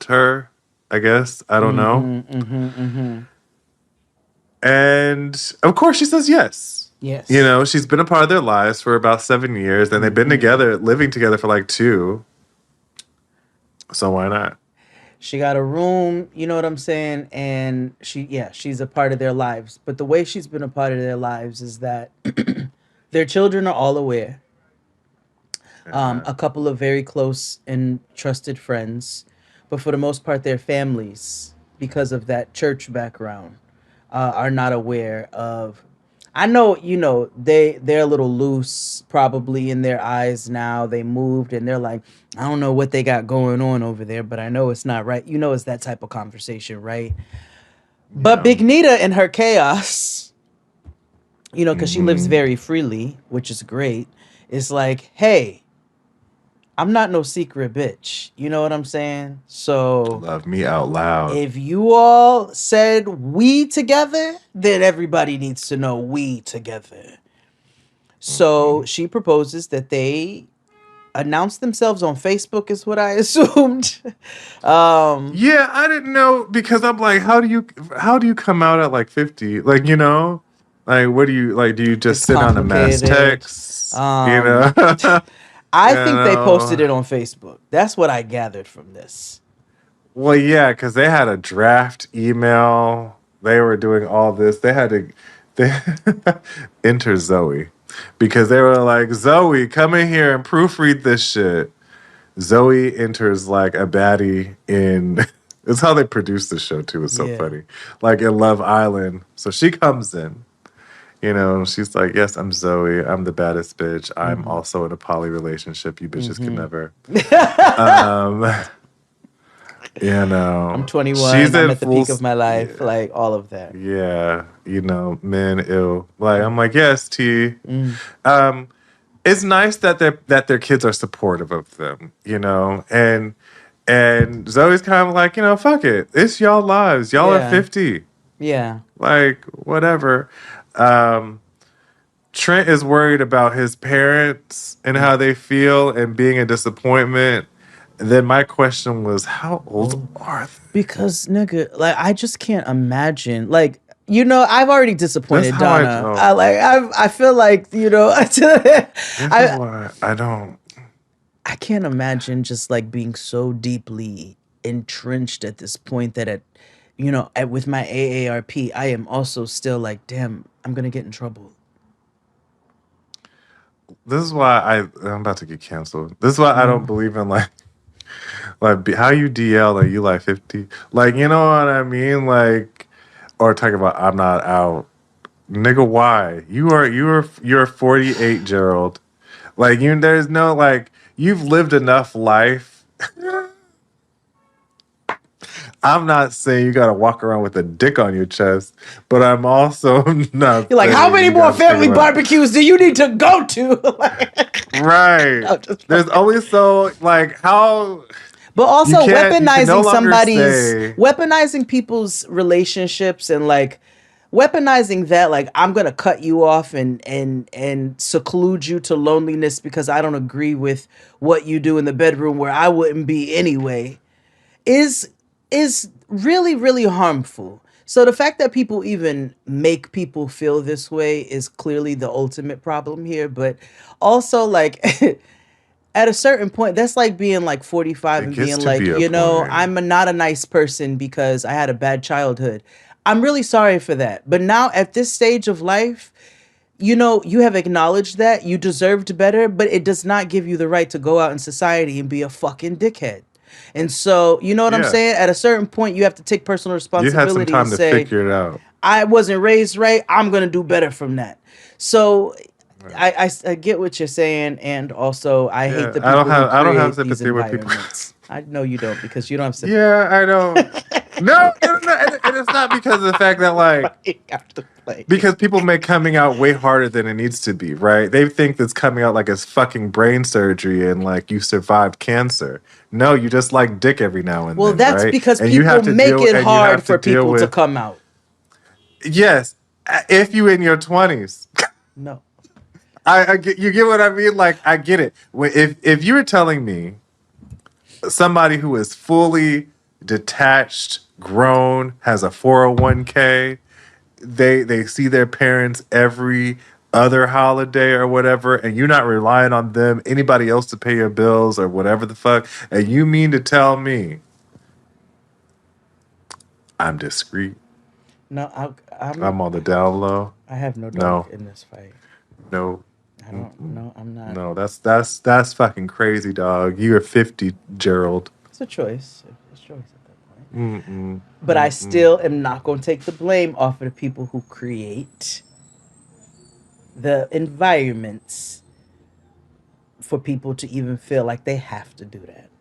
her, I guess. I don't know. And of course she says yes. Yes. She's been a part of their lives for about 7 years, and they've been living together for like 2. So why not? She got a room, you know what I'm saying? And she's a part of their lives. But the way she's been a part of their lives is that their children are all aware. A couple of very close and trusted friends. But for the most part, their families, because of that church background, are not aware of. I know, they're a little loose probably in their eyes now. They moved and they're like, I don't know what they got going on over there, but I know it's not right. It's that type of conversation, right? But Big Nita in her chaos, because she lives very freely, which is great, is like, hey, I'm not no secret bitch. You know what I'm saying? So love me out loud. If you all said we together, then everybody needs to know we together. So she proposes that they announce themselves on Facebook, is what I assumed. Yeah, I didn't know, because I'm like, how do you come out at like 50? Like, like what do you just sit on a mass text? I think they posted it on Facebook. That's what I gathered from this. Well, yeah, because they had a draft email. They were doing all this. They had to enter Zoe. because they were like, Zoe, come in here and proofread this shit. Zoe enters like a baddie in. It's how they produce the show too. It's so funny. Like in Love Island. So she comes in. You know, she's like, yes, I'm Zoe. I'm the baddest bitch. I'm also in a poly relationship. You bitches can never. You know. I'm 21. She's I'm at the peak of my life. Like, all of that. Yeah. You know, men ill. Like, I'm like, yes, T. It's nice that their kids are supportive of them, you know? And Zoe's kind of like, you know, fuck it. It's y'all lives. Y'all are 50. Yeah. Like, whatever. Trent is worried about his parents and how they feel and being a disappointment. And then my question was, how old are they? Because, nigga, like, I just can't imagine. Like, you know, I've already disappointed That's how Donna. I feel like, you know, I don't. I can't imagine just like being so deeply entrenched at this point that with my AARP, I am also still like, damn, I'm gonna get in trouble. This is why I'm about to get canceled. This is why I don't believe in like how you DL and you like 50. Like, you know what I mean? Like, or talking about I'm not out. Nigga, why? You're 48, Gerald. Like, there's no like you've lived enough life. I'm not saying you gotta walk around with a dick on your chest, but I'm also not. You're like, how many more family barbecues do you need to go to? Right. There's always so like how. But also weaponizing say, weaponizing people's relationships and like weaponizing that, like, I'm gonna cut you off and seclude you to loneliness because I don't agree with what you do in the bedroom where I wouldn't be anyway, is really, really harmful. So the fact that people even make people feel this way is clearly the ultimate problem here. But also, like, at a certain point, that's like being like 45 and being like, I'm not a nice person because I had a bad childhood. I'm really sorry for that. But now at this stage of life, you have acknowledged that you deserved better, but it does not give you the right to go out in society and be a fucking dickhead. And so, you know what I'm saying? At a certain point, you have to take personal responsibility. You had some time and to say, figure it out. I wasn't raised right. I'm going to do better from that. So I get what you're saying. And also, I hate the people I don't have these sympathy with people. I know you don't because you don't have sympathy. Yeah, I don't. No, and it's not because of the fact that, like, because people make coming out way harder than it needs to be, right? They think that's coming out like it's fucking brain surgery and like you survived cancer. No, you just like dick every now and then. Well, that's right? because and people make it hard for people to come out. Yes, if you in your 20s. No. I get, you get what I mean? Like, I get it. If you were telling me somebody who is fully detached, grown, has a 401k, they see their parents every other holiday or whatever, and you're not relying on them, anybody else to pay your bills or whatever the fuck, and you mean to tell me I'm discreet? No, I'm on the down low. I have no dog in this fight. No. I don't. No, I'm not. No, that's fucking crazy, dog. You're 50, Gerald. It's a choice. It's a choice at that point. But I still am not going to take the blame off of the people who create the environments for people to even feel like they have to do that.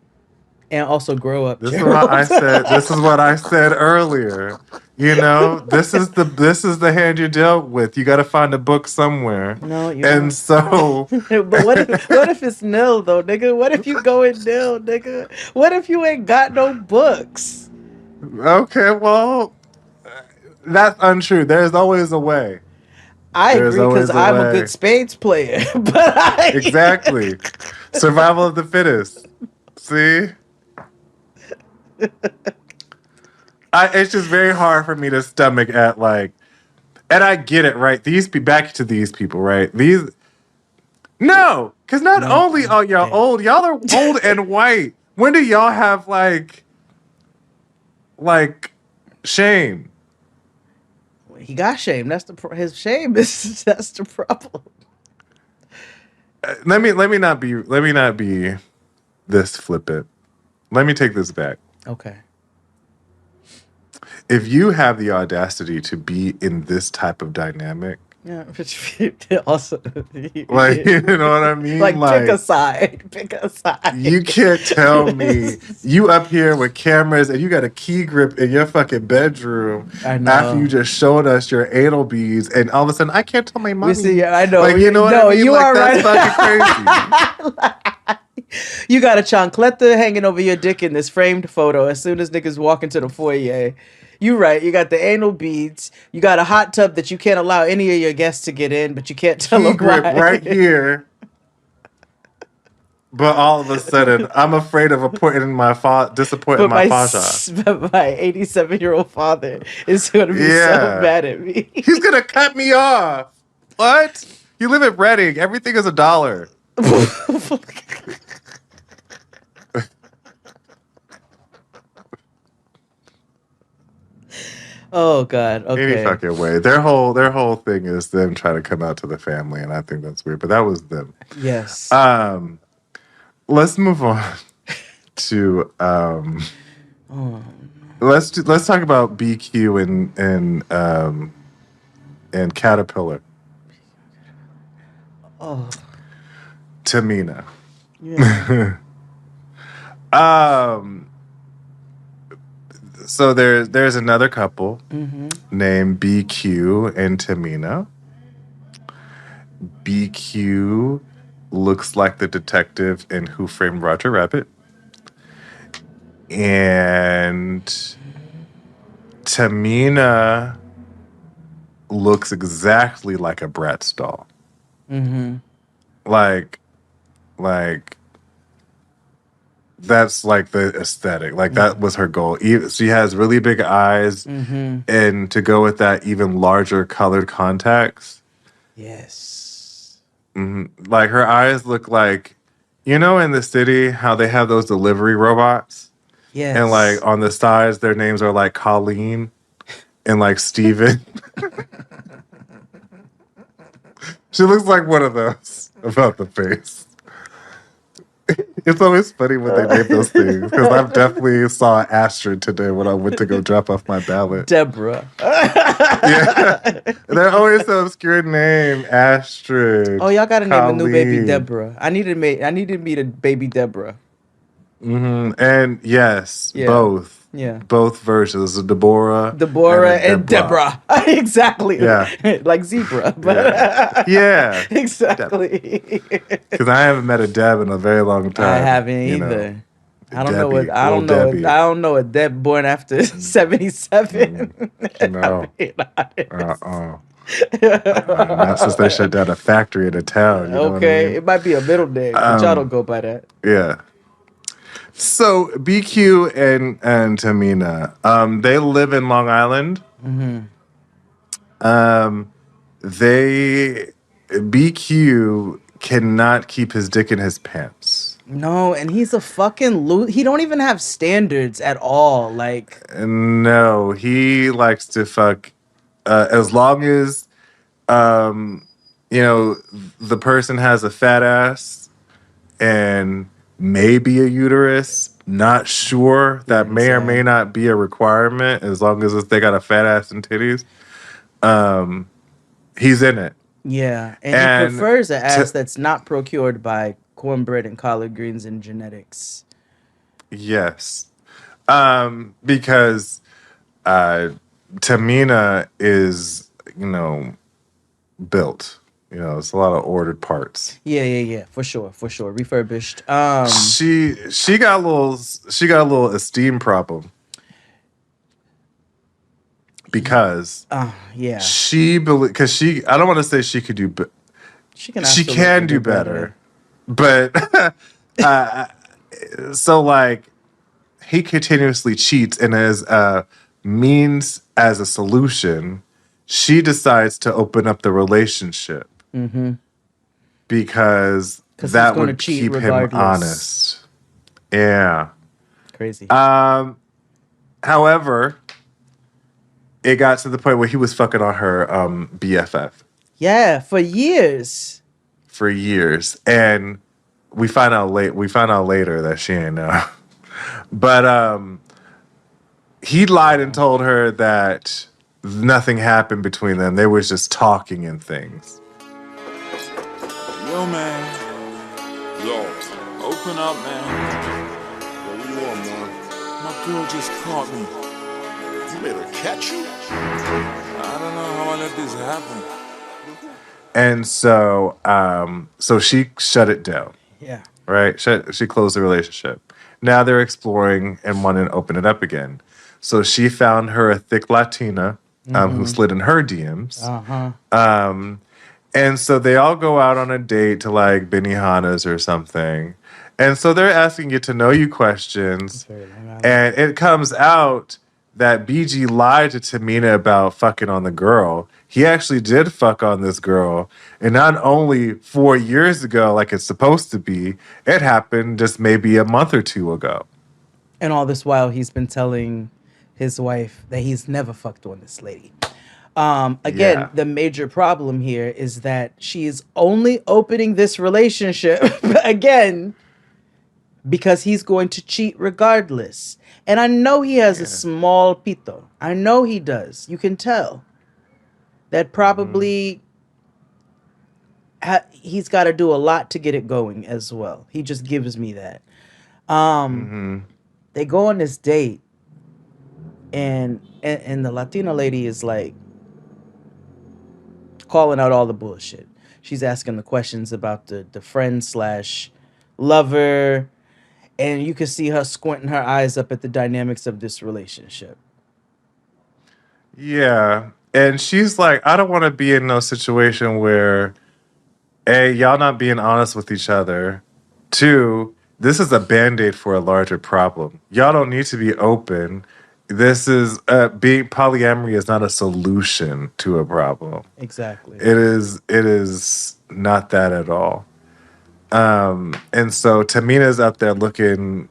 And also grow up. This is what I said. This is what I said earlier. This is the hand you're dealt with. You got to find a book somewhere. No, you and so. But what if it's nil though, nigga? What if you go in nil, nigga? What if you ain't got no books? Okay, well, that's untrue. There's always a way. I agree because I'm a good spades player. Exactly. Survival of the fittest. See? It's just very hard for me to stomach at like, and I get it, right? Back to these people, right? Because not only are y'all old, y'all are old and white. When do y'all have like shame? He got shame. His shame is that's the problem. let me not be this flippant. Let me take this back. Okay. If you have the audacity to be in this type of dynamic, yeah, also, like, you know what I mean? Like pick a side. Pick a side. You can't tell me you up here with cameras and you got a key grip in your fucking bedroom after you just showed us your anal beads, and all of a sudden I can't tell my mommy. I know. Like, you know what I mean? You like, are that's right. fucking crazy. You got a chancleta hanging over your dick in this framed photo as soon as niggas walk into the foyer. You right. You got the anal beads. You got a hot tub that you can't allow any of your guests to get in, but you can't tell them grip why. right here. But all of a sudden, I'm afraid of disappointing my father. But my 87-year-old father is going to be so mad at me. He's going to cut me off. What? You live in Reading. Everything is $1. Oh God! Okay. Any fucking way. Their whole thing is them trying to come out to the family, and I think that's weird. But that was them. Yes. Let's move on to let's talk about BQ and Caterpillar. Oh. Tamina. Yeah. So there's another couple named BQ and Tamina. BQ looks like the detective in Who Framed Roger Rabbit. And Tamina looks exactly like a Bratz doll. Mm-hmm. Like that's like the aesthetic. Like that was her goal. She has really big eyes, and to go with that, even larger colored contacts. Yes. Like her eyes look like, you know, in the city how they have those delivery robots. Yes. And like on the sides, their names are like Colleen and like Steven. She looks like one of those about the face. It's always funny when they name those things, because I've definitely saw Astrid today when I went to go drop off my ballot. Deborah. Yeah. They're always so obscure name, Astrid. Oh, y'all got to name a new baby Colleen. Deborah. I need to meet a baby Deborah. And yes, Yeah. both. Yeah. Both versions. Deborah and Deborah. Exactly. Yeah. Like zebra. But Yeah. exactly. Because I haven't met a Deb in a very long time. I haven't you know. either. I don't Debbie, know a Deb born after 77. No. Not since they shut down a factory in a town. You know what I mean? It might be a middle name, but y'all don't go by that. Yeah. So BQ and Tamina, they live in Long Island. BQ cannot keep his dick in his pants. No, and he's a fucking he don't even have standards at all. Like, no, he likes to fuck as long as you know, the person has a fat ass and maybe a uterus. Not sure. That may or may not be a requirement, as long as they got a fat ass and titties. He's in it. yeah, and he prefers an ass that's not procured by cornbread and collard greens and genetics. Yes. Because Tamina is, you know, built. You know, it's a lot of ordered parts. Yeah, for sure. Refurbished. She got a little esteem problem. Because yeah. Because I don't want to say she could do she can do better. But so like he continuously cheats, and as a means, as a solution, she decides to open up the relationship. Because that would keep him honest. Yeah. Crazy. However, it got to the point where he was fucking on her BFF. Yeah, for years. for years, and we find out later that she ain't know. But he lied and told her that nothing happened between them. They was just talking and things. Yo, man. Yo, open up, man. What do you want, man? My girl just caught me. You made her catch you? I don't know how I let this happen. And so, so she shut it down. Yeah. Right? She closed the relationship. Now they're exploring and wanting to open it up again. So she found her a thick Latina who slid in her DMs. Uh-huh. And so they all go out on a date to like Benihana's or something. And so they're asking get to know you questions. And it comes out that BG lied to Tamina about fucking on the girl. He actually did fuck on this girl. And not only 4 years ago, like it's supposed to be, it happened just maybe a month or two ago. And all this while, he's been telling his wife that he's never fucked on this lady. Again, the major problem here is that she is only opening this relationship again because he's going to cheat regardless. And I know he has a small pito. I know he does. You can tell. That probably he's got to do a lot to get it going as well. He just gives me that. They go on this date, and the Latina lady is like calling out all the bullshit. She's asking the questions about the friend / lover, and you can see her squinting her eyes up at the dynamics of this relationship. Yeah. And she's like, I don't want to be in no situation where, A, y'all not being honest with each other. 2, this is a Band-Aid for a larger problem. Y'all don't need to be open. This is, being polyamory is not a solution to a problem. Exactly. It is not that at all. And so Tamina's out there looking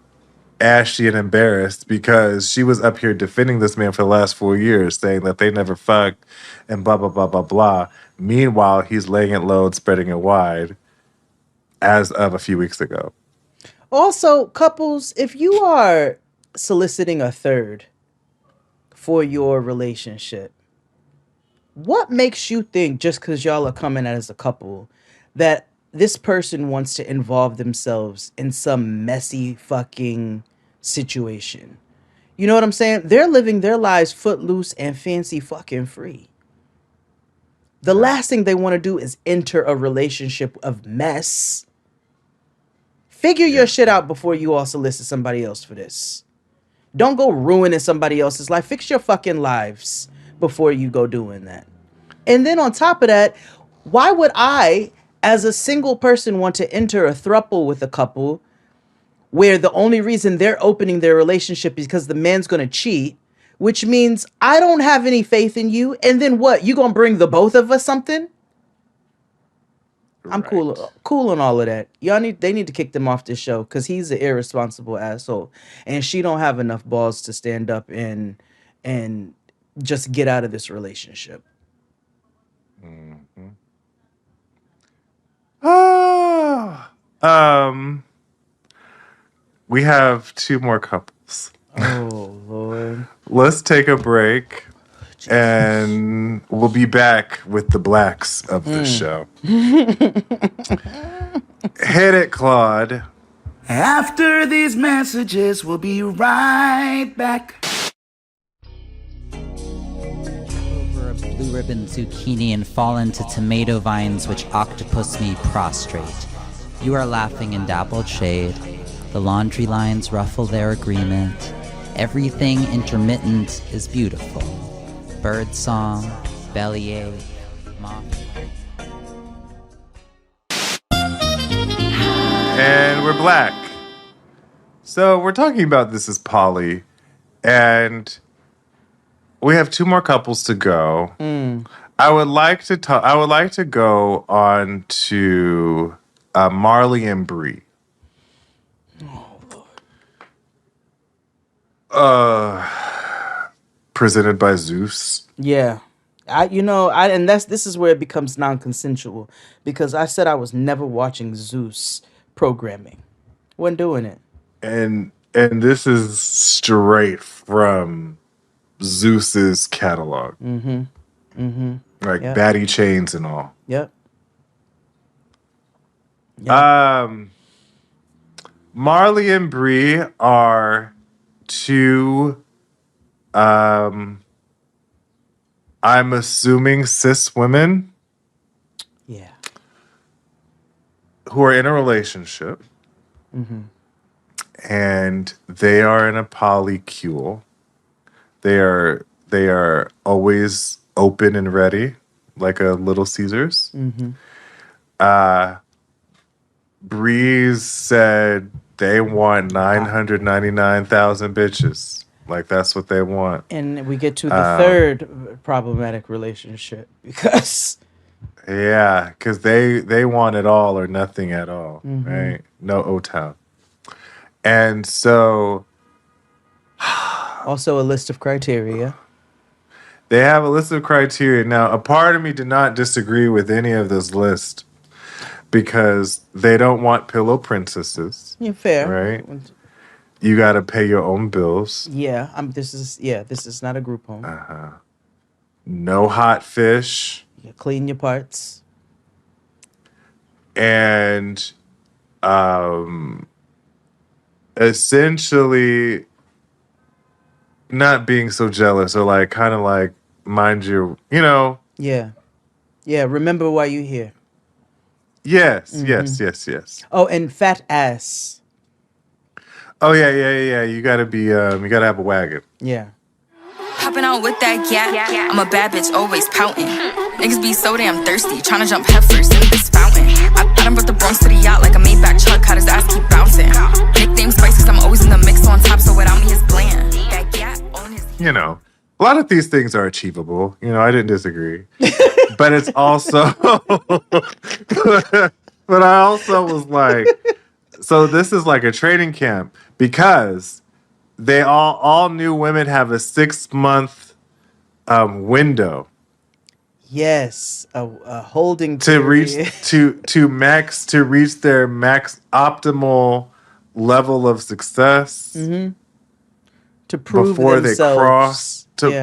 ashy and embarrassed because she was up here defending this man for the last 4 years, saying that they never fucked and blah, blah, blah, blah, blah. Meanwhile, he's laying it low and spreading it wide as of a few weeks ago. Also, couples, if you are soliciting a third for your relationship, what makes you think, just because y'all are coming as a couple, that this person wants to involve themselves in some messy fucking situation? You know what I'm saying? They're living their lives footloose and fancy fucking free. The last thing they want to do is enter a relationship of mess. Figure your shit out before you all solicit somebody else for this. Don't go ruining somebody else's life. Fix your fucking lives before you go doing that. And then on top of that, why would I, as a single person, want to enter a throuple with a couple where the only reason they're opening their relationship is because the man's going to cheat, which means I don't have any faith in you. And then what? You going to bring the both of us something? I'm cool on all of that. They need to kick them off this show because he's an irresponsible asshole. And she don't have enough balls to stand up and just get out of this relationship. We have 2 more couples. Oh, Lord. Let's take a break, and we'll be back with the blacks of the show. Hit it, Claude. After these messages, we'll be right back. Over a blue ribbon zucchini and fall into tomato vines which octopus me prostrate. You are laughing in dappled shade. The laundry lines ruffle their agreement. Everything intermittent is beautiful. Bird song, bellyache, moth. And we're black. So we're talking about This Is Poly, and we have 2 more couples to go. I would like to go on to Marley and Bree. Presented by Zeus. Yeah. And this is where it becomes non-consensual, because I said I was never watching Zeus programming. Wasn't doing it. And this is straight from Zeus's catalog. Like Yep. Batty Chains and all. Yep. Marley and Bree are two I'm assuming cis women. Yeah. Who are in a relationship. And they are in a polycule. They are always open and ready, like a Little Caesars. Breeze said they want 999,000 bitches. Like, that's what they want. And we get to the third problematic relationship because because they want it all or nothing at all, right? No O-Town. And so also a list of criteria. They have a list of criteria. Now, a part of me did not disagree with any of this list because they don't want pillow princesses. Yeah, fair. Right? You got to pay your own bills. Yeah, this is not a group home. No hot fish. Yeah, clean your parts. And essentially not being so jealous, or like kind of like, mind you, Yeah, remember why you're here. Yes. Oh, and fat ass. Oh yeah. You gotta be you gotta have a wagon. Yeah. Popping out with that gat. I'm a bad bitch, always pouting. Niggas be so damn thirsty, trying to jump headfirst in this fountain. I done brought the Bronx to the yacht like a Maybach truck, how his ass keep bouncing. Nickname Spice cause I'm always in the mix on top, so without me it's bland. That gat on his... A lot of these things are achievable. I didn't disagree. But it's also... but I also was like... So this is like a training camp because they all new women have a 6-month window. Yes, a holding to period. reach to reach their max optimal level of success. To prove before themselves. They cross.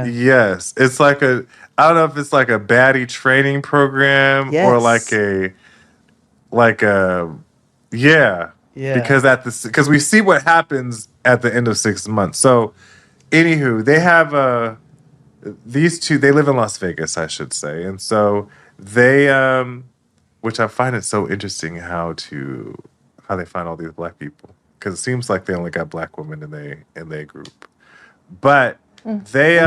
Yes, it's like I don't know if it's like a baddie training program or like a because we see what happens at the end of 6 months. So, anywho, they have these two. They live in Las Vegas, I should say, and so they, which I find it so interesting how they find all these black people, because it seems like they only got black women in their group, but they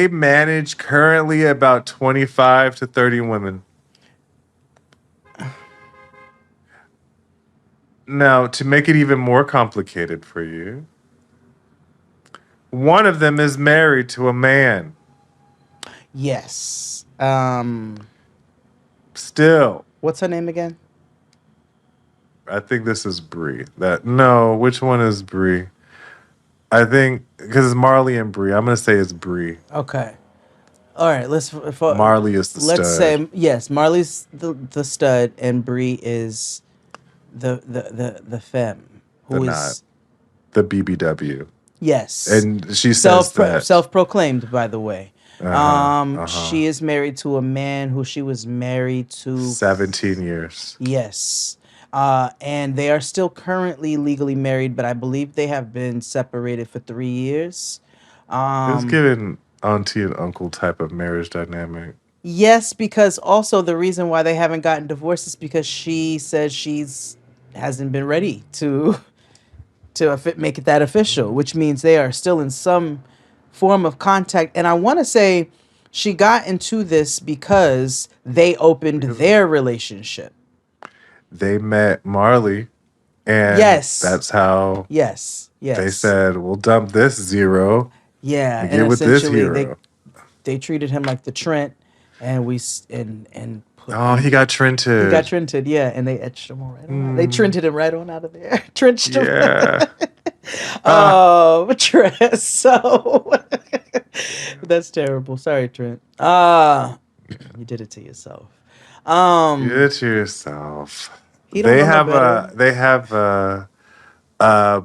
manage currently about 25 to 30 women. Now, to make it even more complicated for you, one of them is married to a man. Yes. Still. What's her name again? I think this is Bree. Which one is Bree? I think, because it's Marley and Bree. I'm going to say it's Bree. Okay. All right, Marley is the stud. Let's say, yes, Marley's the stud and Bree is the femme. The BBW. Yes. And she says that. Self-proclaimed, by the way. She is married to a man who she was married to 17 years. Yes. And they are still currently legally married, but I believe they have been separated for 3 years. It's given auntie and uncle type of marriage dynamic. Yes, because also the reason why they haven't gotten divorced is because she says hasn't been ready to make it that official, which means they are still in some form of contact. And I want to say she got into this because they opened their relationship. They met Marley, and that's how yes they said, we'll dump this zero. Yeah, and get with this hero. They treated him like the Trent, and he got Trented. He got Trented, yeah, and they etched him right on. They Trented him right on out of there. Trenched him. Yeah. Trent. So that's terrible. Sorry, Trent. You did it to yourself. You did it to yourself. He don't know no better. They have a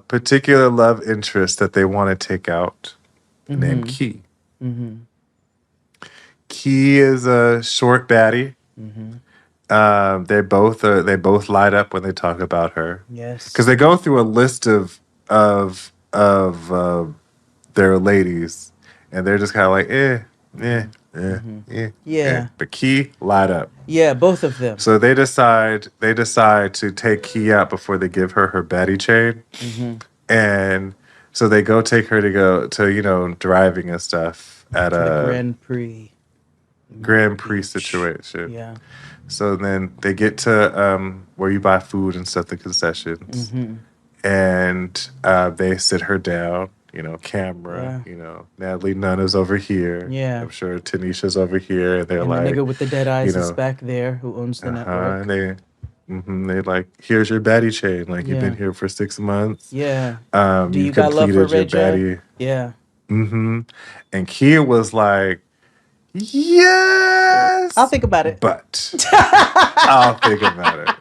particular love interest that they want to take out, named Key. Key is a short baddie. They both light up when they talk about her. Yes, because they go through a list of their ladies, and they're just kind of like yeah. But Key light up. Yeah, both of them. So they decide to take Key out before they give her baddie chain, and so they go take her to driving and stuff at a Grand Prix situation. Yeah. So then they get to where you buy food and stuff, the concessions, and they sit her down. Camera. Natalie Nunn is over here. Yeah. I'm sure Tanisha's over here. And they're and like, the nigga with the dead eyes is back there who owns the network. And they like, here's your baddie chain. Like you've been here for 6 months. Yeah. Do you got love for Red J? Yeah. And Kia was like, yes. I'll think about it. But I'll think about it.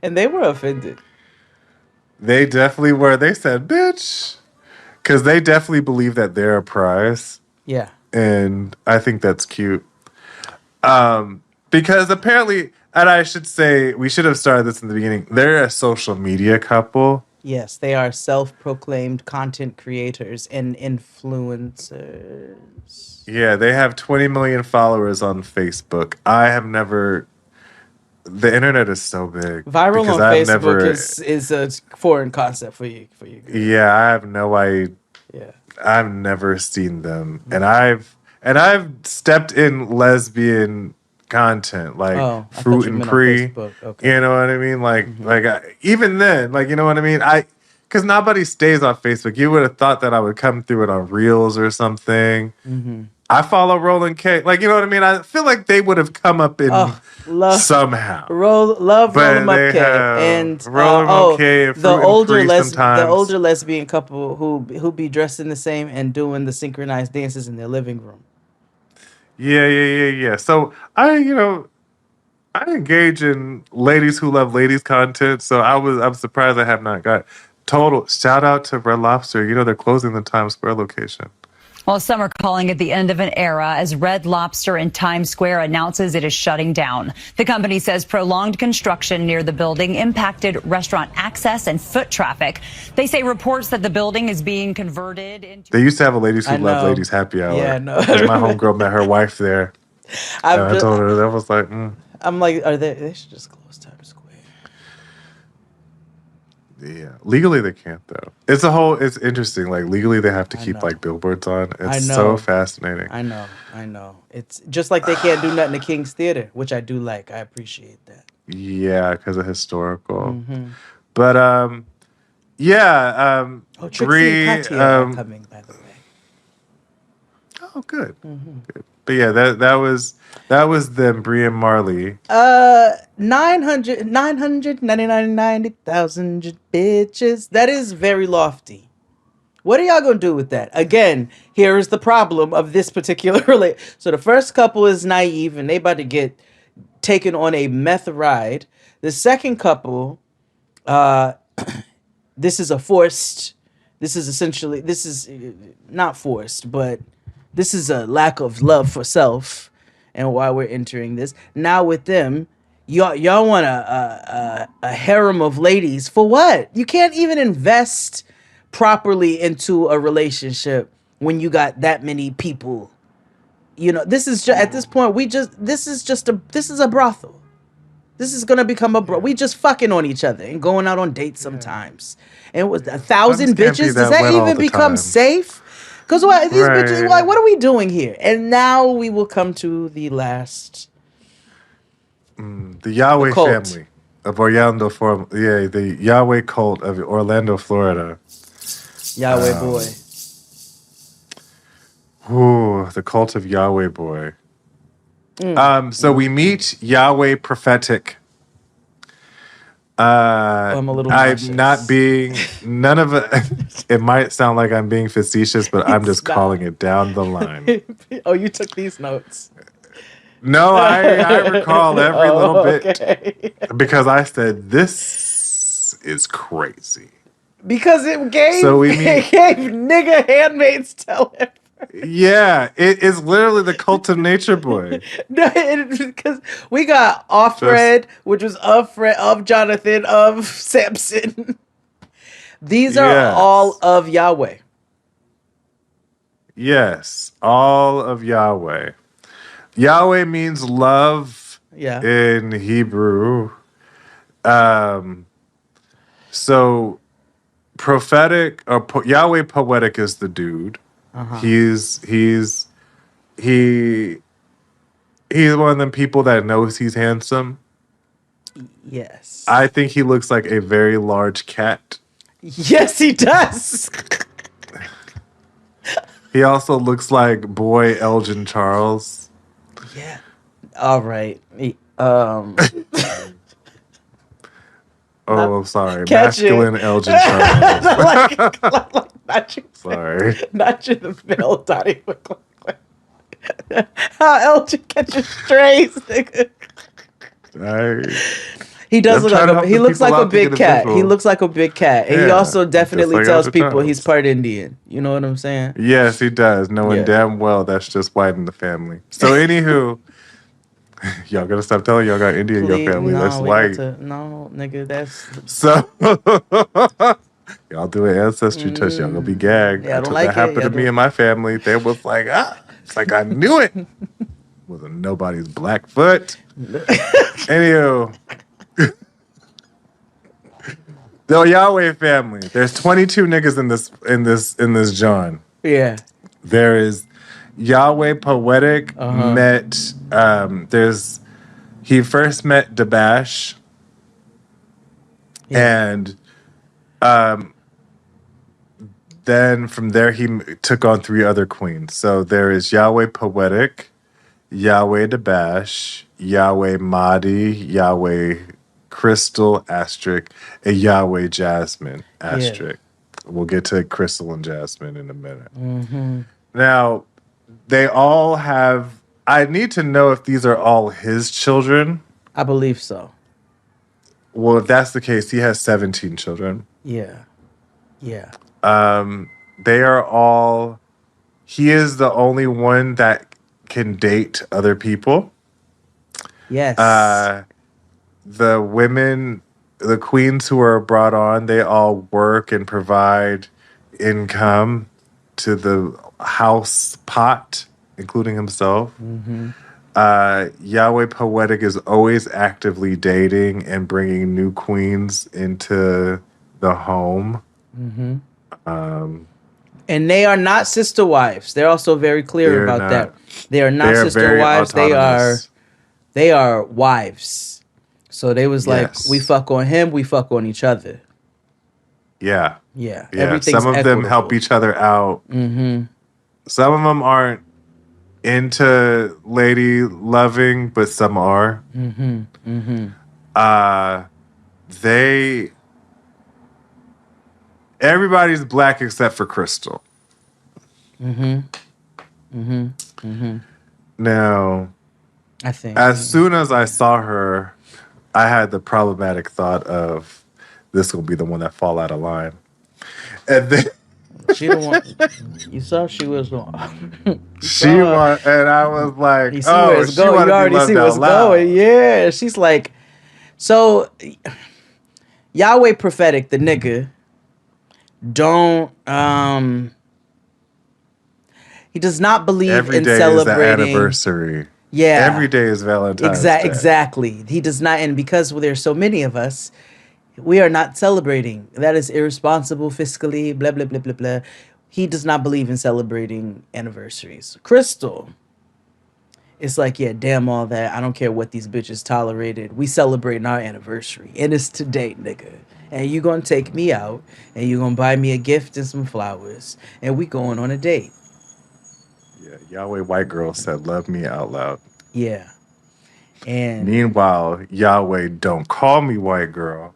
And they were offended. They definitely were. They said, bitch. Because they definitely believe that they're a prize. Yeah. And I think that's cute. Because apparently, and I should say, we should have started this in the beginning, they're a social media couple. Yes, they are self-proclaimed content creators and influencers. Yeah, they have 20 million followers on Facebook. I have never... The internet is so big. Viral on Facebook is a foreign concept for you. Yeah, I have no idea. Yeah, I've never seen them, and I've stepped in lesbian content like Fruit and Pre. Okay. You know what I mean? Like even then, like you know what I mean? Because nobody stays on Facebook. You would have thought that I would come through it on Reels or something. I follow Roland K. Like, you know what I mean? I feel like they would have come up in somehow. Love Roland K. And Roland K. and the older lesbian couple who be dressed in the same and doing the synchronized dances in their living room. Yeah. So I engage in ladies who love ladies content. So I'm surprised I have not got total shout out to Red Lobster. They're closing the Times Square location. Well, some are calling it the end of an era as Red Lobster in Times Square announces it is shutting down. The company says prolonged construction near the building impacted restaurant access and foot traffic. They say reports that the building is being converted into... They used to have a ladies who love ladies happy hour. Yeah, no. My homegirl met her wife there. I told her, that was like... I'm like, they should just close Times Square. Yeah, legally they can't though. It's interesting. Like legally they have to keep like billboards on. It's so fascinating. I know. It's just like they can't do nothing to King's Theater, which I do like. I appreciate that. Yeah, because of historical. But Trixie and Katya are coming, by the way. Oh, good. Good. But yeah, that was them, Brie and Marley. 990,000 bitches. That is very lofty. What are y'all gonna do with that? Again, here is the problem of this particular So the first couple is naive and they about to get taken on a meth ride. The second couple, this is not forced, but this is a lack of love for self. And why we're entering this now with them, y'all want a harem of ladies for what? You can't even invest properly into a relationship when you got that many people. This is just at this point this is a brothel. This is gonna become we just fucking on each other and going out on dates sometimes. And it was 1,000 bitches. Does that even become safe? Because these bitches, like, what are we doing here? And now we will come to the last. The Yahweh family of Orlando, the Yahweh cult of Orlando, Florida. Yahweh boy. Ooh, the cult of Yahweh boy. So we meet Yahweh prophetic. I'm a little nauseous. I'm not being, none of it. It might sound like I'm being facetious, but I'm just calling it down the line. Oh, you took these notes. No, I recall every little bit okay. because I said, this is crazy. Because it gave, So we mean- it gave nigga Handmaid's Tale. Yeah, it is literally the Cult of Nature Boy. No, because we got Offred, which was of Fred, of Jonathan, of Samson. These are Yes. all of Yahweh. Yes, all of Yahweh. Yahweh means love Yeah. in Hebrew. So prophetic or Yahweh poetic is the dude. Uh-huh. He's one of them people that knows he's handsome. Yes. I think he looks like a very large cat. Yes, he does. He also looks like boy Elgin Charles. Yeah. All right. Oh, I'm sorry. Catch it. Masculine Elgin Charles. Not you, Sorry. not you, the male Donnie McClurkin. How Elgin catches strays, nigga. He does I'm look trying to like help he the looks people like a out to get big a cat. visual. He looks like a big cat, and he Yeah, also just definitely like tells Elgin people Charles. he's part Indian. You know what I'm saying? Yes, he does, knowing Yeah. damn well that's just white in the family. So, anywho, y'all gotta stop telling y'all got India in your Please, family. no, That's we white. got to- no, nigga, that's So, y'all do an ancestry test, y'all gonna be gagged. Yeah, I don't That's what like that happened it. to Yeah, me and my family. They was like, it's like I knew it. Wasn't nobody's black foot. Anywho. The Yahweh family. There's 22 niggas in this John. yeah. There is Yahweh poetic Uh-huh. met. He first met Dabash, and then from there he took on 3 other queens. So there is Yahweh poetic, Yahweh Dabash, Yahweh Mahdi, Yahweh Crystal asterisk, and Yahweh Jasmine asterisk. We'll get to Crystal and Jasmine in a minute. Mm-hmm. Now, they all have. I need to know if these are all his children. I believe so. Well, if that's the case, he has 17 children. Yeah. Yeah. They are all. He is the only one that can date other people. Yes. The women, the queens who are brought on, they all work and provide income to the house pot, including himself. Mm-hmm. Yahweh Poetic is always actively dating and bringing new queens into the home. Mm-hmm. And they are not sister wives. They're also very clear They're about not. that. They are not They are sister very wives. autonomous. They are wives. So they was like, Yes. we fuck on him, we fuck on each other. Yeah. Yeah. Yeah. Everything's Some of them help equitable. each other out. Mm-hmm. Some of them aren't into lady loving, but some are. Mm-hmm. Mm-hmm. Everybody's black except for Crystal. Mm-hmm. Mm-hmm. Mm-hmm. Now, I think. as soon as I saw her, I had the problematic thought of this will be the one that fall out of line. And then She don't want. You saw she was on. and I was like, You see where it's she going. wanna You be already loved see out what's loud. going. Yeah. She's like, so Yahweh prophetic, the nigga, don't he does not believe Every in day is celebrating the anniversary. Yeah. Every day is Valentine's Day. Exactly. He does not, and because there's so many of us, we are not celebrating. That is irresponsible fiscally, blah, blah, blah, blah, blah. He does not believe in celebrating anniversaries. Crystal, it's like, yeah, damn all that. I don't care what these bitches tolerated. We celebrating our anniversary. And it's today, nigga. And you gonna take me out, and you gonna buy me a gift and some flowers, and we going on a date. Yeah, Yahweh White Girl said, love me out loud. Yeah. And Meanwhile, Yahweh Don't Call Me White Girl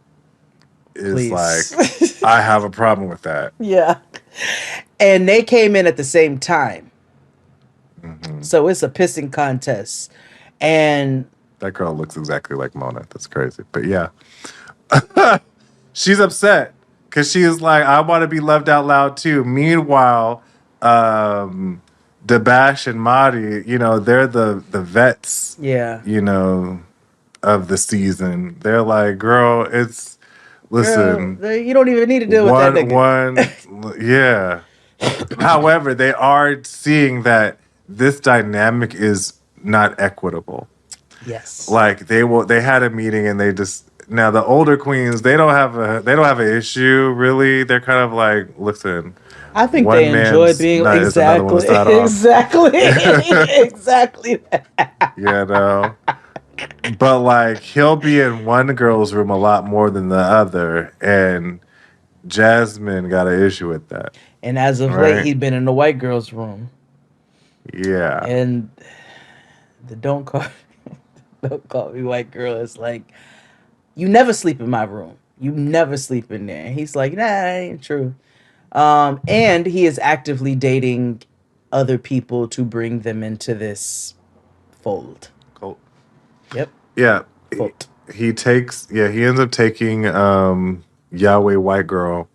is Please. like, I have a problem with that. Yeah. And they came in at the same time. So it's a pissing contest. And That girl looks exactly like Mona. That's crazy. But yeah. She's upset because she is like, I want to be loved out loud too. Meanwhile, Dabash and Madi, you know, they're the vets, yeah. you know, of the season. They're like, girl, it's, listen. Girl, you don't even need to deal with that nigga. Yeah. However, they are seeing that this dynamic is not equitable. Yes. Like they had a meeting and they just, now the older queens, they don't have an issue really. They're kind of like, listen, I think one they enjoy man's being nut is another one's nut off. exactly. You know. But like he'll be in one girl's room a lot more than the other, and Jasmine got an issue with that. And as of late, he'd been in the white girl's room. Yeah. And the don't call me white girl is like, you never sleep in my room. You never sleep in there. And he's like, nah, that ain't true. And he is actively dating other people to bring them into this fold. Cult. Yep. Yeah. Cult. He ends up taking Yahweh white girl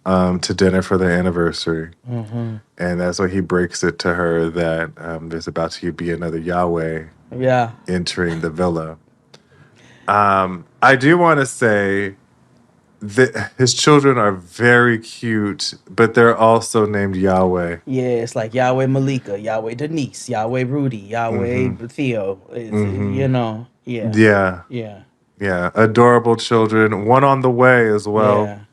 to dinner for their anniversary. Mm-hmm. And that's why he breaks it to her that there's about to be another Yahweh entering the villa. I do want to say that his children are very cute, but they're also named Yahweh. Yeah, it's like Yahweh Malika, Yahweh Denise, Yahweh Rudy, Yahweh Theo. You know, yeah. Yeah, adorable children. One on the way as well.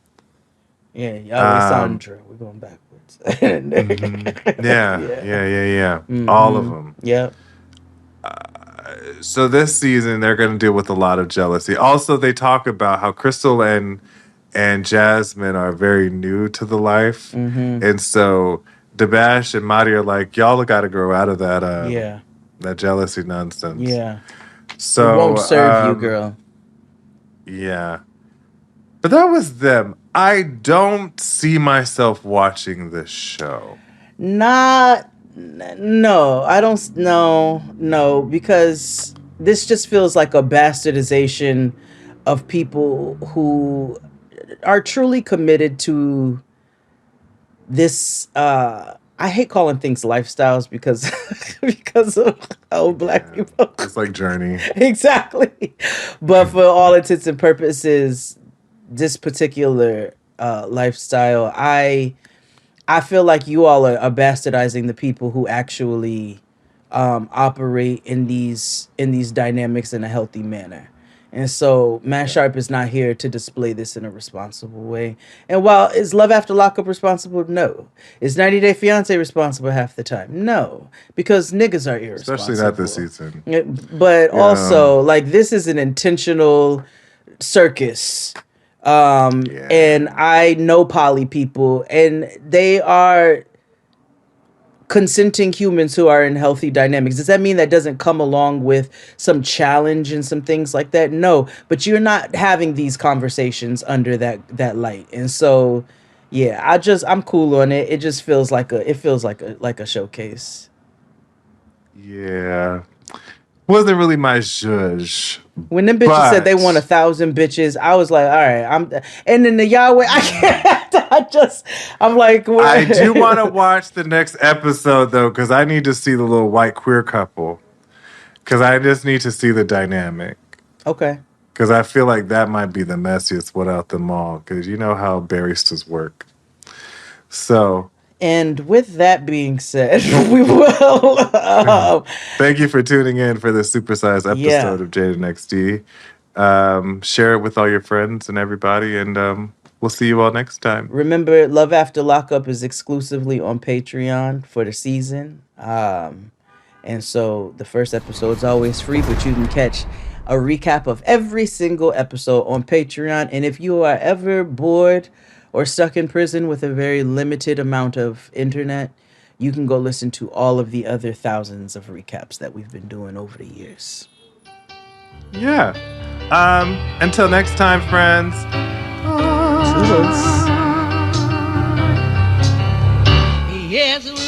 Yeah, Yahweh Sandra. We're going backwards. Yeah. Mm-hmm. All of them. Yeah. So this season, they're going to deal with a lot of jealousy. Also, they talk about how Crystal and Jasmine are very new to the life. Mm-hmm. And so Dabash and Madi are like, y'all got to grow out of that that jealousy nonsense. Yeah. So it won't serve you, girl. Yeah. But that was them. I don't see myself watching this show. No, I don't. No, because this just feels like a bastardization of people who are truly committed to this. I hate calling things lifestyles because of how black people. It's like Journey. Exactly, but for all intents and purposes, this particular lifestyle, I feel like you all are bastardizing the people who actually operate in these dynamics in a healthy manner. And so Matt Sharp is not here to display this in a responsible way. And while is Love After Lockup responsible? No. Is 90 Day Fiance responsible half the time? No. Because niggas are irresponsible. Especially not this season. But also, like, this is an intentional circus. And I know poly people, and they are consenting humans who are in healthy dynamics. Does that mean that doesn't come along with some challenge and some things like that? No, but you're not having these conversations under that light. And so, yeah, I'm cool on it. It just feels like a showcase. Yeah. Wasn't really my zhuzh. When them bitches said they want 1,000 bitches, I was like, all right, and then the Yahweh, I'm like, what? I do want to watch the next episode though, because I need to see the little white queer couple. Because I just need to see the dynamic. Okay. Because I feel like that might be the messiest without them all. Because you know how baristas work. So. And with that being said, we will. Thank you for tuning in for this supersized episode of Jaden XD. Share it with all your friends and everybody, and we'll see you all next time. Remember, Love After Lockup is exclusively on Patreon for the season. And so the first episode is always free, but you can catch a recap of every single episode on Patreon. And if you are ever bored or stuck in prison with a very limited amount of internet, you can go listen to all of the other thousands of recaps that we've been doing over the years. Yeah. Until next time, friends. It is. Yes,